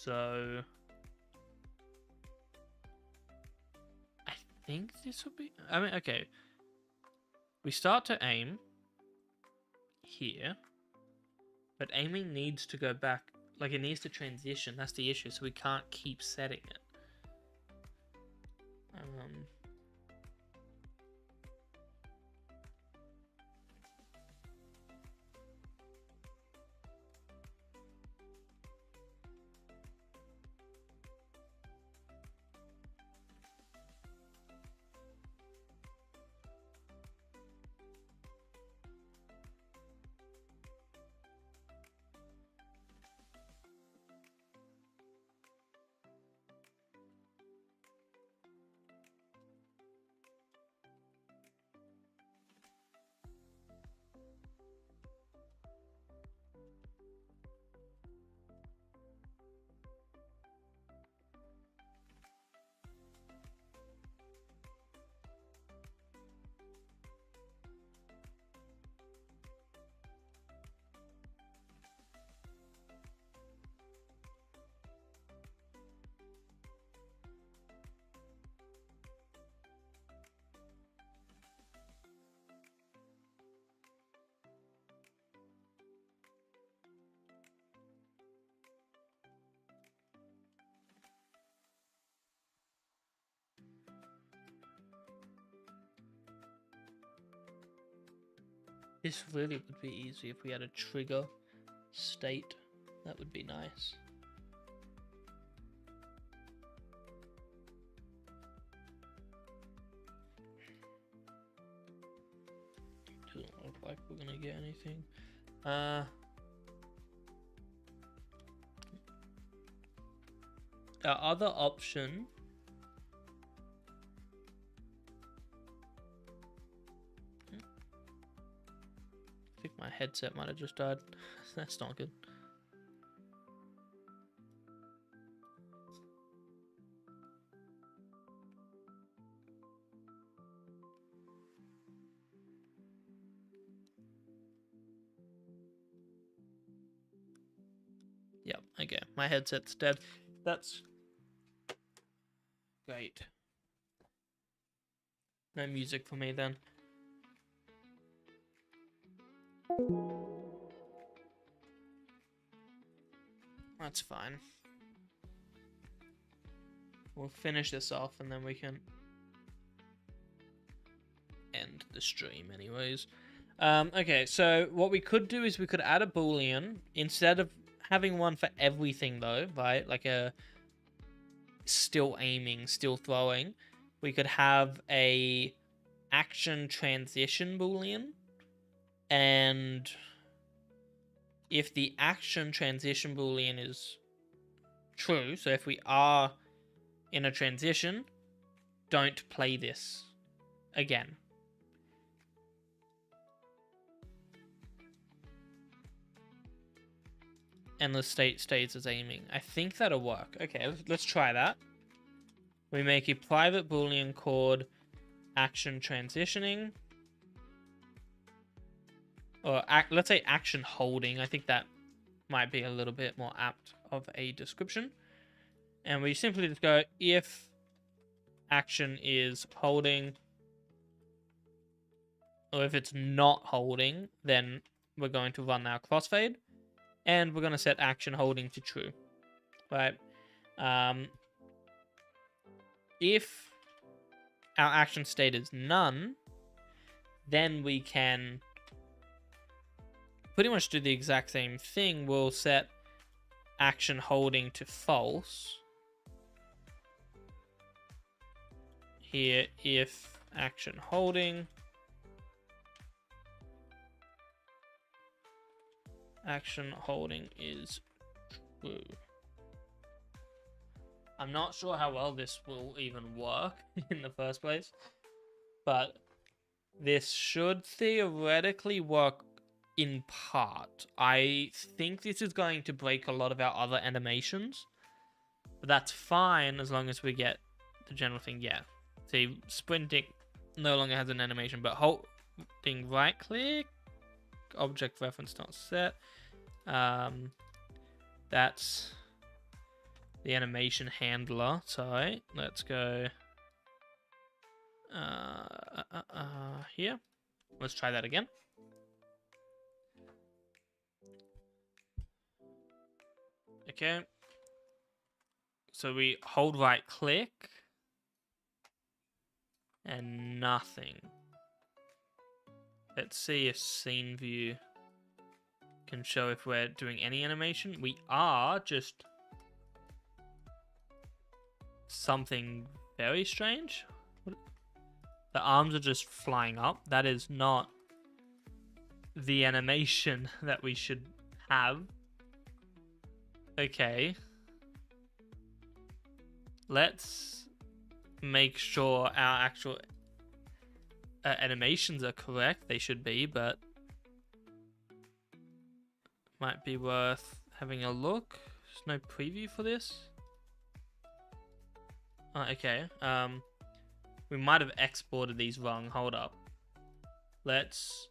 So I think this will be, I mean, okay. We start to aim here, but aiming needs to go back, like it needs to transition. That's the issue, so we can't keep setting it. This really would be easy if we had a trigger state. That would be nice. Doesn't look like we're gonna get anything. Our other option I think my headset might have just died. That's not good. Yep, okay. My headset's dead. That's great. No music for me then. That's fine. We'll finish this off and then we can end the stream anyways. Okay, so what we could do is we could add a boolean instead of having one for everything though, right? Like a still aiming, still throwing. We could have a action transition boolean, and if the action transition boolean is true, so if we are in a transition, don't play this again. And the state stays as aiming. I think that'll work. Okay, let's try that. We make a private boolean called action transitioning. Or let's say action holding. I think that might be a little bit more apt of a description. And we simply just go if action is holding, or if it's not holding, then we're going to run our crossfade, and we're going to set action holding to true, right? If our action state is none, then we can pretty much do the exact same thing. We'll set action holding to false. Here, if action holding, action holding is true. I'm not sure how well this will even work in the first place, but this should theoretically work in part. I think this is going to break a lot of our other animations, but that's fine as long as we get the general thing. Yeah, see, sprinting no longer has an animation, but holding right click, object reference not set, that's the animation handler. Sorry, let's go here. Let's try that again. Okay. So we hold right click and nothing. Let's see if scene view can show if we're doing any animation. We are, just something very strange. The arms are just flying up. That is not the animation that we should have. Okay. Let's make sure our actual animations are correct. They should be, but might be worth having a look. There's no preview for this. Okay. We might have exported these wrong. Hold up. Let's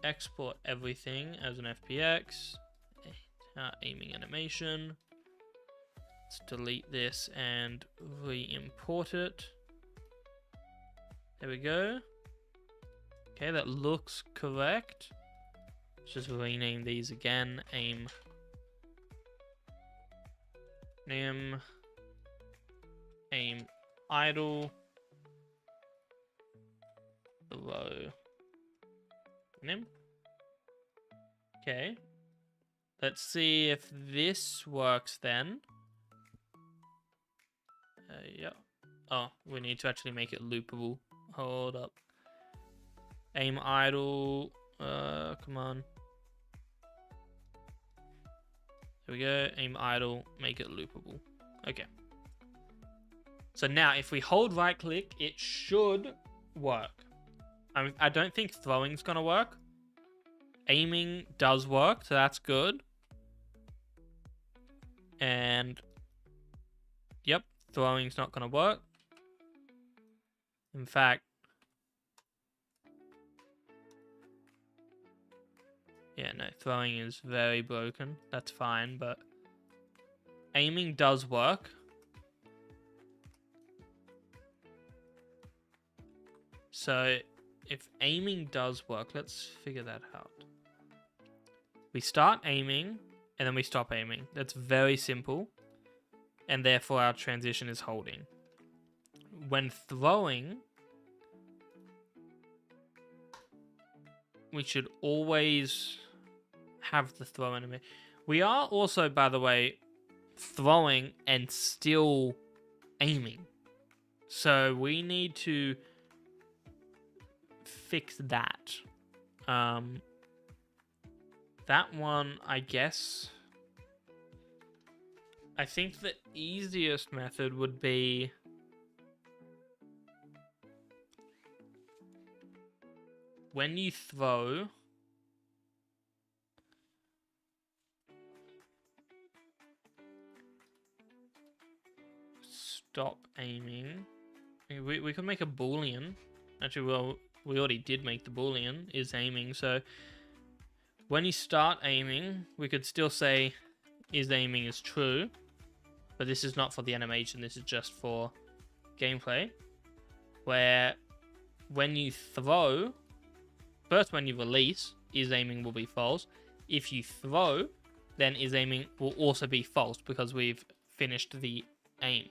export everything as an FPX. Aiming animation. Let's delete this and re-import it. There we go. Okay, that looks correct. Let's just rename these again. Aim. Nim. Aim idle. Row. Nim. Okay. Let's see if this works then. Yeah. Oh, we need to actually make it loopable. Hold up. Aim idle. Come on. There we go. Aim idle. Make it loopable. Okay. So now, if we hold right click, it should work. I don't think throwing's gonna work. Aiming does work, so that's good. And yep, throwing's not gonna work. In fact, yeah, no, throwing is very broken. That's fine, but aiming does work. So if aiming does work, let's figure that out. We start aiming and then we stop aiming. That's very simple. And therefore our transition is holding. When throwing, we should always have the throw animation. We are also, by the way, throwing and still aiming. So we need to fix that. That one, I guess. I think the easiest method would be when you throw, stop aiming. We could make a boolean. Actually, well, we already did make the boolean is aiming. So when you start aiming, we could still say is aiming is true, but this is not for the animation. This is just for gameplay. Where when you throw, first when you release, is aiming will be false. If you throw, then is aiming will also be false because we've finished the aim.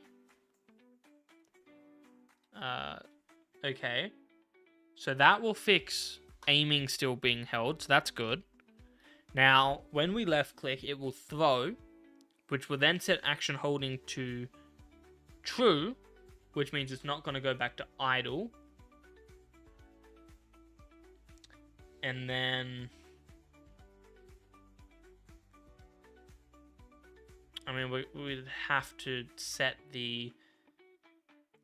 Okay. So that will fix aiming still being held, so that's good. Now, when we left click, it will throw, which will then set action holding to true, which means it's not going to go back to idle. And then, I mean, we'd have to set the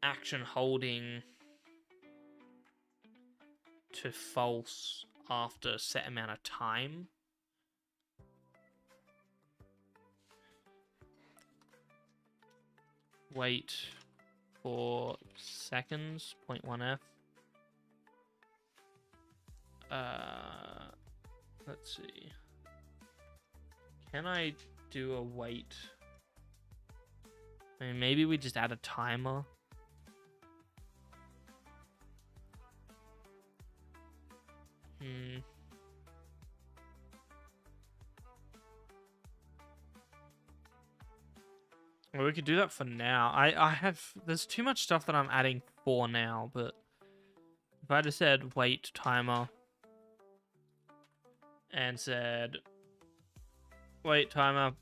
action holding to false after a set amount of time. Wait for seconds, 0.1f. Let's see. Can I do a wait I mean, maybe we just add a timer. Well, we could do that for now. There's too much stuff that I'm adding for now, but if I just said wait timer and said wait timer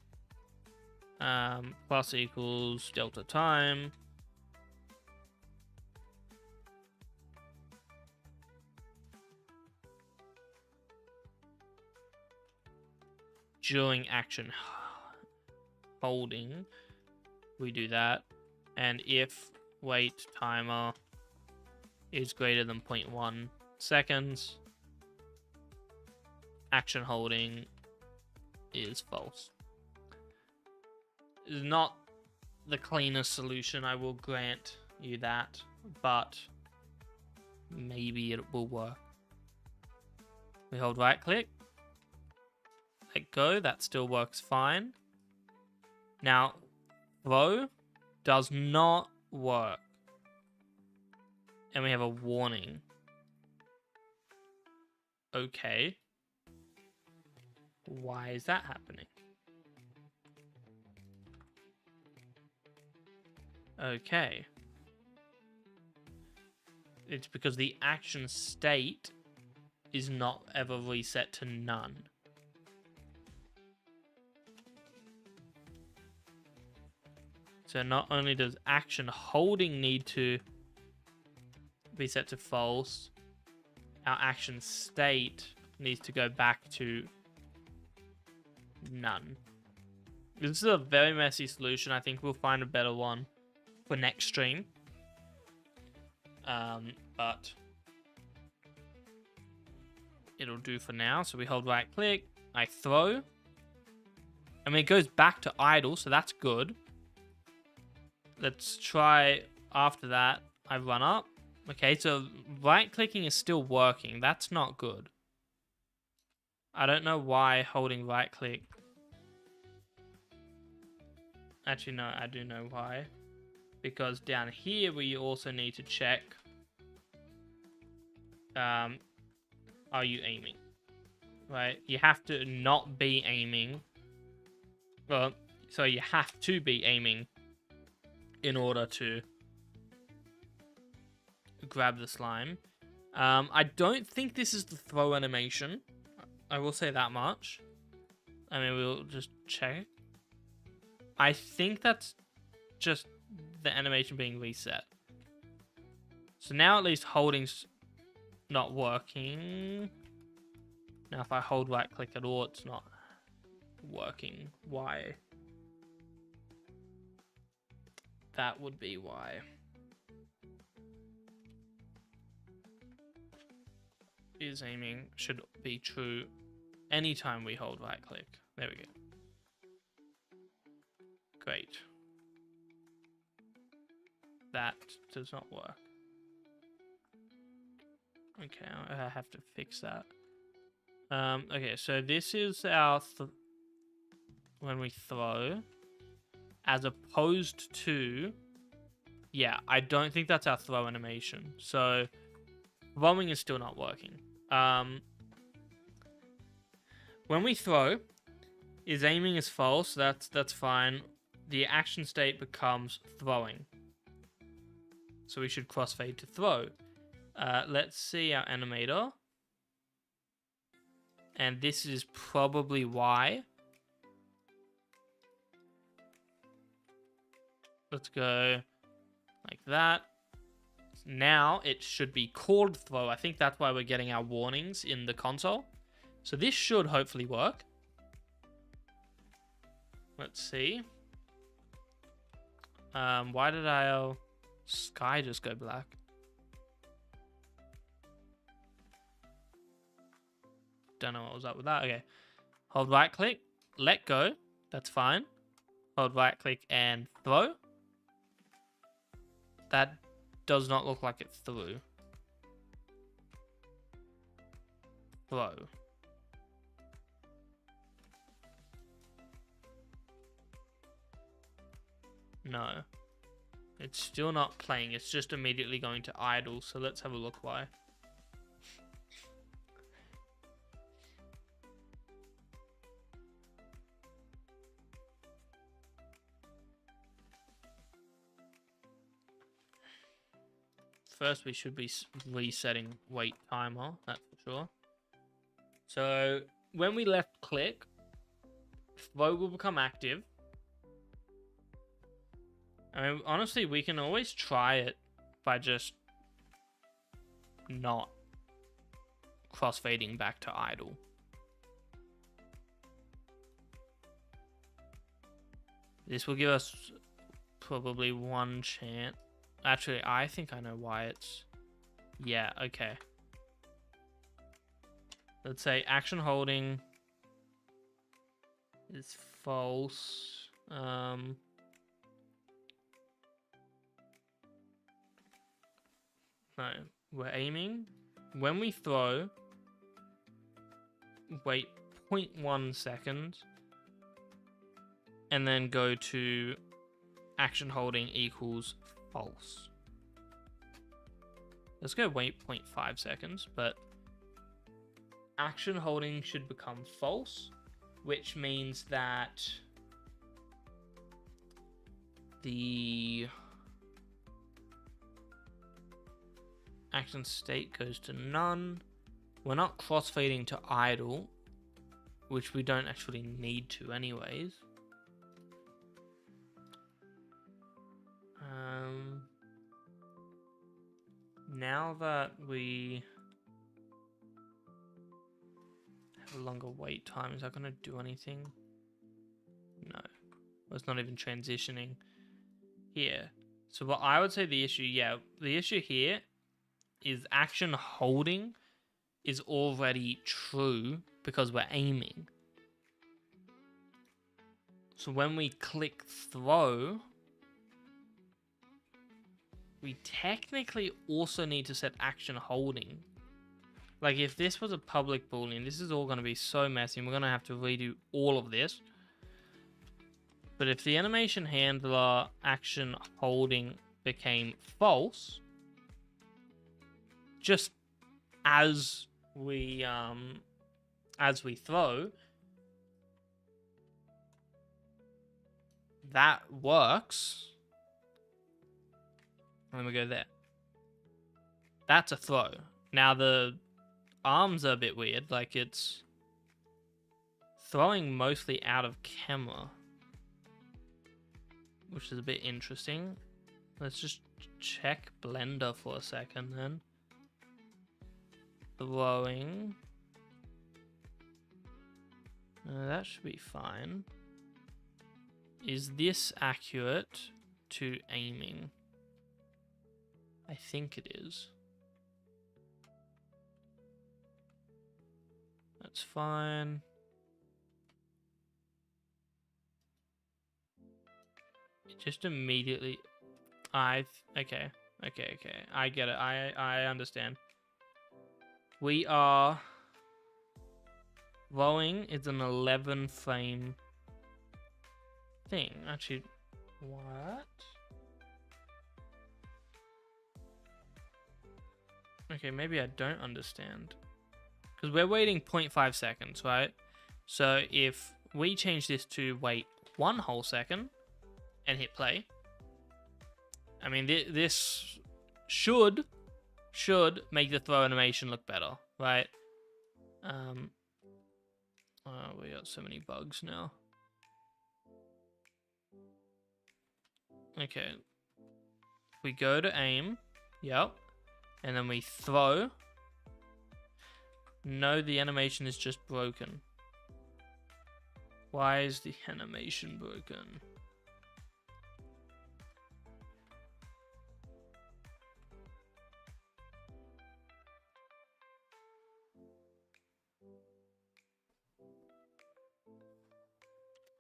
plus equals delta time, during action holding, we do that, and if wait timer is greater than 0.1 seconds, action holding is false. It's not the cleanest solution, I will grant you that, but maybe it will work. We hold right click, let go, that still works fine. Now, throw does not work. And we have a warning. Okay. Why is that happening? Okay. It's because the action state is not ever reset to none. So not only does action holding need to be set to false, our action state needs to go back to none. This is a very messy solution. I think we'll find a better one for next stream. But it'll do for now. So we hold right click, I throw. I mean, it goes back to idle, so that's good. Let's try after that. I run up. Okay, so right clicking is still working. That's not good. I don't know why holding right click. Actually, no, I do know why. Because down here, we also need to check. Are you aiming? Right? You have to not be aiming. Well, so you have to be aiming in order to grab the slime. I don't think this is the throw animation. I will say that much. I mean, we'll just check. I think that's just the animation being reset. So now at least holding's not working. Now if I hold right click at all, it's not working. Why? That would be why. Is aiming should be true anytime we hold right click. There we go. Great. That does not work. Okay, I have to fix that. Okay, so this is our when we throw, as opposed to, yeah, I don't think that's our throw animation. So throwing is still not working. When we throw, is aiming is false. That's fine. The action state becomes throwing. So we should crossfade to throw. Let's see our animator. And this is probably why. Let's go like that. Now it should be called throw. I think that's why we're getting our warnings in the console. So this should hopefully work. Let's see. Why did our sky just go black? Don't know what was up with that. Okay. Hold right click, let go. That's fine. Hold right click and throw. That does not look like it threw. Throw. No. It's still not playing. It's just immediately going to idle. So let's have a look why. First, we should be resetting wait timer. That's for sure. So when we left click, throw will become active. I mean, honestly, we can always try it by just not crossfading back to idle. This will give us probably one chance. Actually, I think I know why it's... Yeah, okay. Let's say action holding is false. No, we're aiming. When we throw, wait 0.1 seconds, and then go to action holding equals false. Let's go wait 0.5 seconds, but action holding should become false, which means that the action state goes to none. We're not crossfading to idle, which we don't actually need to anyways. Now that we have a longer wait time, is that going to do anything? No. Well, it's not even transitioning here. So what I would say the issue here is action holding is already true because we're aiming. So when we click throw, we technically also need to set action holding. Like if this was a public boolean, this is all going to be so messy and we're going to have to redo all of this. But if the animation handler action holding became false, just as we throw, that works. And then we go there. That's a throw. Now the arms are a bit weird, like it's throwing mostly out of camera, which is a bit interesting. Let's just check Blender for a second then. Throwing. That should be fine. Is this accurate to aiming? I think it is. That's fine. It just immediately... Okay. I get it. I understand. We are... Rolling is an 11 frame thing. Actually, what? Okay, maybe I don't understand. Because we're waiting 0.5 seconds, right? So if we change this to wait 1 whole second and hit play, I mean, this should make the throw animation look better, right? We got so many bugs now. Okay. We go to aim. Yep. And then we throw. No, the animation is just broken. Why is the animation broken?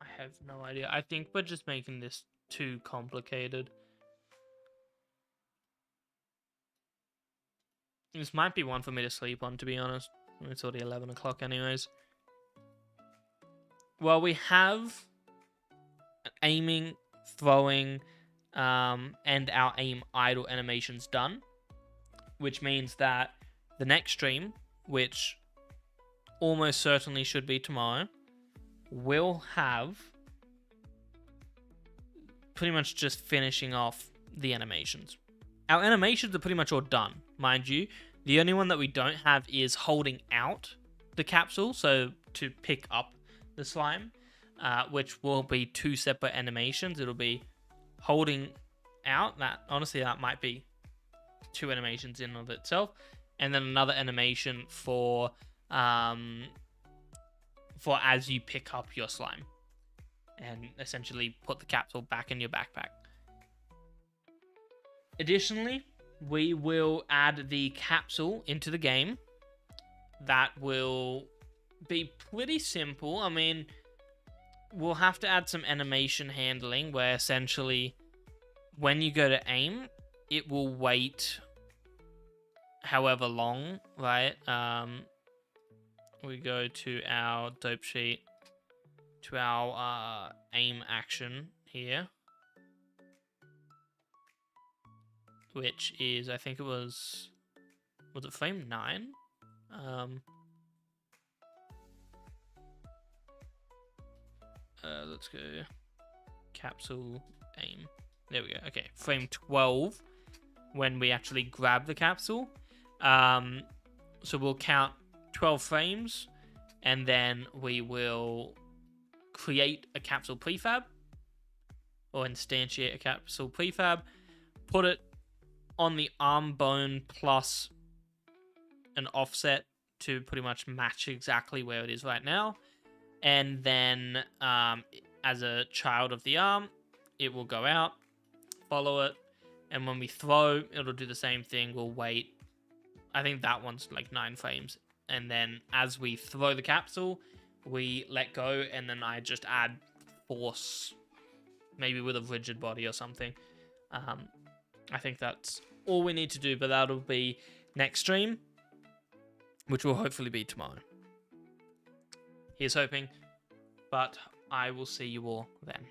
I have no idea. I think we're just making this too complicated. This might be one for me to sleep on, to be honest. It's already 11 o'clock anyways. Well, we have aiming throwing, and our aim idle animations done, which means that the next stream, which almost certainly should be tomorrow, will have pretty much just finishing off the animations. Our animations are pretty much all done, mind you. The only one that we don't have is holding out the capsule, so to pick up the slime, which will be 2 separate animations. It'll be holding out, that honestly that might be 2 animations in of itself, and then another animation for as you pick up your slime and essentially put the capsule back in your backpack. Additionally, we will add the capsule into the game. That will be pretty simple. I mean, we'll have to add some animation handling where essentially when you go to aim, it will wait however long, right? We go to our dope sheet, to our aim action here, which is, I think it was it frame 9? Let's go capsule aim. There we go. Okay, frame 12 when we actually grab the capsule. So we'll count 12 frames, and then we will create a capsule prefab, or instantiate a capsule prefab, put it on the arm bone plus an offset to pretty much match exactly where it is right now, and then as a child of the arm, it will go out, follow it, and when we throw, it'll do the same thing. We'll wait, I think that one's like 9 frames, and then as we throw the capsule, we let go, and then I just add force, maybe with a rigid body or something. I think that's all we need to do, but that'll be next stream, which will hopefully be tomorrow. Here's hoping, but I will see you all then.